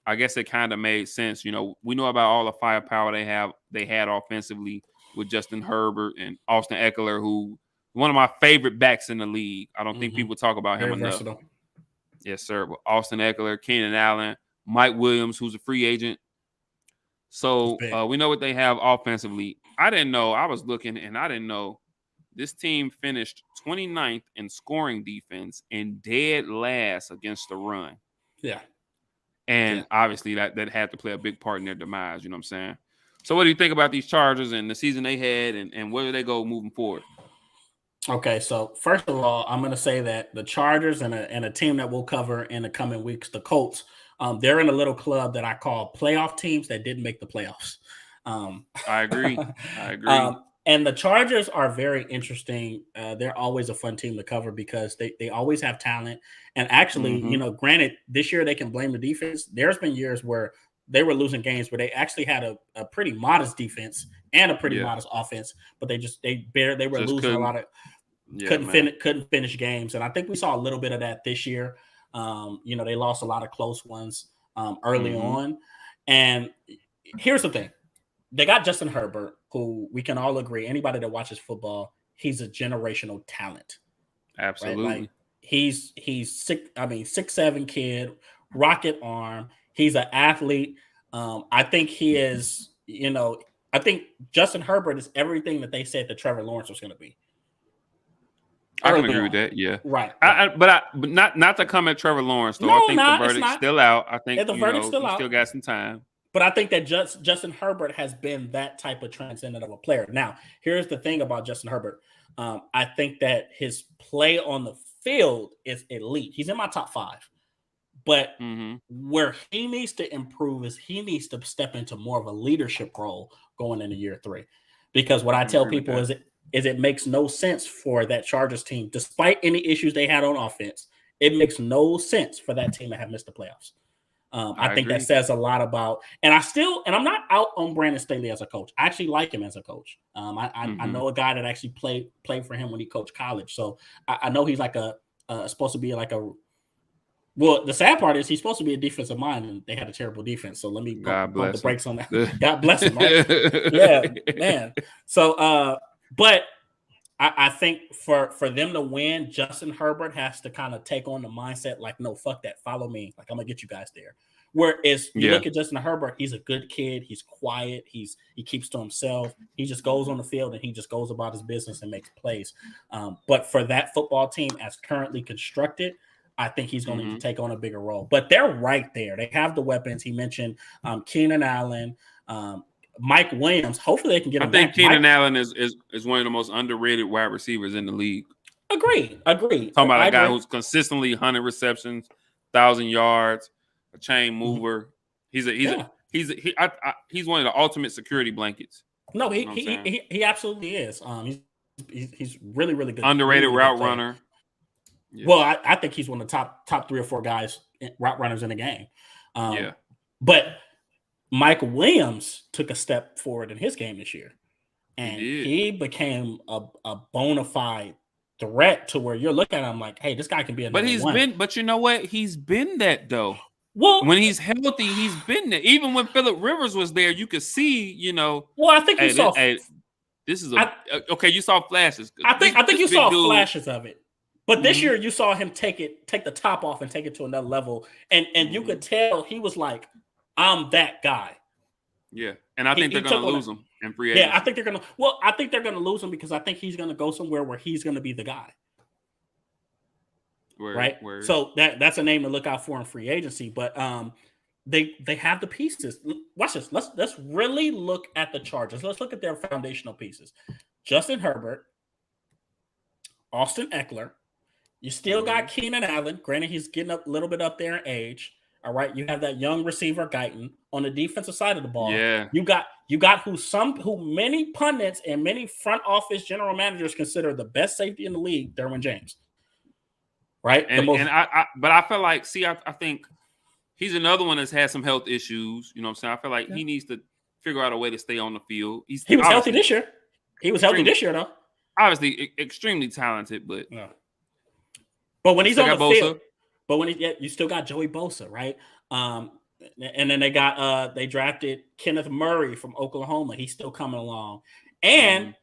I guess it kind of made sense. We know about all the firepower they had offensively with Justin Herbert and Austin Eckler, who one of my favorite backs in the league. I don't think people talk about him enough. Versatile. Yes, sir. But Austin Eckler, Keenan Allen, Mike Williams, who's a free agent. So we know what they have offensively. I didn't know. I was looking, and I didn't know this team finished 29th in scoring defense and dead last against the run. Yeah. And obviously that had to play a big part in their demise. You know what I'm saying? So what do you think about these Chargers and the season they had, and where do they go moving forward? Okay, so first of all, I'm going to say that the Chargers and a team that we'll cover in the coming weeks, the Colts, they're in a little club that I call playoff teams that didn't make the playoffs. I agree. And the Chargers are very interesting. They're always a fun team to cover because they always have talent. And actually, granted, this year they can blame the defense. There's been years where they were losing games where they actually had a pretty modest defense and a pretty modest offense, but they were losing a lot of couldn't finish games. And I think we saw a little bit of that this year. They lost a lot of close ones early on. And here's the thing. They got Justin Herbert, who we can all agree, anybody that watches football, he's a generational talent. Absolutely. Right? Like he's 6'7" kid, rocket arm. He's an athlete. I think he is, I think Justin Herbert is everything that they said that Trevor Lawrence was going to be. I can agree with that. Yeah. Right. But not to come at Trevor Lawrence, though. I think the verdict's still out. I think the verdict's still out. Still got some time. But I think that Justin Herbert has been that type of transcendent of a player. Now, here's the thing about Justin Herbert. I think that his play on the field is elite. He's in my top 5. But where he needs to improve is he needs to step into more of a leadership role going into year 3. Because what I tell people is it makes no sense for that Chargers team, despite any issues they had on offense, it makes no sense for that team to have missed the playoffs. I think that says a lot about, and I'm not out on Brandon Staley as a coach. I actually like him as a coach. I know a guy that actually played for him when he coached college. So I know he's like supposed to be like well, the sad part is he's supposed to be a defensive mind, and they had a terrible defense. So let me pump the brakes on that. God bless him. Right? Yeah, man. So, but I think for them to win, Justin Herbert has to kind of take on the mindset like, no, fuck that. Follow me. Like, I'm going to get you guys there. Whereas you look at Justin Herbert, he's a good kid. He's quiet. He keeps to himself. He just goes on the field and he just goes about his business and makes plays. But for that football team as currently constructed, I think he's going to take on a bigger role. But they're right there. They have the weapons. He mentioned Keenan Allen, Mike Williams. Hopefully they can get him back. I think Keenan Allen is one of the most underrated wide receivers in the league. Agreed. Talking about a guy who's consistently 100 receptions, 1,000 yards, a chain mover. He's one of the ultimate security blankets. No, he absolutely is. He's really, really good. Underrated really route runner. Yeah. Well, I think he's one of the top 3 or 4 guys, route runners in the game. But Mike Williams took a step forward in his game this year, and he became a bona fide threat to where you're looking at him like, hey, this guy can be a number one. But you know what? He's been that though. Well, when he's healthy, he's been there. Even when Phillip Rivers was there, you could see, Well, I think you saw. This is okay. You saw flashes. I think you saw flashes of it. But this year, you saw him take the top off and take it to another level, and you could tell he was like, "I'm that guy." Yeah, and I think they're going to lose him in free agency. Yeah, I think they're going to. Well, I think they're going to lose him because I think he's going to go somewhere where he's going to be the guy. Right. So that's a name to look out for in free agency. But they have the pieces. Watch this. Let's really look at the Chargers. Let's look at their foundational pieces. Justin Herbert, Austin Eckler. You still got Keenan Allen. Granted, he's getting a little bit up there in age. All right. You have that young receiver Guyton on the defensive side of the ball. Yeah. You got who many pundits and many front office general managers consider the best safety in the league, Derwin James. Right. But I feel like, I think he's another one that's had some health issues. You know what I'm saying? I feel like he needs to figure out a way to stay on the field. He was healthy this year. He was healthy this year, though. Obviously, extremely talented, but but when he's on the field, but when you still got Joey Bosa, right? And then they drafted Kenneth Murray from Oklahoma. He's still coming along, and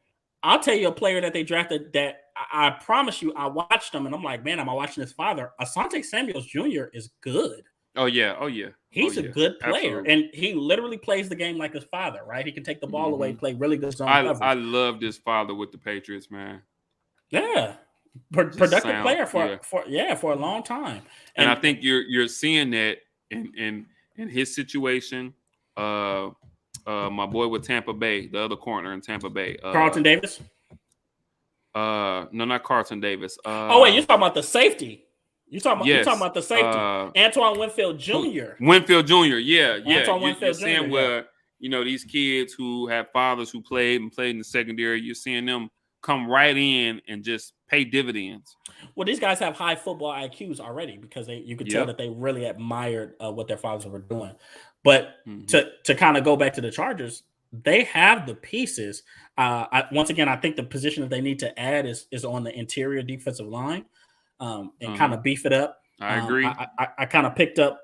I'll tell you a player that they drafted that I promise you, I watched him and I'm like, man, am I watching his father? Asante Samuels Jr. is good. Oh yeah. He's a good player, and he literally plays the game like his father, right? He can take the ball away, play really good zone coverage. I loved his father with the Patriots, man. Yeah, productive player for a long time, and I think you're seeing that in his situation. My boy with Tampa Bay, the other corner in Tampa Bay, Carlton Davis. No, not Carlton Davis. Wait, you're talking about the safety. You're talking about the safety. Antoine Winfield Jr. Winfield Jr. Yeah. Antoine Winfield Jr. Seeing where these kids who have fathers who played in the secondary, you're seeing them come right in and just pay dividends. Well, these guys have high football IQs already because you could tell that they really admired what their fathers were doing. But to kind of go back to the Chargers, they have the pieces. Once again, I think the position that they need to add is on the interior defensive line and kind of beef it up. I agree. I kind of picked up.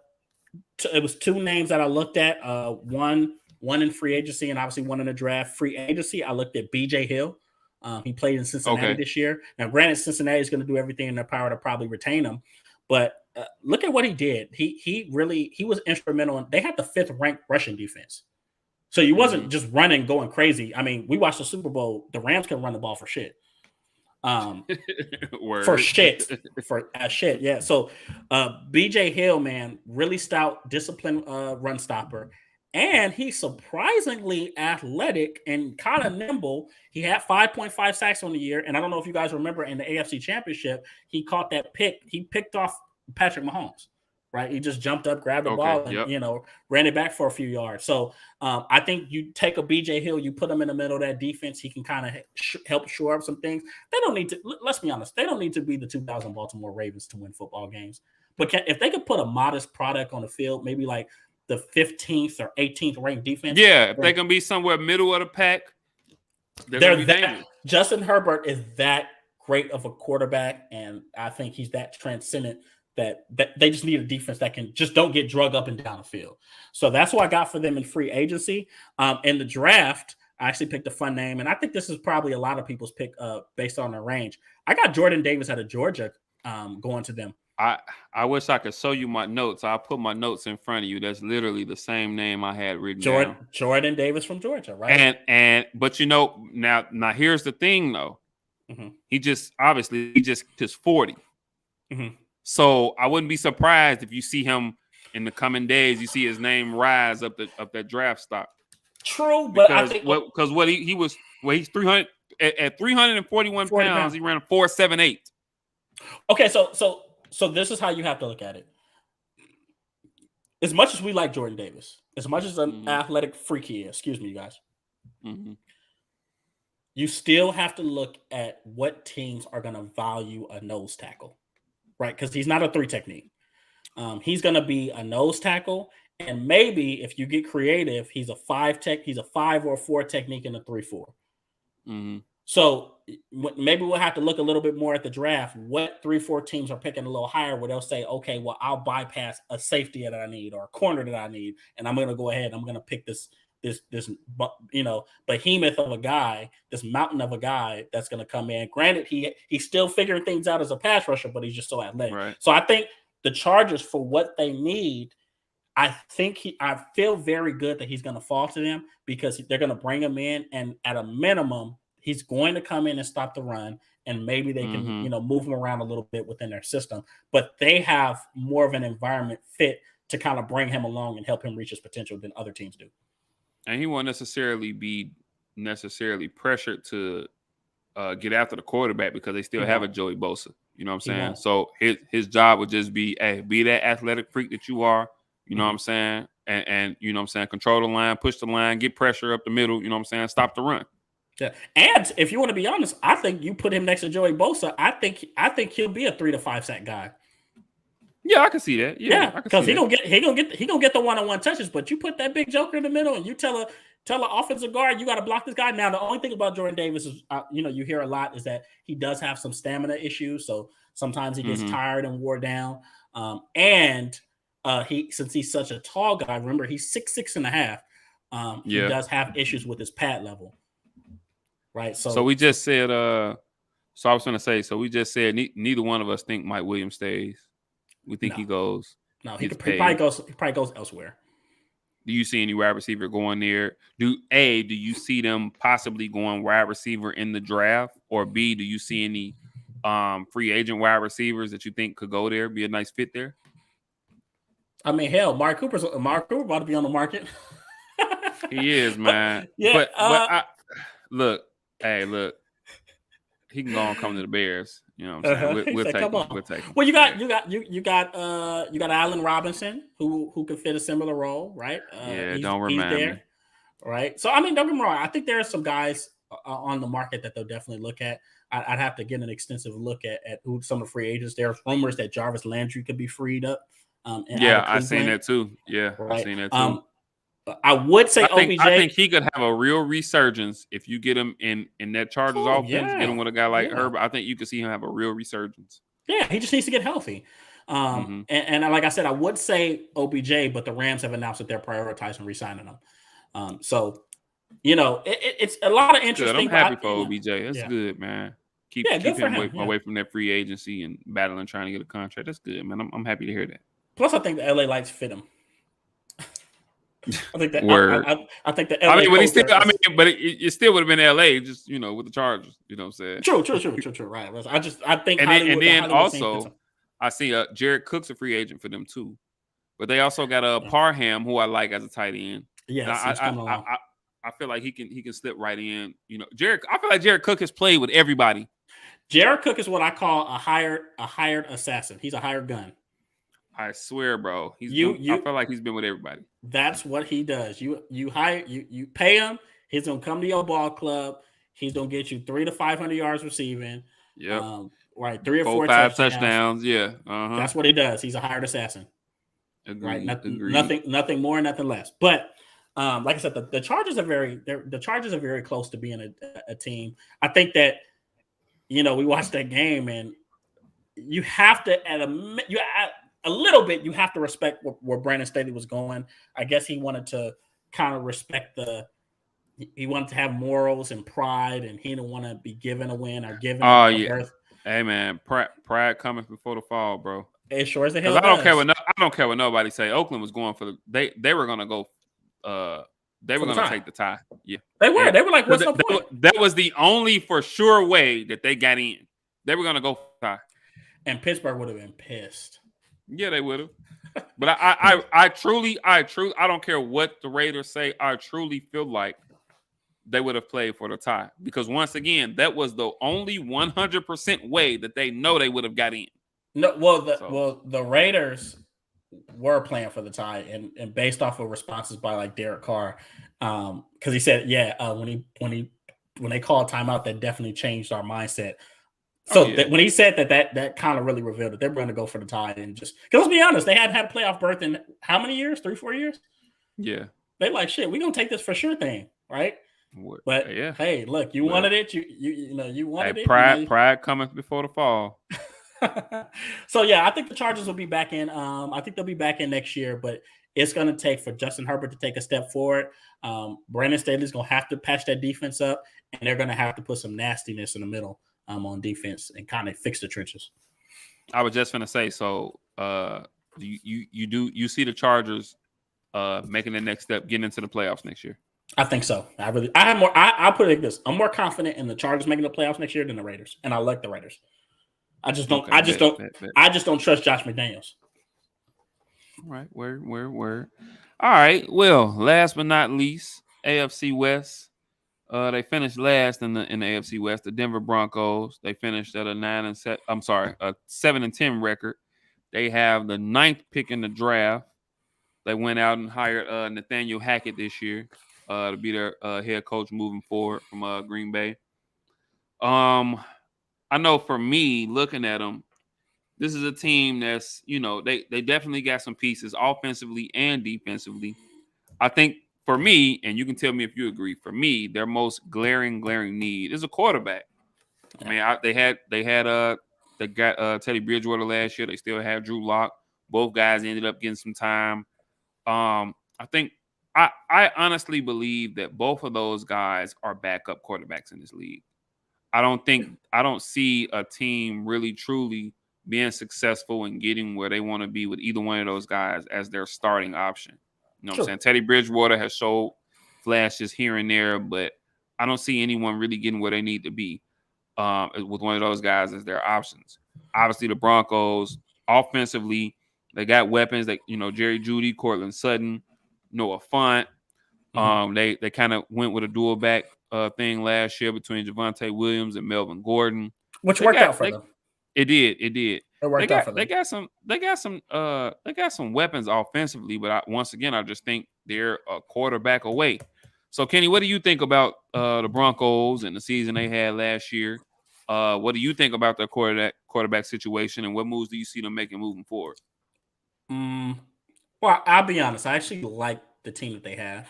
It was 2 names that I looked at. One in free agency and obviously one in the draft. Free agency, I looked at B.J. Hill. He played in Cincinnati this year. Now, granted, Cincinnati is going to do everything in their power to probably retain him, but look at what he did. He was instrumental. They had the 5th ranked rushing defense. So you wasn't just running, going crazy. I mean, we watched the Super Bowl. The Rams can run the ball for shit. For shit. Yeah. So BJ Hill, man, really stout, disciplined run stopper. And he's surprisingly athletic and kind of nimble. He had 5.5 sacks on the year. And I don't know if you guys remember in the AFC Championship, he caught that pick. He picked off Patrick Mahomes, right? He just jumped up, grabbed the ball, and, ran it back for a few yards. So I think you take a BJ Hill, you put him in the middle of that defense, he can kind of help shore up some things. They don't need to, let's be honest, they don't need to be the 2000 Baltimore Ravens to win football games. But if they could put a modest product on the field, maybe like the 15th or 18th ranked defense. Yeah, if they can be somewhere middle of the pack, they're dangerous. Justin Herbert is that great of a quarterback, and I think he's that transcendent that they just need a defense that can just don't get drug up and down the field. So that's what I got for them in free agency. In the draft, I actually picked a fun name, and I think this is probably a lot of people's pick based on their range. I got Jordan Davis out of Georgia going to them. I wish I could show you my notes. I'll put my notes in front of you. That's literally the same name I had written down. Jordan Davis from Georgia, right? But now here's the thing though. He just his 40. So I wouldn't be surprised if you see him in the coming days. You see his name rise up that draft stock. True, but I think what he's 300 at 341 pounds. He ran a 4.78. Okay, so this is how you have to look at it. As much as we like Jordan Davis, as much as an athletic freak he is, excuse me, you guys, you still have to look at what teams are going to value a nose tackle, right? Because he's not a 3 technique. He's going to be a nose tackle, and maybe if you get creative, he's a 5 or a 4 technique in a 3-4. So maybe we'll have to look a little bit more at the draft. What 3-4 teams are picking a little higher where they'll say, okay, well, I'll bypass a safety that I need or a corner that I need, and I'm going to go ahead and I'm going to pick this behemoth of a guy, this mountain of a guy that's going to come in. Granted, he's still figuring things out as a pass rusher, but he's just so athletic. Right. So I think the Chargers, for what they need, I feel very good that he's going to fall to them because they're going to bring him in, and at a minimum, he's going to come in and stop the run, and maybe they can, move him around a little bit within their system. But they have more of an environment fit to kind of bring him along and help him reach his potential than other teams do. And he won't necessarily be pressured to get after the quarterback because they still have a Joey Bosa. You know what I'm saying? So his job would just be, hey, be that athletic freak that you are. You know what I'm saying? And you know what I'm saying? Control the line, push the line, get pressure up the middle. You know what I'm saying? Stop the run. Yeah. And if you want to be honest, I think you put him next to Joey Bosa, I think he'll be a 3 to 5 sack guy. Yeah, I can see that. Yeah, because he gonna get the one-on-one touches, but you put that big joker in the middle and you tell an offensive guard you got to block this guy. Now, the only thing about Jordan Davis is, you hear a lot is that he does have some stamina issues, so sometimes he gets tired and wore down. And since he's such a tall guy, remember he's 6'6" and a half. He does have issues with his pad level. Right. So we just said, so I was going to say, we just said neither one of us think Mike Williams stays. We think he goes. No, he probably goes elsewhere. Do you see any wide receiver going there? Do you see them possibly going wide receiver in the draft? Or B, do you see any free agent wide receivers that you think could go there, be a nice fit there? I mean, hell, Mark Cooper about to be on the market. He is, man. Look, he can go and come to the Bears. You know what I'm saying? We'll take him. Well, you got Allen Robinson who could fit a similar role, right? Don't remind me. Right. So I mean, don't get me wrong. I think there are some guys on the market that they'll definitely look at. I'd have to get an extensive look at who some of the free agents. There are rumors that Jarvis Landry could be freed up. I've seen that too. Yeah, right. I've seen that too. I would say OBJ. I think he could have a real resurgence if you get him in that Chargers offense. Get him with a guy like Herbert. I think you could see him have a real resurgence. Yeah, he just needs to get healthy. And like I said, I would say OBJ, but the Rams have announced that they're prioritizing re-signing him. So it's a lot of interesting. Good. I'm happy for OBJ. That's good, man. Keep him away from that free agency and battling trying to get a contract. That's good, man. I'm happy to hear that. Plus, I think the LA lights fit him. I think that. Word. I think the LA. But it still would have been LA, just with the Chargers. You know what I'm saying? True. Right. I think. And then also, I see Jared Cook's a free agent for them too, but they also got a Parham who I like as a tight end. Yeah, I feel like he can slip right in. I feel like Jared Cook has played with everybody. Jared Cook is what I call a hired assassin. He's a hired gun. I swear, bro. I feel like he's been with everybody. That's what he does. You pay him. He's gonna come to your ball club. He's gonna get you 300 to 500 yards receiving. Yeah. Right. 3 or 4 touchdowns. Yeah. That's what he does. He's a hired assassin. Agreed. Right. Agreed. Nothing more, nothing less. But like I said, the Chargers are very close to being a team. I think that we watched that game and you have to a little bit, you have to respect where Brandon Staley was going. I guess he wanted to kind of respect he wanted to have morals and pride, and he didn't want to be given a win or given a birth. Hey man, pride coming before the fall, bro. It sure as the hell. I don't care what nobody say. Oakland was going for they were gonna go. They were gonna take the tie. Yeah, they were. They were like, what's the point? That was the only for sure way that they got in. They were gonna go for the tie. And Pittsburgh would have been pissed. Yeah, they would have. But I truly, I don't care what the Raiders say. I truly feel like they would have played for the tie because once again, that was the only 100% way that they know they would have got in. No, well, the Raiders were playing for the tie, and based off of responses by like Derek Carr, because he said, when they called timeout, that definitely changed our mindset. So when he said that kind of really revealed that they're going to go for the tie and just because let's be honest, they hadn't had a playoff berth in how many years? 3-4 years? Yeah, they like shit. We're gonna take this for sure thing, right? But hey, look, you wanted it. You wanted it. Pride cometh before the fall. So yeah, I think the Chargers will be back in. I think they'll be back in next year, but it's going to take for Justin Herbert to take a step forward. Brandon Staley's going to have to patch that defense up, and they're going to have to put some nastiness in the middle on defense and kind of fix the trenches. I was just going to say, so you see the Chargers making the next step, getting into the playoffs next year? I think so. I have more. I'll put it like this: I'm more confident in the Chargers making the playoffs next year than the Raiders, and I like the Raiders. I just don't. I just don't trust Josh McDaniels. All right, word. All right. Well, last but not least, AFC West. They finished last in the AFC West. The Denver Broncos. They finished at a 7-10 record. They have the 9th pick in the draft. They went out and hired Nathaniel Hackett this year to be their head coach moving forward from Green Bay. I know for me, looking at them, this is a team that's, they definitely got some pieces offensively and defensively. I think for me, and you can tell me if you agree, for me, their most glaring need is a quarterback. I mean, they got Teddy Bridgewater last year. They still have Drew Lock. Both guys ended up getting some time. I think I honestly believe that both of those guys are backup quarterbacks in this league. I don't see a team really truly being successful and getting where they want to be with either one of those guys as their starting option. You know what I'm saying? Teddy Bridgewater has showed flashes here and there, but I don't see anyone really getting where they need to be with one of those guys as their options. Obviously, the Broncos, offensively, they got weapons that, Jerry Jeudy, Cortland Sutton, Noah Fant. They kind of went with a dual back thing last year between Javonte Williams and Melvin Gordon, which worked out for them. It did. It worked out for them. They got some weapons offensively, but once again, I just think they're a quarterback away. So, Kenny, what do you think about the Broncos and the season they had last year? What do you think about their quarterback situation, and what moves do you see them making moving forward? Well, I'll be honest. I actually like the team that they have.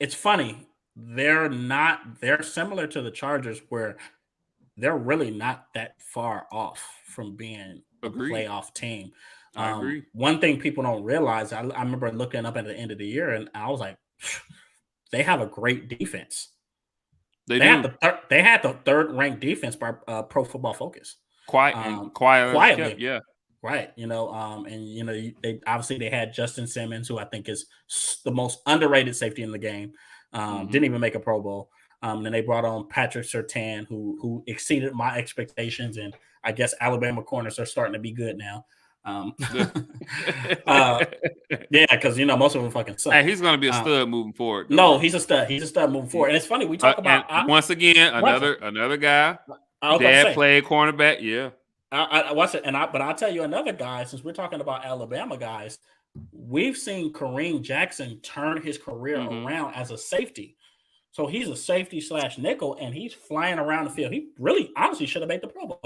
It's funny. They're similar to the Chargers where they're really not that far off from being a playoff team. I agree. One thing people don't realize, I remember looking up at the end of the year and I was like, they have a great defense. They had the third ranked defense by Pro Football Focus. Quietly, yeah. Right, they obviously they had Justin Simmons, who I think is the most underrated safety in the game. Didn't even make a Pro Bowl. And then they brought on Patrick Surtain, who exceeded my expectations, and I guess Alabama corners are starting to be good now. Because most of them fucking suck. Hey, he's gonna be a stud moving forward. Though. No, he's a stud. He's a stud moving forward. And it's funny we talk about once again another guy. Dad played cornerback. Yeah. But I'll tell you another guy, since we're talking about Alabama guys, we've seen Kareem Jackson turn his career around as a safety. So he's a safety / nickel, and he's flying around the field. He really honestly should have made the Pro Bowl.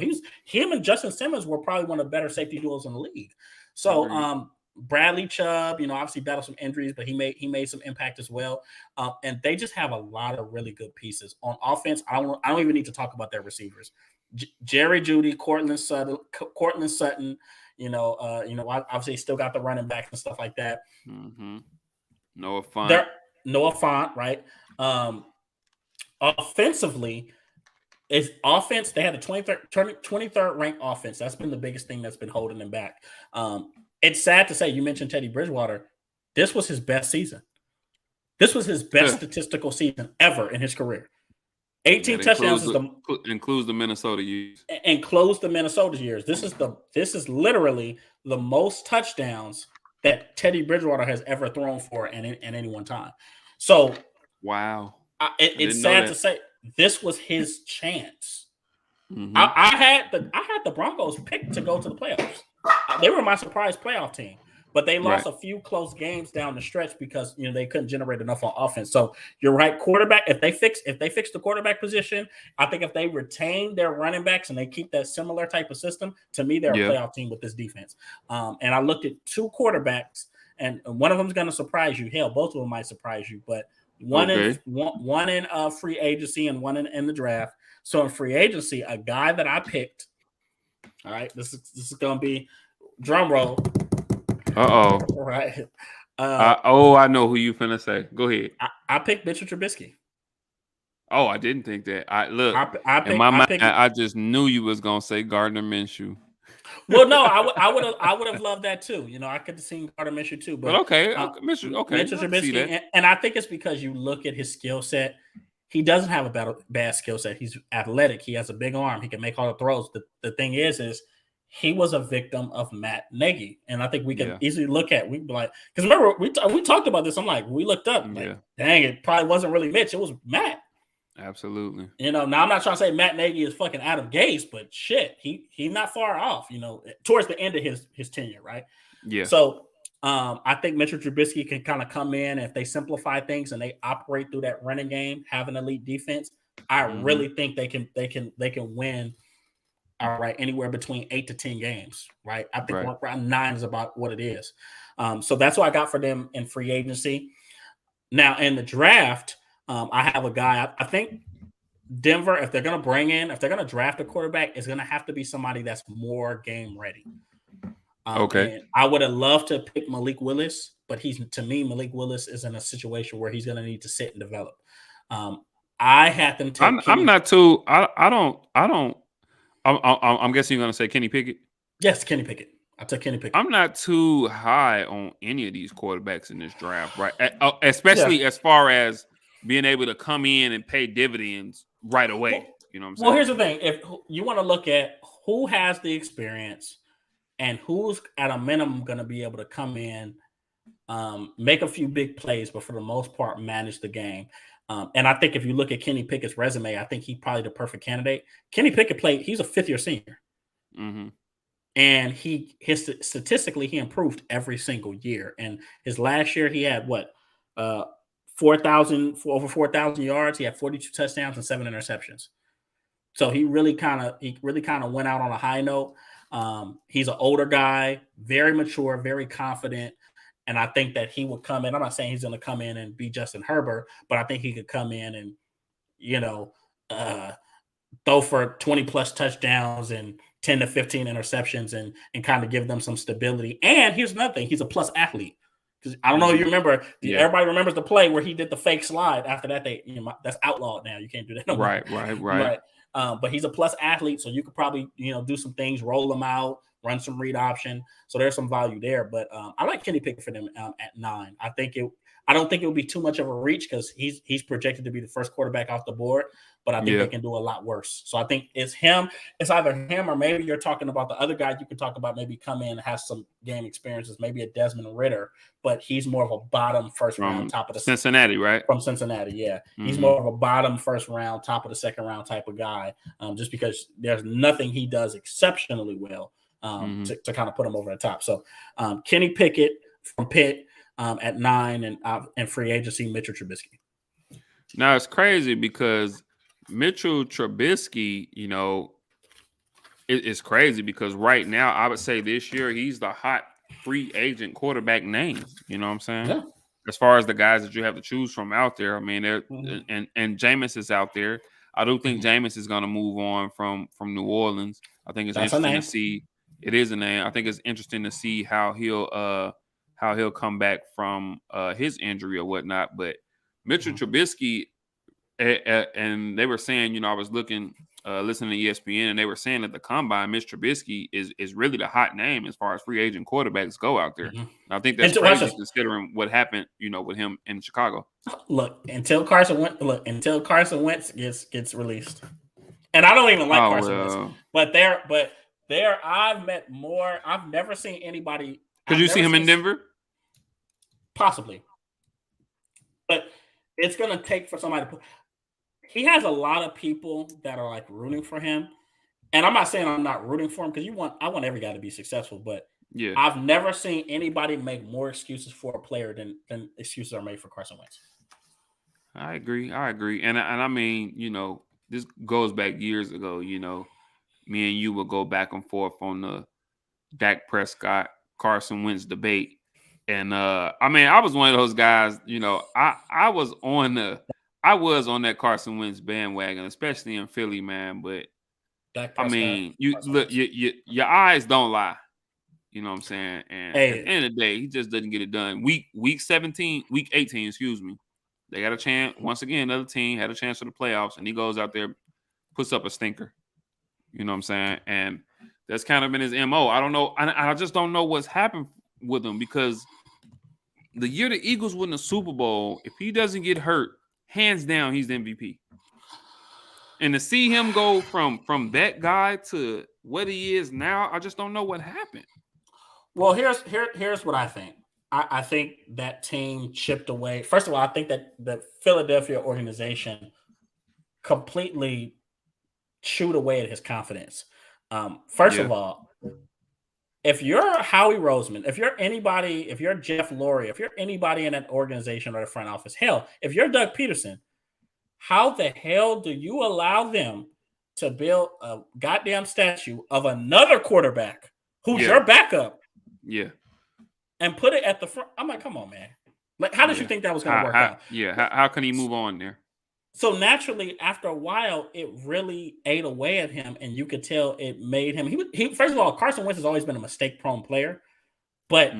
Him and Justin Simmons were probably one of the better safety duos in the league. So Bradley Chubb, obviously battled some injuries, but he made some impact as well. And they just have a lot of really good pieces on offense. I don't even need to talk about their receivers. Jerry Jeudy, Cortland Sutton, obviously still got the running back and stuff like that. Noah Fant, right? Offensively, they had a 23rd ranked offense. That's been the biggest thing that's been holding them back. It's sad to say, you mentioned Teddy Bridgewater. This was his best season. This was his best statistical season ever in his career. 18 touchdowns includes the Minnesota years. And close the Minnesota years. This is literally the most touchdowns that Teddy Bridgewater has ever thrown for in any one time. So wow, it's sad to say this was his chance. Mm-hmm. I had the Broncos picked to go to the playoffs. They were my surprise playoff team, but they lost a few close games down the stretch because they couldn't generate enough on offense. So you're right, quarterback. If they fix the quarterback position, I think if they retain their running backs and they keep that similar type of system, to me they're a playoff team with this defense. And I looked at two quarterbacks, and one of them is going to surprise you. Hell, both of them might surprise you, but one in free agency and one in the draft. So in free agency, a guy that I picked. All right, this is gonna be drum roll. All right. I know who you finna say. Go ahead. I picked Mitchell Trubisky. Oh, I didn't think that. I just knew you was gonna say Gardner Minshew. Well, no, I would have loved that too. I could have seen Gardner Minshew too. But okay, Mitchell Trubisky, and I think it's because you look at his skill set. He doesn't have a bad skill set. He's athletic. He has a big arm. He can make all the throws. The thing is he was a victim of Matt Nagy. And I think we can easily look at, we'd be like, because remember, we talked about this. I'm like, we looked up, like, dang, it probably wasn't really Mitch. It was Matt. Absolutely. Now I'm not trying to say Matt Nagy is fucking Adam Gase, but shit, he's not far off, towards the end of his tenure, right? Yeah. So I think Mitchell Trubisky can kind of come in if they simplify things and they operate through that running game, have an elite defense. I really think they can win. All right, anywhere between 8 to 10 games, right? I think around 9 is about what it is. So that's what I got for them in free agency. Now in the draft, I have a guy. I think Denver, if they're going to draft a quarterback, is going to have to be somebody that's more game ready. Okay. I would have loved to pick Malik Willis, but Malik Willis is in a situation where he's going to need to sit and develop. I had them take. I'm not too. I don't. I'm guessing you're going to say Kenny Pickett. Yes, Kenny Pickett. I took Kenny Pickett. I'm not too high on any of these quarterbacks in this draft, right? Especially as far as being able to come in and pay dividends right away. You know what I'm saying? Well, here's the thing: if you want to look at who has the experience and who's at a minimum going to be able to come in, make a few big plays, but for the most part, manage the game. And I think if you look at Kenny Pickett's resume, I think he's probably the perfect candidate. Kenny Pickett he's a fifth-year senior. Mm-hmm. And statistically, he improved every single year. And his last year, he had over 4,000 yards. He had 42 touchdowns and 7 interceptions. So he really kind of went out on a high note. He's an older guy, very mature, very confident. And I think that he would come in. I'm not saying he's going to come in and be Justin Herbert, but I think he could come in and, throw for 20 plus touchdowns and 10 to 15 interceptions and kind of give them some stability. And here's another thing. He's a plus athlete. Because I don't know if you remember, everybody remembers the play where he did the fake slide. After that, that's outlawed now. You can't do that no more. Right. But he's a plus athlete, so you could probably, do some things, roll him out, run some read option. So there's some value there. But I like Kenny Pickett for them at 9. I don't think it would be too much of a reach because he's projected to be the first quarterback off the board, but I think they can do a lot worse. So I think it's either him or maybe you're talking about the other guy you could talk about, maybe come in and have some game experiences, maybe a Desmond Ridder, but he's more of a bottom first round, top of the Cincinnati, right? From Cincinnati, yeah. Mm-hmm. He's more of a bottom first round, top of the second round type of guy, just because there's nothing he does exceptionally well to kind of put him over the top. So Kenny Pickett from Pitt at 9 and free agency, Mitchell Trubisky. Now it's crazy because Mitchell Trubisky, it's crazy because right now I would say this year he's the hot free agent quarterback name. You know what I'm saying? Yeah. As far as the guys that you have to choose from out there, I mean, and Jameis is out there. I do think Jameis is going to move on from New Orleans. I think it's interesting to see. It is a name. I think it's interesting to see how he'll come back from his injury or whatnot. But Mitchell Trubisky, and they were saying, I was looking listening to ESPN, and they were saying that the combine, Mitch Trubisky is really the hot name as far as free agent quarterbacks go out there. Mhm. I think that's crazy considering what happened, with him in Chicago. Look, until Carson Wentz gets released, and I don't even like Carson Wentz, but I've never seen anybody. Could you see him in Denver? Possibly, but it's gonna take for somebody to put. He has a lot of people that are like rooting for him, and I'm not saying I'm not rooting for him because I want every guy to be successful, but yeah, I've never seen anybody make more excuses for a player than excuses are made for Carson Wentz. I agree, and I mean, this goes back years ago. Me and you would go back and forth on the Dak Prescott Carson Wentz debate, and I mean, I was one of those guys. I was on that Carson Wentz bandwagon, especially in Philly, man. But I mean, your eyes don't lie. You know what I'm saying? And at the end of the day, he just doesn't get it done. Week 18, excuse me. They got a chance. Once again, another team had a chance for the playoffs, and he goes out there, puts up a stinker. You know what I'm saying? And that's kind of been his MO. I don't know. I just don't know what's happened with him because the year the Eagles win the Super Bowl, if he doesn't get hurt, hands down, he's the MVP. And to see him go from that guy to what he is now, I just don't know what happened. Well, here's what I think. I think that team chipped away. First of all, I think that the Philadelphia organization completely chewed away at his confidence. First of all, if you're Howie Roseman, if you're Jeff Lurie, if you're anybody in that organization or the front office, hell, if you're Doug Peterson, how the hell do you allow them to build a goddamn statue of another quarterback who's your backup? Yeah. And put it at the front. I'm like, come on, man. Like, how did you think that was going to work out? Yeah. How can he move on there? So naturally, after a while, it really ate away at him, and you could tell it made him. He first of all, Carson Wentz has always been a mistake-prone player, but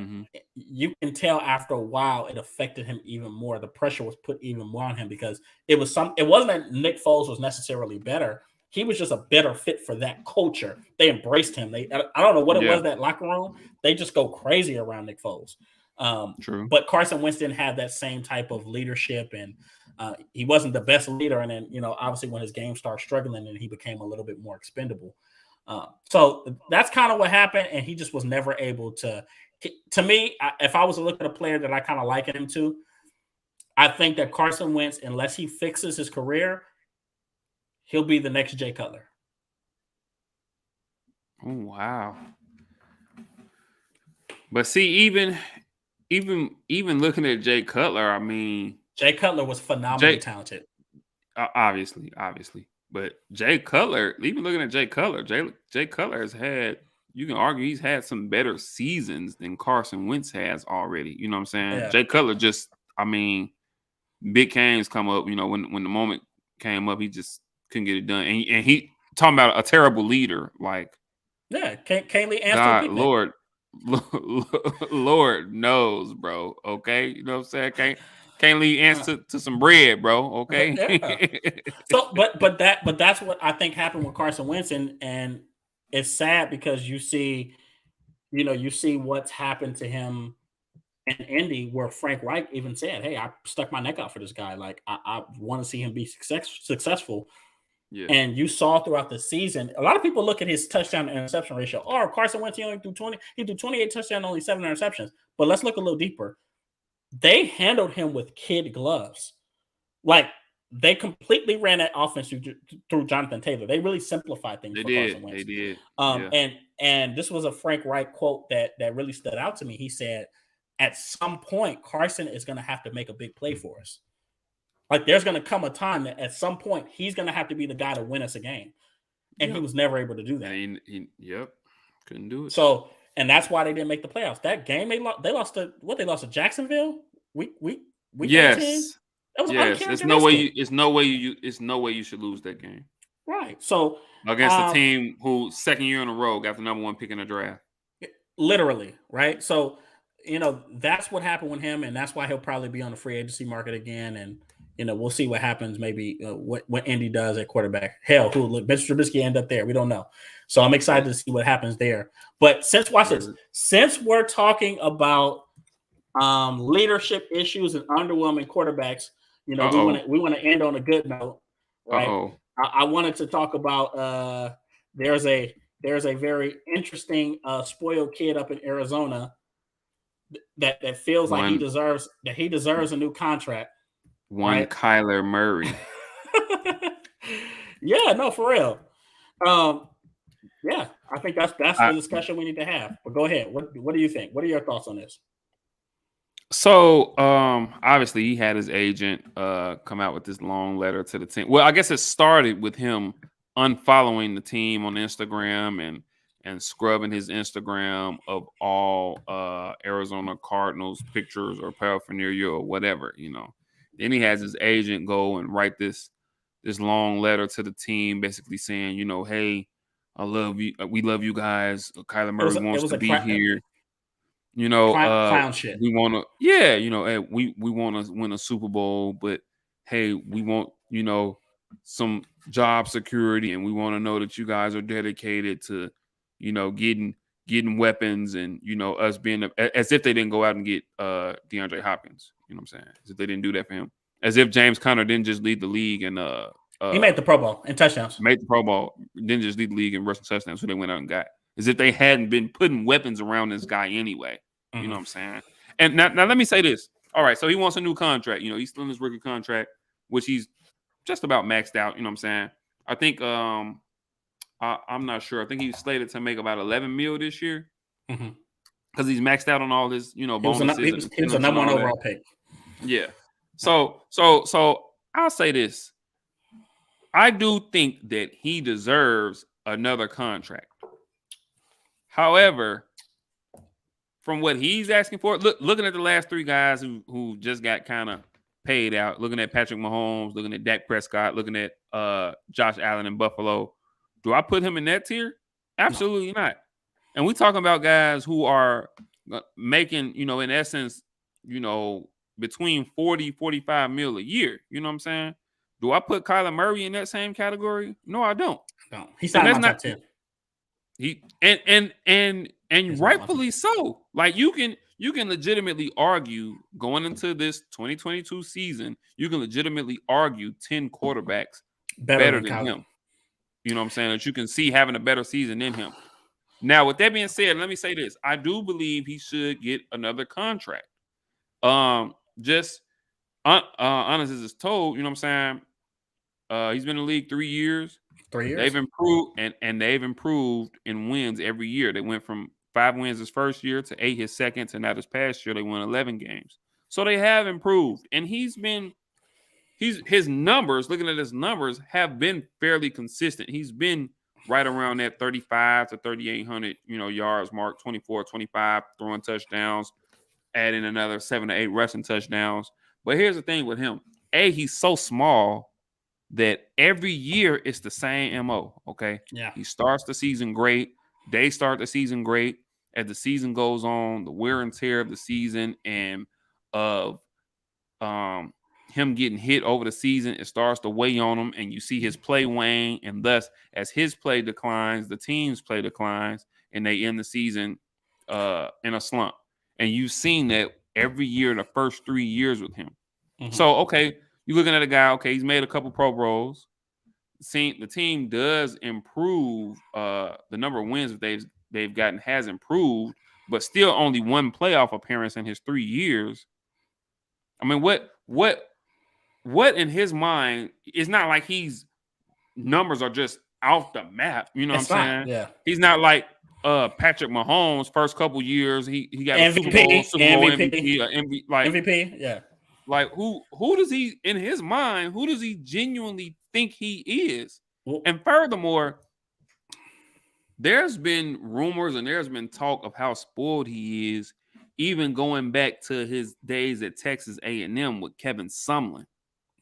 you can tell after a while it affected him even more. The pressure was put even more on him because it wasn't that Nick Foles was necessarily better. He was just a better fit for that culture. They embraced him. I don't know what it was, that locker room. They just go crazy around Nick Foles. True. But Carson Wentz didn't have that same type of leadership, and he wasn't the best leader. And then, obviously when his game started struggling, and he became a little bit more expendable. So that's kind of what happened, and he just was never able to. To me, if I was to look at a player that I kind of liken him to, I think that Carson Wentz, unless he fixes his career, he'll be the next Jay Cutler. Oh, wow. But see, even looking at Jay Cutler, I mean, Jay Cutler was phenomenally talented. Obviously. But Jay Cutler, even looking at Jay Cutler, Jay Cutler has had, you can argue he's had some better seasons than Carson Wentz has already. You know what I'm saying? Yeah. Jay Cutler just, I mean, big games come up, when the moment came up, he just couldn't get it done. And he talking about a terrible leader, like, yeah, can't lead God, Lord knows, bro. Okay, you know what I'm saying? Can't lead answer to some bread, bro. Okay. Yeah. So, but that's what I think happened with Carson Wentz, and it's sad because you see what's happened to him in Indy, where Frank Reich even said, "Hey, I stuck my neck out for this guy. Like, I want to see him be successful." Yeah. And you saw throughout the season, a lot of people look at his touchdown to interception ratio. Oh, Carson Wentz, he only threw 20. He threw 28 touchdowns, only 7 interceptions. But let's look a little deeper. They handled him with kid gloves. Like, they completely ran that offense through Jonathan Taylor. They really simplified things for Carson Wentz. They did. And this was a Frank Reich quote that really stood out to me. He said, at some point, Carson is going to have to make a big play for us. Like, there's going to come a time that at some point he's going to have to be the guy to win us a game. And he was never able to do that. Couldn't do it. So, and that's why they didn't make the playoffs. That game they lost to Jacksonville? Week 18? Yes. That was It's no way you should lose that game. Right. So against a team who second year in a row got the number one pick in the draft. Literally, right? So, that's what happened with him, and that's why he'll probably be on the free agency market again. And we'll see what happens. Maybe what Indy does at quarterback. Hell, who look, Mitch Trubisky end up there? We don't know. So I'm excited to see what happens there. But watch this. Since we're talking about leadership issues and underwhelming quarterbacks, we want to end on a good note, right? I wanted to talk about there's a very interesting spoiled kid up in Arizona that feels like he deserves a new contract. Right? Kyler Murray. Yeah, no, for real. Yeah, I think that's the discussion we need to have. But go ahead. What do you think? What are your thoughts on this? So obviously he had his agent come out with this long letter to the team. Well, I guess it started with him unfollowing the team on Instagram and scrubbing his Instagram of all Arizona Cardinals pictures or paraphernalia or whatever, Then he has his agent go and write this long letter to the team, basically saying, hey, I love you. We love you guys. Kyler Murray wants to be here. Clown shit. We want to, hey, we want to win a Super Bowl, but hey, we want, some job security, and we want to know that you guys are dedicated to, getting weapons and, us being as if they didn't go out and get DeAndre Hopkins. You know what I'm saying? As if they didn't do that for him. As if James Conner didn't just lead the league and he made the Pro Bowl in touchdowns. Made the Pro Bowl, didn't just lead the league in rushing touchdowns, so they went out and got. As if they hadn't been putting weapons around this guy anyway. Mm-hmm. You know what I'm saying? And now let me say this. All right, so he wants a new contract. He's still in his rookie contract, which he's just about maxed out. You know what I'm saying? I think I'm not sure. I think he's slated to make about $11 million this year because he's maxed out on all his bonuses. He was a number one overall pick. Yeah. So I'll say this. I do think that he deserves another contract. However, from what he's asking for, looking at the last three guys who just got kind of paid out, looking at Patrick Mahomes, looking at Dak Prescott, looking at Josh Allen in Buffalo, do I put him in that tier? Absolutely not. And we're talking about guys who are making, in essence, between 40, 45 mil a year. You know what I'm saying? Do I put Kyler Murray in that same category? No, I don't. No, he's not in my top 10. He and rightfully so. Like you can legitimately argue going into this 2022 season, you can legitimately argue 10 quarterbacks better than him. You know what I'm saying? That you can see having a better season than him. Now, with that being said, let me say this. I do believe he should get another contract. Just honest as it's told, you know what I'm saying? He's been in the league 3 years. 3 years. They've improved and they've improved in wins every year. They went from 5 wins his first year to 8 his second, to now this past year they won 11 games. So they have improved, and his numbers, looking at his numbers, have been fairly consistent. He's been right around that 35 to 3,800, yards mark, 24, 25 throwing touchdowns, adding another 7 to 8 rushing touchdowns. But here's the thing with him. He's so small that every year it's the same MO, okay? Yeah. He starts the season great. They start the season great. As the season goes on, the wear and tear of the season and of him getting hit over the season, it starts to weigh on him, and you see his play wane, and thus, as his play declines, the team's play declines, and they end the season in a slump. And you've seen that every year in the first 3 years with him. Mm-hmm. So, okay, you're looking at a guy, okay, he's made a couple Pro Bowls. The team does improve. The number of wins that they've gotten has improved, but still only one playoff appearance in his 3 years. I mean, what in his mind, it's not like he's numbers are just off the map. You know what I'm saying? Yeah. He's not like Patrick Mahomes first couple years. He got MVP, a Super Bowl MVP, MVP. Yeah. Like who does he, in his mind, who does he genuinely think he is? Well, and furthermore, there's been rumors and there's been talk of how spoiled he is, even going back to his days at Texas A&M with Kevin Sumlin.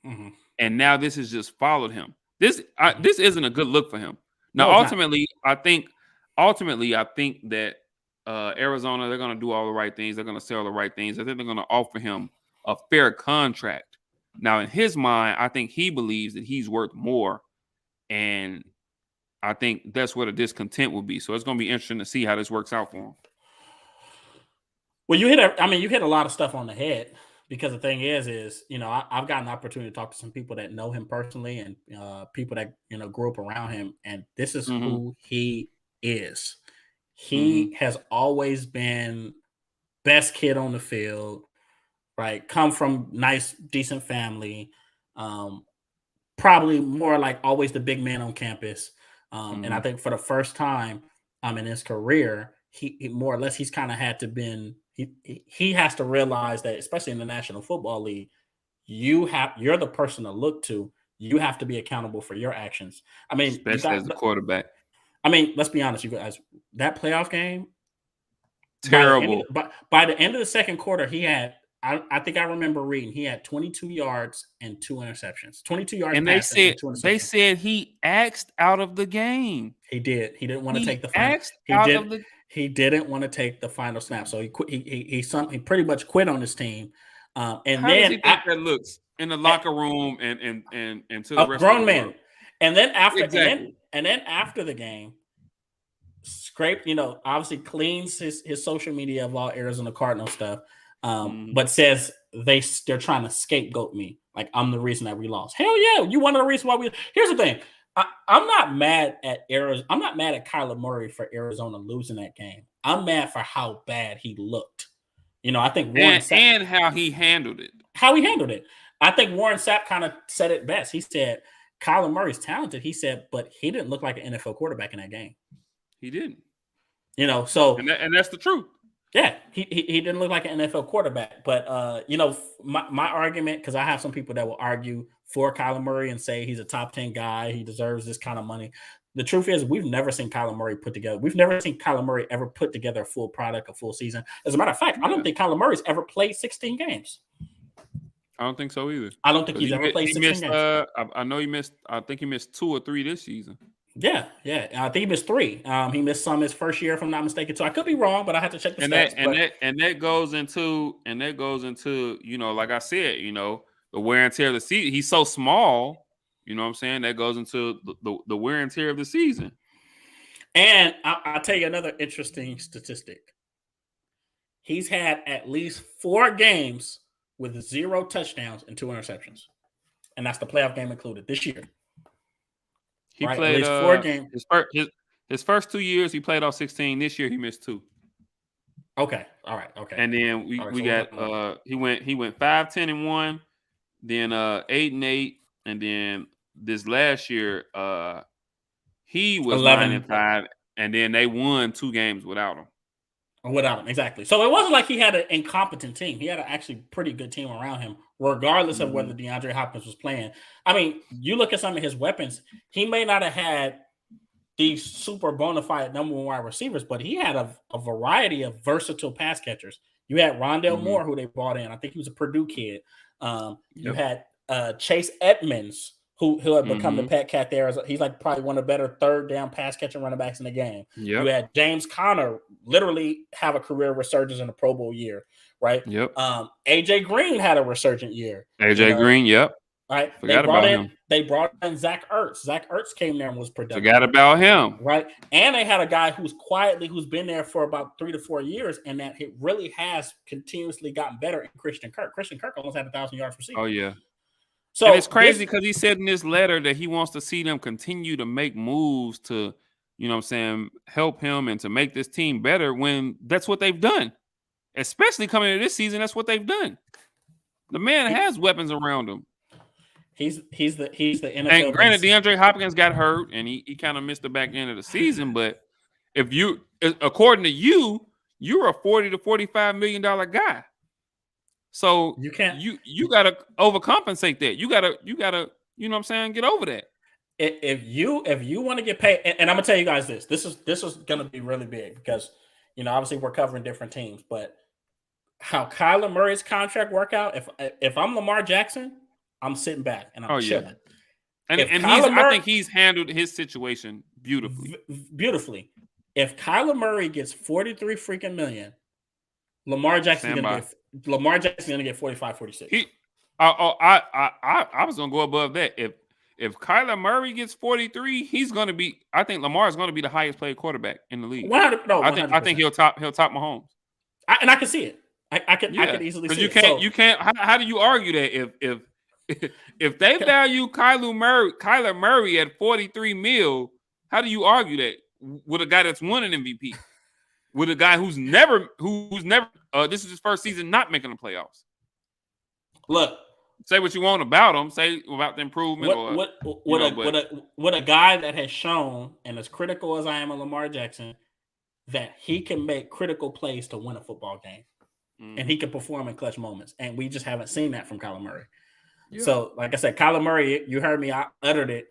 Mm-hmm. And now this has just followed him. This isn't a good look for him. Now, ultimately, I think that Arizona, they're going to do all the right things. They're going to sell the right things. I think they're going to offer him a fair contract. Now, in his mind, I think he believes that he's worth more, and I think that's where the discontent will be. So it's going to be interesting to see how this works out for him. Well, you hit a lot of stuff on the head, because the thing is, I've gotten the opportunity to talk to some people that know him personally, and people that, grew up around him. And this is who he is. He has always been best kid on the field, right? Come from nice, decent family. Probably more like always the big man on campus. And I think for the first time in his career, he more or less, he's kind of had to he has to realize that, especially in the National Football League, you're the person to look to. You have to be accountable for your actions. I mean, especially as the quarterback. I mean, let's be honest, you guys. That playoff game, terrible. By the end of the second quarter, he had. I think I remember reading he had 22 yards and 2 interceptions. 22 yards. And they said he axed out of the game. He did. He didn't want to take the final. He didn't want to take the final snap, so he quit. He pretty much quit on his team. And how then does he think that looks in the locker room and to the a rest grown of the man. world? And then after exactly. and then after the game, obviously cleans his social media of all Arizona Cardinal stuff. But says they're trying to scapegoat me, like I'm the reason that we lost. Hell yeah, you one of the reasons why we. Here's the thing, I'm not mad at Arizona. I'm not mad at Kyler Murray for Arizona losing that game. I'm mad for how bad he looked. I think Warren Sapp, and how he handled it. I think Warren Sapp kind of said it best. He said Kyler Murray's talented. He said, but he didn't look like an NFL quarterback in that game. He didn't. So and that's the truth. Yeah, he didn't look like an NFL quarterback. But, my argument, because I have some people that will argue for Kyler Murray and say he's a top 10 guy, he deserves this kind of money. The truth is, we've never seen Kyler Murray put together. We've never seen Kyler Murray ever put together a full product, a full season. As a matter of fact, I don't think Kyler Murray's ever played 16 games. I don't think so either. I don't think he's ever played 16 games. I know he missed. I think he missed 2 or 3 this season. Yeah. I think he missed 3. He missed some his first year, if I'm not mistaken. So I could be wrong, but I have to check the stats. That goes into like I said, the wear and tear of the season. He's so small, you know what I'm saying? That goes into the wear and tear of the season. And I'll tell you another interesting statistic. He's had at least 4 games with 0 touchdowns and 2 interceptions, and that's the playoff game included this year. He played 4 games. His first 2 years, he played all 16. This year, he missed 2. Okay. All right. Okay. And then he went 5-10-1, then 8-8, and then this last year he was 9-5, and then they won 2 games without him. Exactly. So it wasn't like he had an incompetent team. He had an actually pretty good team around him, regardless of whether DeAndre Hopkins was playing. I mean, you look at some of his weapons, he may not have had these super bona fide number 1 wide receivers, but he had a variety of versatile pass catchers. You had Rondale Moore, who they brought in. I think he was a Purdue kid. You had Chase Edmonds, who had become the pet cat there. He's like probably one of the better third down pass catching running backs in the game. Yep. You had James Conner literally have a career resurgence in a Pro Bowl year, right? Yep. AJ Green had a resurgent year. Green, yep. Right. They brought in Zach Ertz. Zach Ertz came there and was productive. Forgot about him. Right. And they had a guy who's been there for about 3 to 4 years, and that it really has continuously gotten better in Christian Kirk. Christian Kirk almost had 1,000 yards receiving. Oh, yeah. So and it's crazy because he said in this letter that he wants to see them continue to make moves to, help him and to make this team better, when that's what they've done. Especially coming into this season, that's what they've done. The man has weapons around him. He's the NFL. And granted, DeAndre Hopkins got hurt and he kind of missed the back end of the season. But according to you, you're a $40 to $45 million guy. So you gotta overcompensate that. You gotta, get over that. If you want to get paid, and I'm gonna tell you guys this is gonna be really big, because obviously we're covering different teams, but how Kyler Murray's contract work out, if I'm Lamar Jackson, I'm sitting back and I'm chilling. And I think he's handled his situation beautifully. Beautifully. If Kyler Murray gets 43 freaking million, Lamar Jackson's gonna get 45, 46. I was gonna go above that. If Kyler Murray gets 43, I think Lamar is gonna be the highest paid quarterback in the league. 100. No, 100%. I think he'll top Mahomes. And I can see it. I can easily see it. Because you can't. How do you argue that if they value Kyler Murray at 43 mil? How do you argue that with a guy that's won an MVP? With a guy who's never this is his first season not making the playoffs. Look, say what you want about him. Say about the improvement. What a guy that has shown, and as critical as I am of Lamar Jackson, that he can make critical plays to win a football game, and he can perform in clutch moments, and we just haven't seen that from Kyler Murray. Yeah. So, like I said, Kyler Murray, you heard me, I uttered it.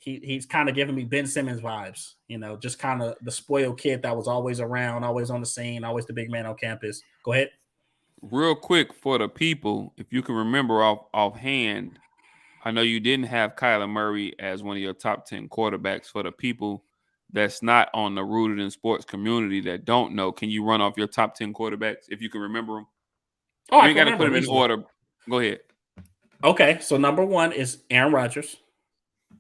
He's kind of giving me Ben Simmons vibes, just kind of the spoiled kid that was always around, always on the scene, always the big man on campus. Go ahead. Real quick for the people, if you can remember offhand, I know you didn't have Kyler Murray as one of your top 10 quarterbacks. For the people that's not on the Rooted in Sports community that don't know, can you run off your top 10 quarterbacks if you can remember them? Oh, you got to put them in order. Go ahead. Okay, so number 1 is Aaron Rodgers.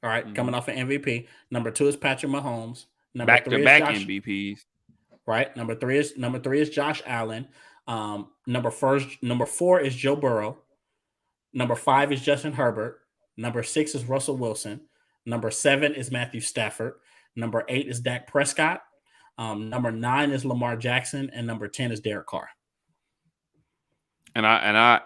All right, coming off an MVP. Number 2 is Patrick Mahomes. Back-to-back MVPs. Right. Number three is Josh Allen. Number 4 is Joe Burrow. Number 5 is Justin Herbert. Number 6 is Russell Wilson. Number 7 is Matthew Stafford. Number 8 is Dak Prescott. Number 9 is Lamar Jackson, and number 10 is Derek Carr. I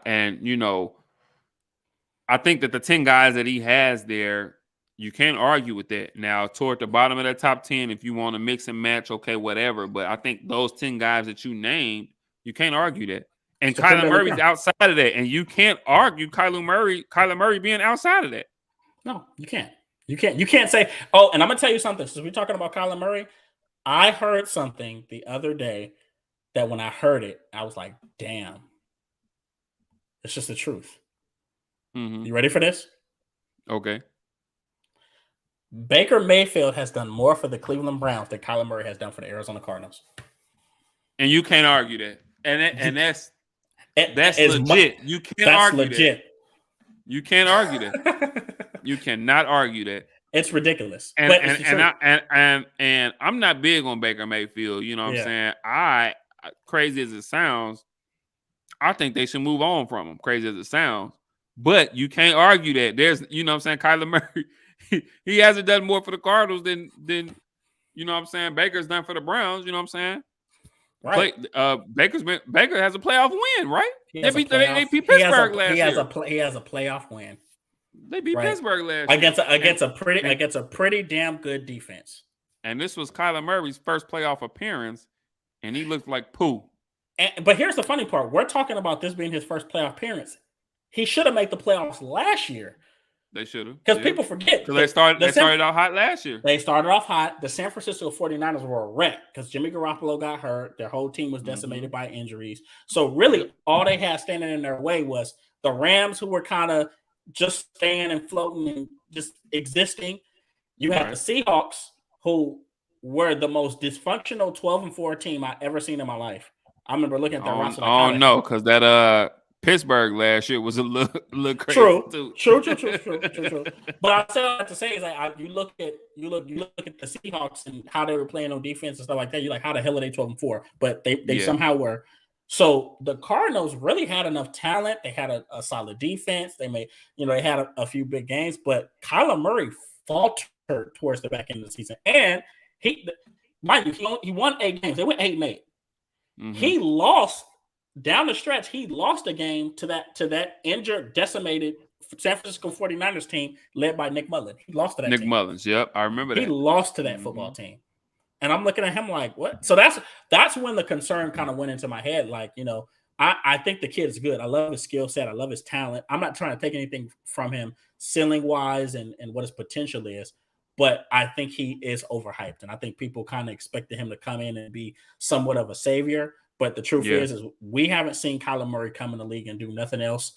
think that the 10 guys that he has there, you can't argue with that. Now, toward the bottom of that top 10, if you want to mix and match, okay, whatever. But I think those 10 guys that you named, you can't argue that. And Kyler Murray's outside of that. And you can't argue Kyler Murray being outside of that. No, you can't. You can't say, oh, and I'm going to tell you something. Since we're talking about Kyler Murray, I heard something the other day that when I heard it, I was like, damn. It's just the truth. Mm-hmm. You ready for this? Okay. Baker Mayfield has done more for the Cleveland Browns than Kyler Murray has done for the Arizona Cardinals. And you can't argue that. And that's legit. You can't argue that. You can't argue that. You cannot argue that. It's ridiculous. And I'm not big on Baker Mayfield. You know what I'm saying? I crazy as it sounds, I think they should move on from him. Crazy as it sounds. But you can't argue that. There's, you know what I'm saying, Kyler Murray, he hasn't done more for the Cardinals than you know what I'm saying, Baker's done for the Browns, you know what I'm saying? Right. Baker has a playoff win, right? They beat Pittsburgh last year. He has a playoff win. They beat Pittsburgh last year. Against a pretty damn good defense. And this was Kyler Murray's first playoff appearance, and he looked like poo. But here's the funny part. We're talking about this being his first playoff appearance. He should have made the playoffs last year. They should have. Because people forget. They started out hot last year. They started off hot. The San Francisco 49ers were a wreck because Jimmy Garoppolo got hurt. Their whole team was decimated by injuries. So really, all they had standing in their way was the Rams, who were kind of just staying and floating and just existing. You had the Seahawks, who were the most dysfunctional 12-4 team I ever seen in my life. I remember looking at their roster. Oh no, because that Pittsburgh last year was a little crazy. True. But I still have to say is like you look at the Seahawks and how they were playing on defense and stuff like that. You're like, how the hell are they 12-4? But they somehow were. So the Cardinals really had enough talent. They had a solid defense. They had a few big games, but Kyler Murray faltered towards the back end of the season. And he won 8 games. They went 8-8. Mm-hmm. He lost down the stretch. He lost a game to that injured, decimated San Francisco 49ers team led by Nick Mullins. He lost to that team. Mullins, yep. I remember that. He lost to that football team. And I'm looking at him like, what? So that's when the concern kind of went into my head. Like, I think the kid is good. I love his skill set. I love his talent. I'm not trying to take anything from him ceiling-wise and what his potential is. But I think he is overhyped. And I think people kind of expected him to come in and be somewhat of a savior. But the truth is we haven't seen Kyler Murray come in the league and do nothing else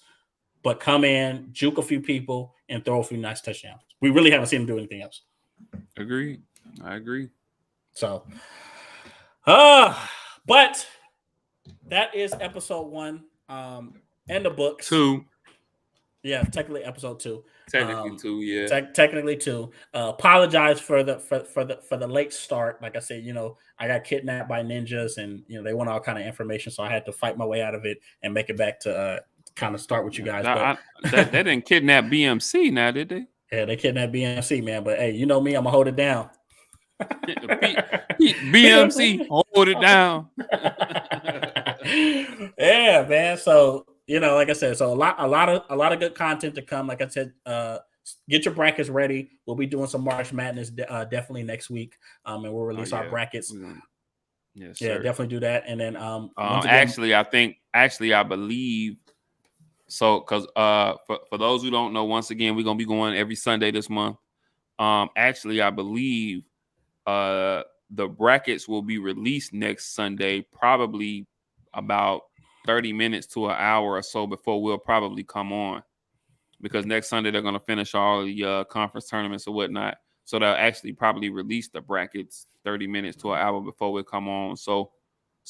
but come in, juke a few people, and throw a few nice touchdowns. We really haven't seen him do anything else. Agreed. I agree. So, but that is episode 1 in the books. 2. Yeah, technically episode 2. Technically 2, yeah. Technically 2. Apologize for the late start. Like I said, I got kidnapped by ninjas, and they want all kind of information, so I had to fight my way out of it and make it back to kind of start with you guys. They didn't kidnap BMC now, did they? Yeah, they kidnapped BMC, man. But hey, you know me, I'm gonna hold it down. BMC, hold it down. Yeah, man. So like I said, so a lot of good content to come. Like I said, get your brackets ready. We'll be doing some March Madness definitely next week, and we'll release our brackets. Yes, yeah, sir. definitely do that. And then I believe so, because for those who don't know, once again, we're gonna be going every Sunday this month. I believe the brackets will be released next Sunday, probably about 30 minutes to an hour or so before we'll probably come on, because next Sunday they're going to finish all the conference tournaments or whatnot. So they'll actually probably release the brackets 30 minutes to an hour before we come on.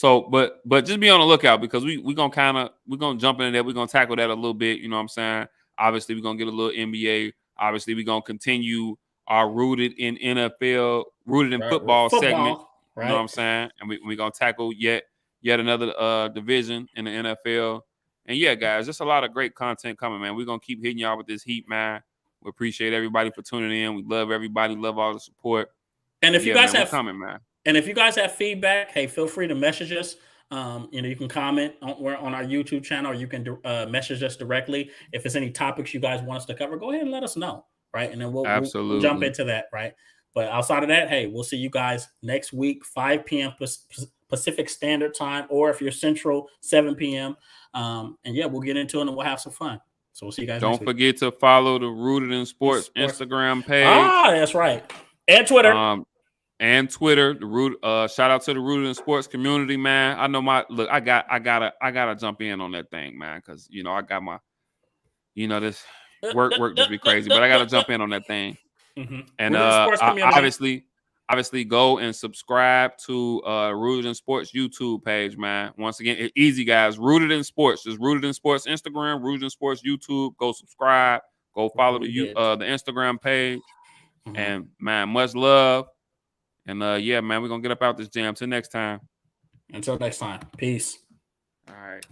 But just be on the lookout, because we're going to jump into that. We're going to tackle that a little bit. You know what I'm saying? Obviously, we're going to get a little NBA. Obviously, we're going to continue our rooted in football segment. Right. You know what I'm saying? And we're going to tackle yet another division in the NFL. And yeah, guys, just a lot of great content coming, man. We're going to keep hitting y'all with this heat, man. We appreciate everybody for tuning in. We love everybody. Love all the support. And if you guys have coming, man. And if you guys have feedback, hey, feel free to message us. You can comment on our YouTube channel, or you can message us directly. If there's any topics you guys want us to cover, go ahead and let us know, right? And then we'll jump into that, right? But outside of that, hey, we'll see you guys next week, 5 p.m. Pacific Standard Time, or if you're Central, 7 p.m. And yeah, we'll get into it and we'll have some fun. So we'll see you guys. Don't forget to follow the Rooted in Sports Instagram page. That's right. And Twitter. And Twitter. Shout out to the Rooted in Sports community, man. I know I gotta jump in on that thing, man, because I got my this work just be crazy, but I gotta jump in on that thing. Mm-hmm. And obviously go and subscribe to Rooted in Sports YouTube page, man. Once again, easy, guys. Rooted in Sports. Just Rooted in Sports Instagram, Rooted in Sports YouTube. Go subscribe. Go follow the Instagram page. Mm-hmm. And man, much love. And yeah, man, we're gonna get up out this jam. Till next time. Until next time. Peace. All right.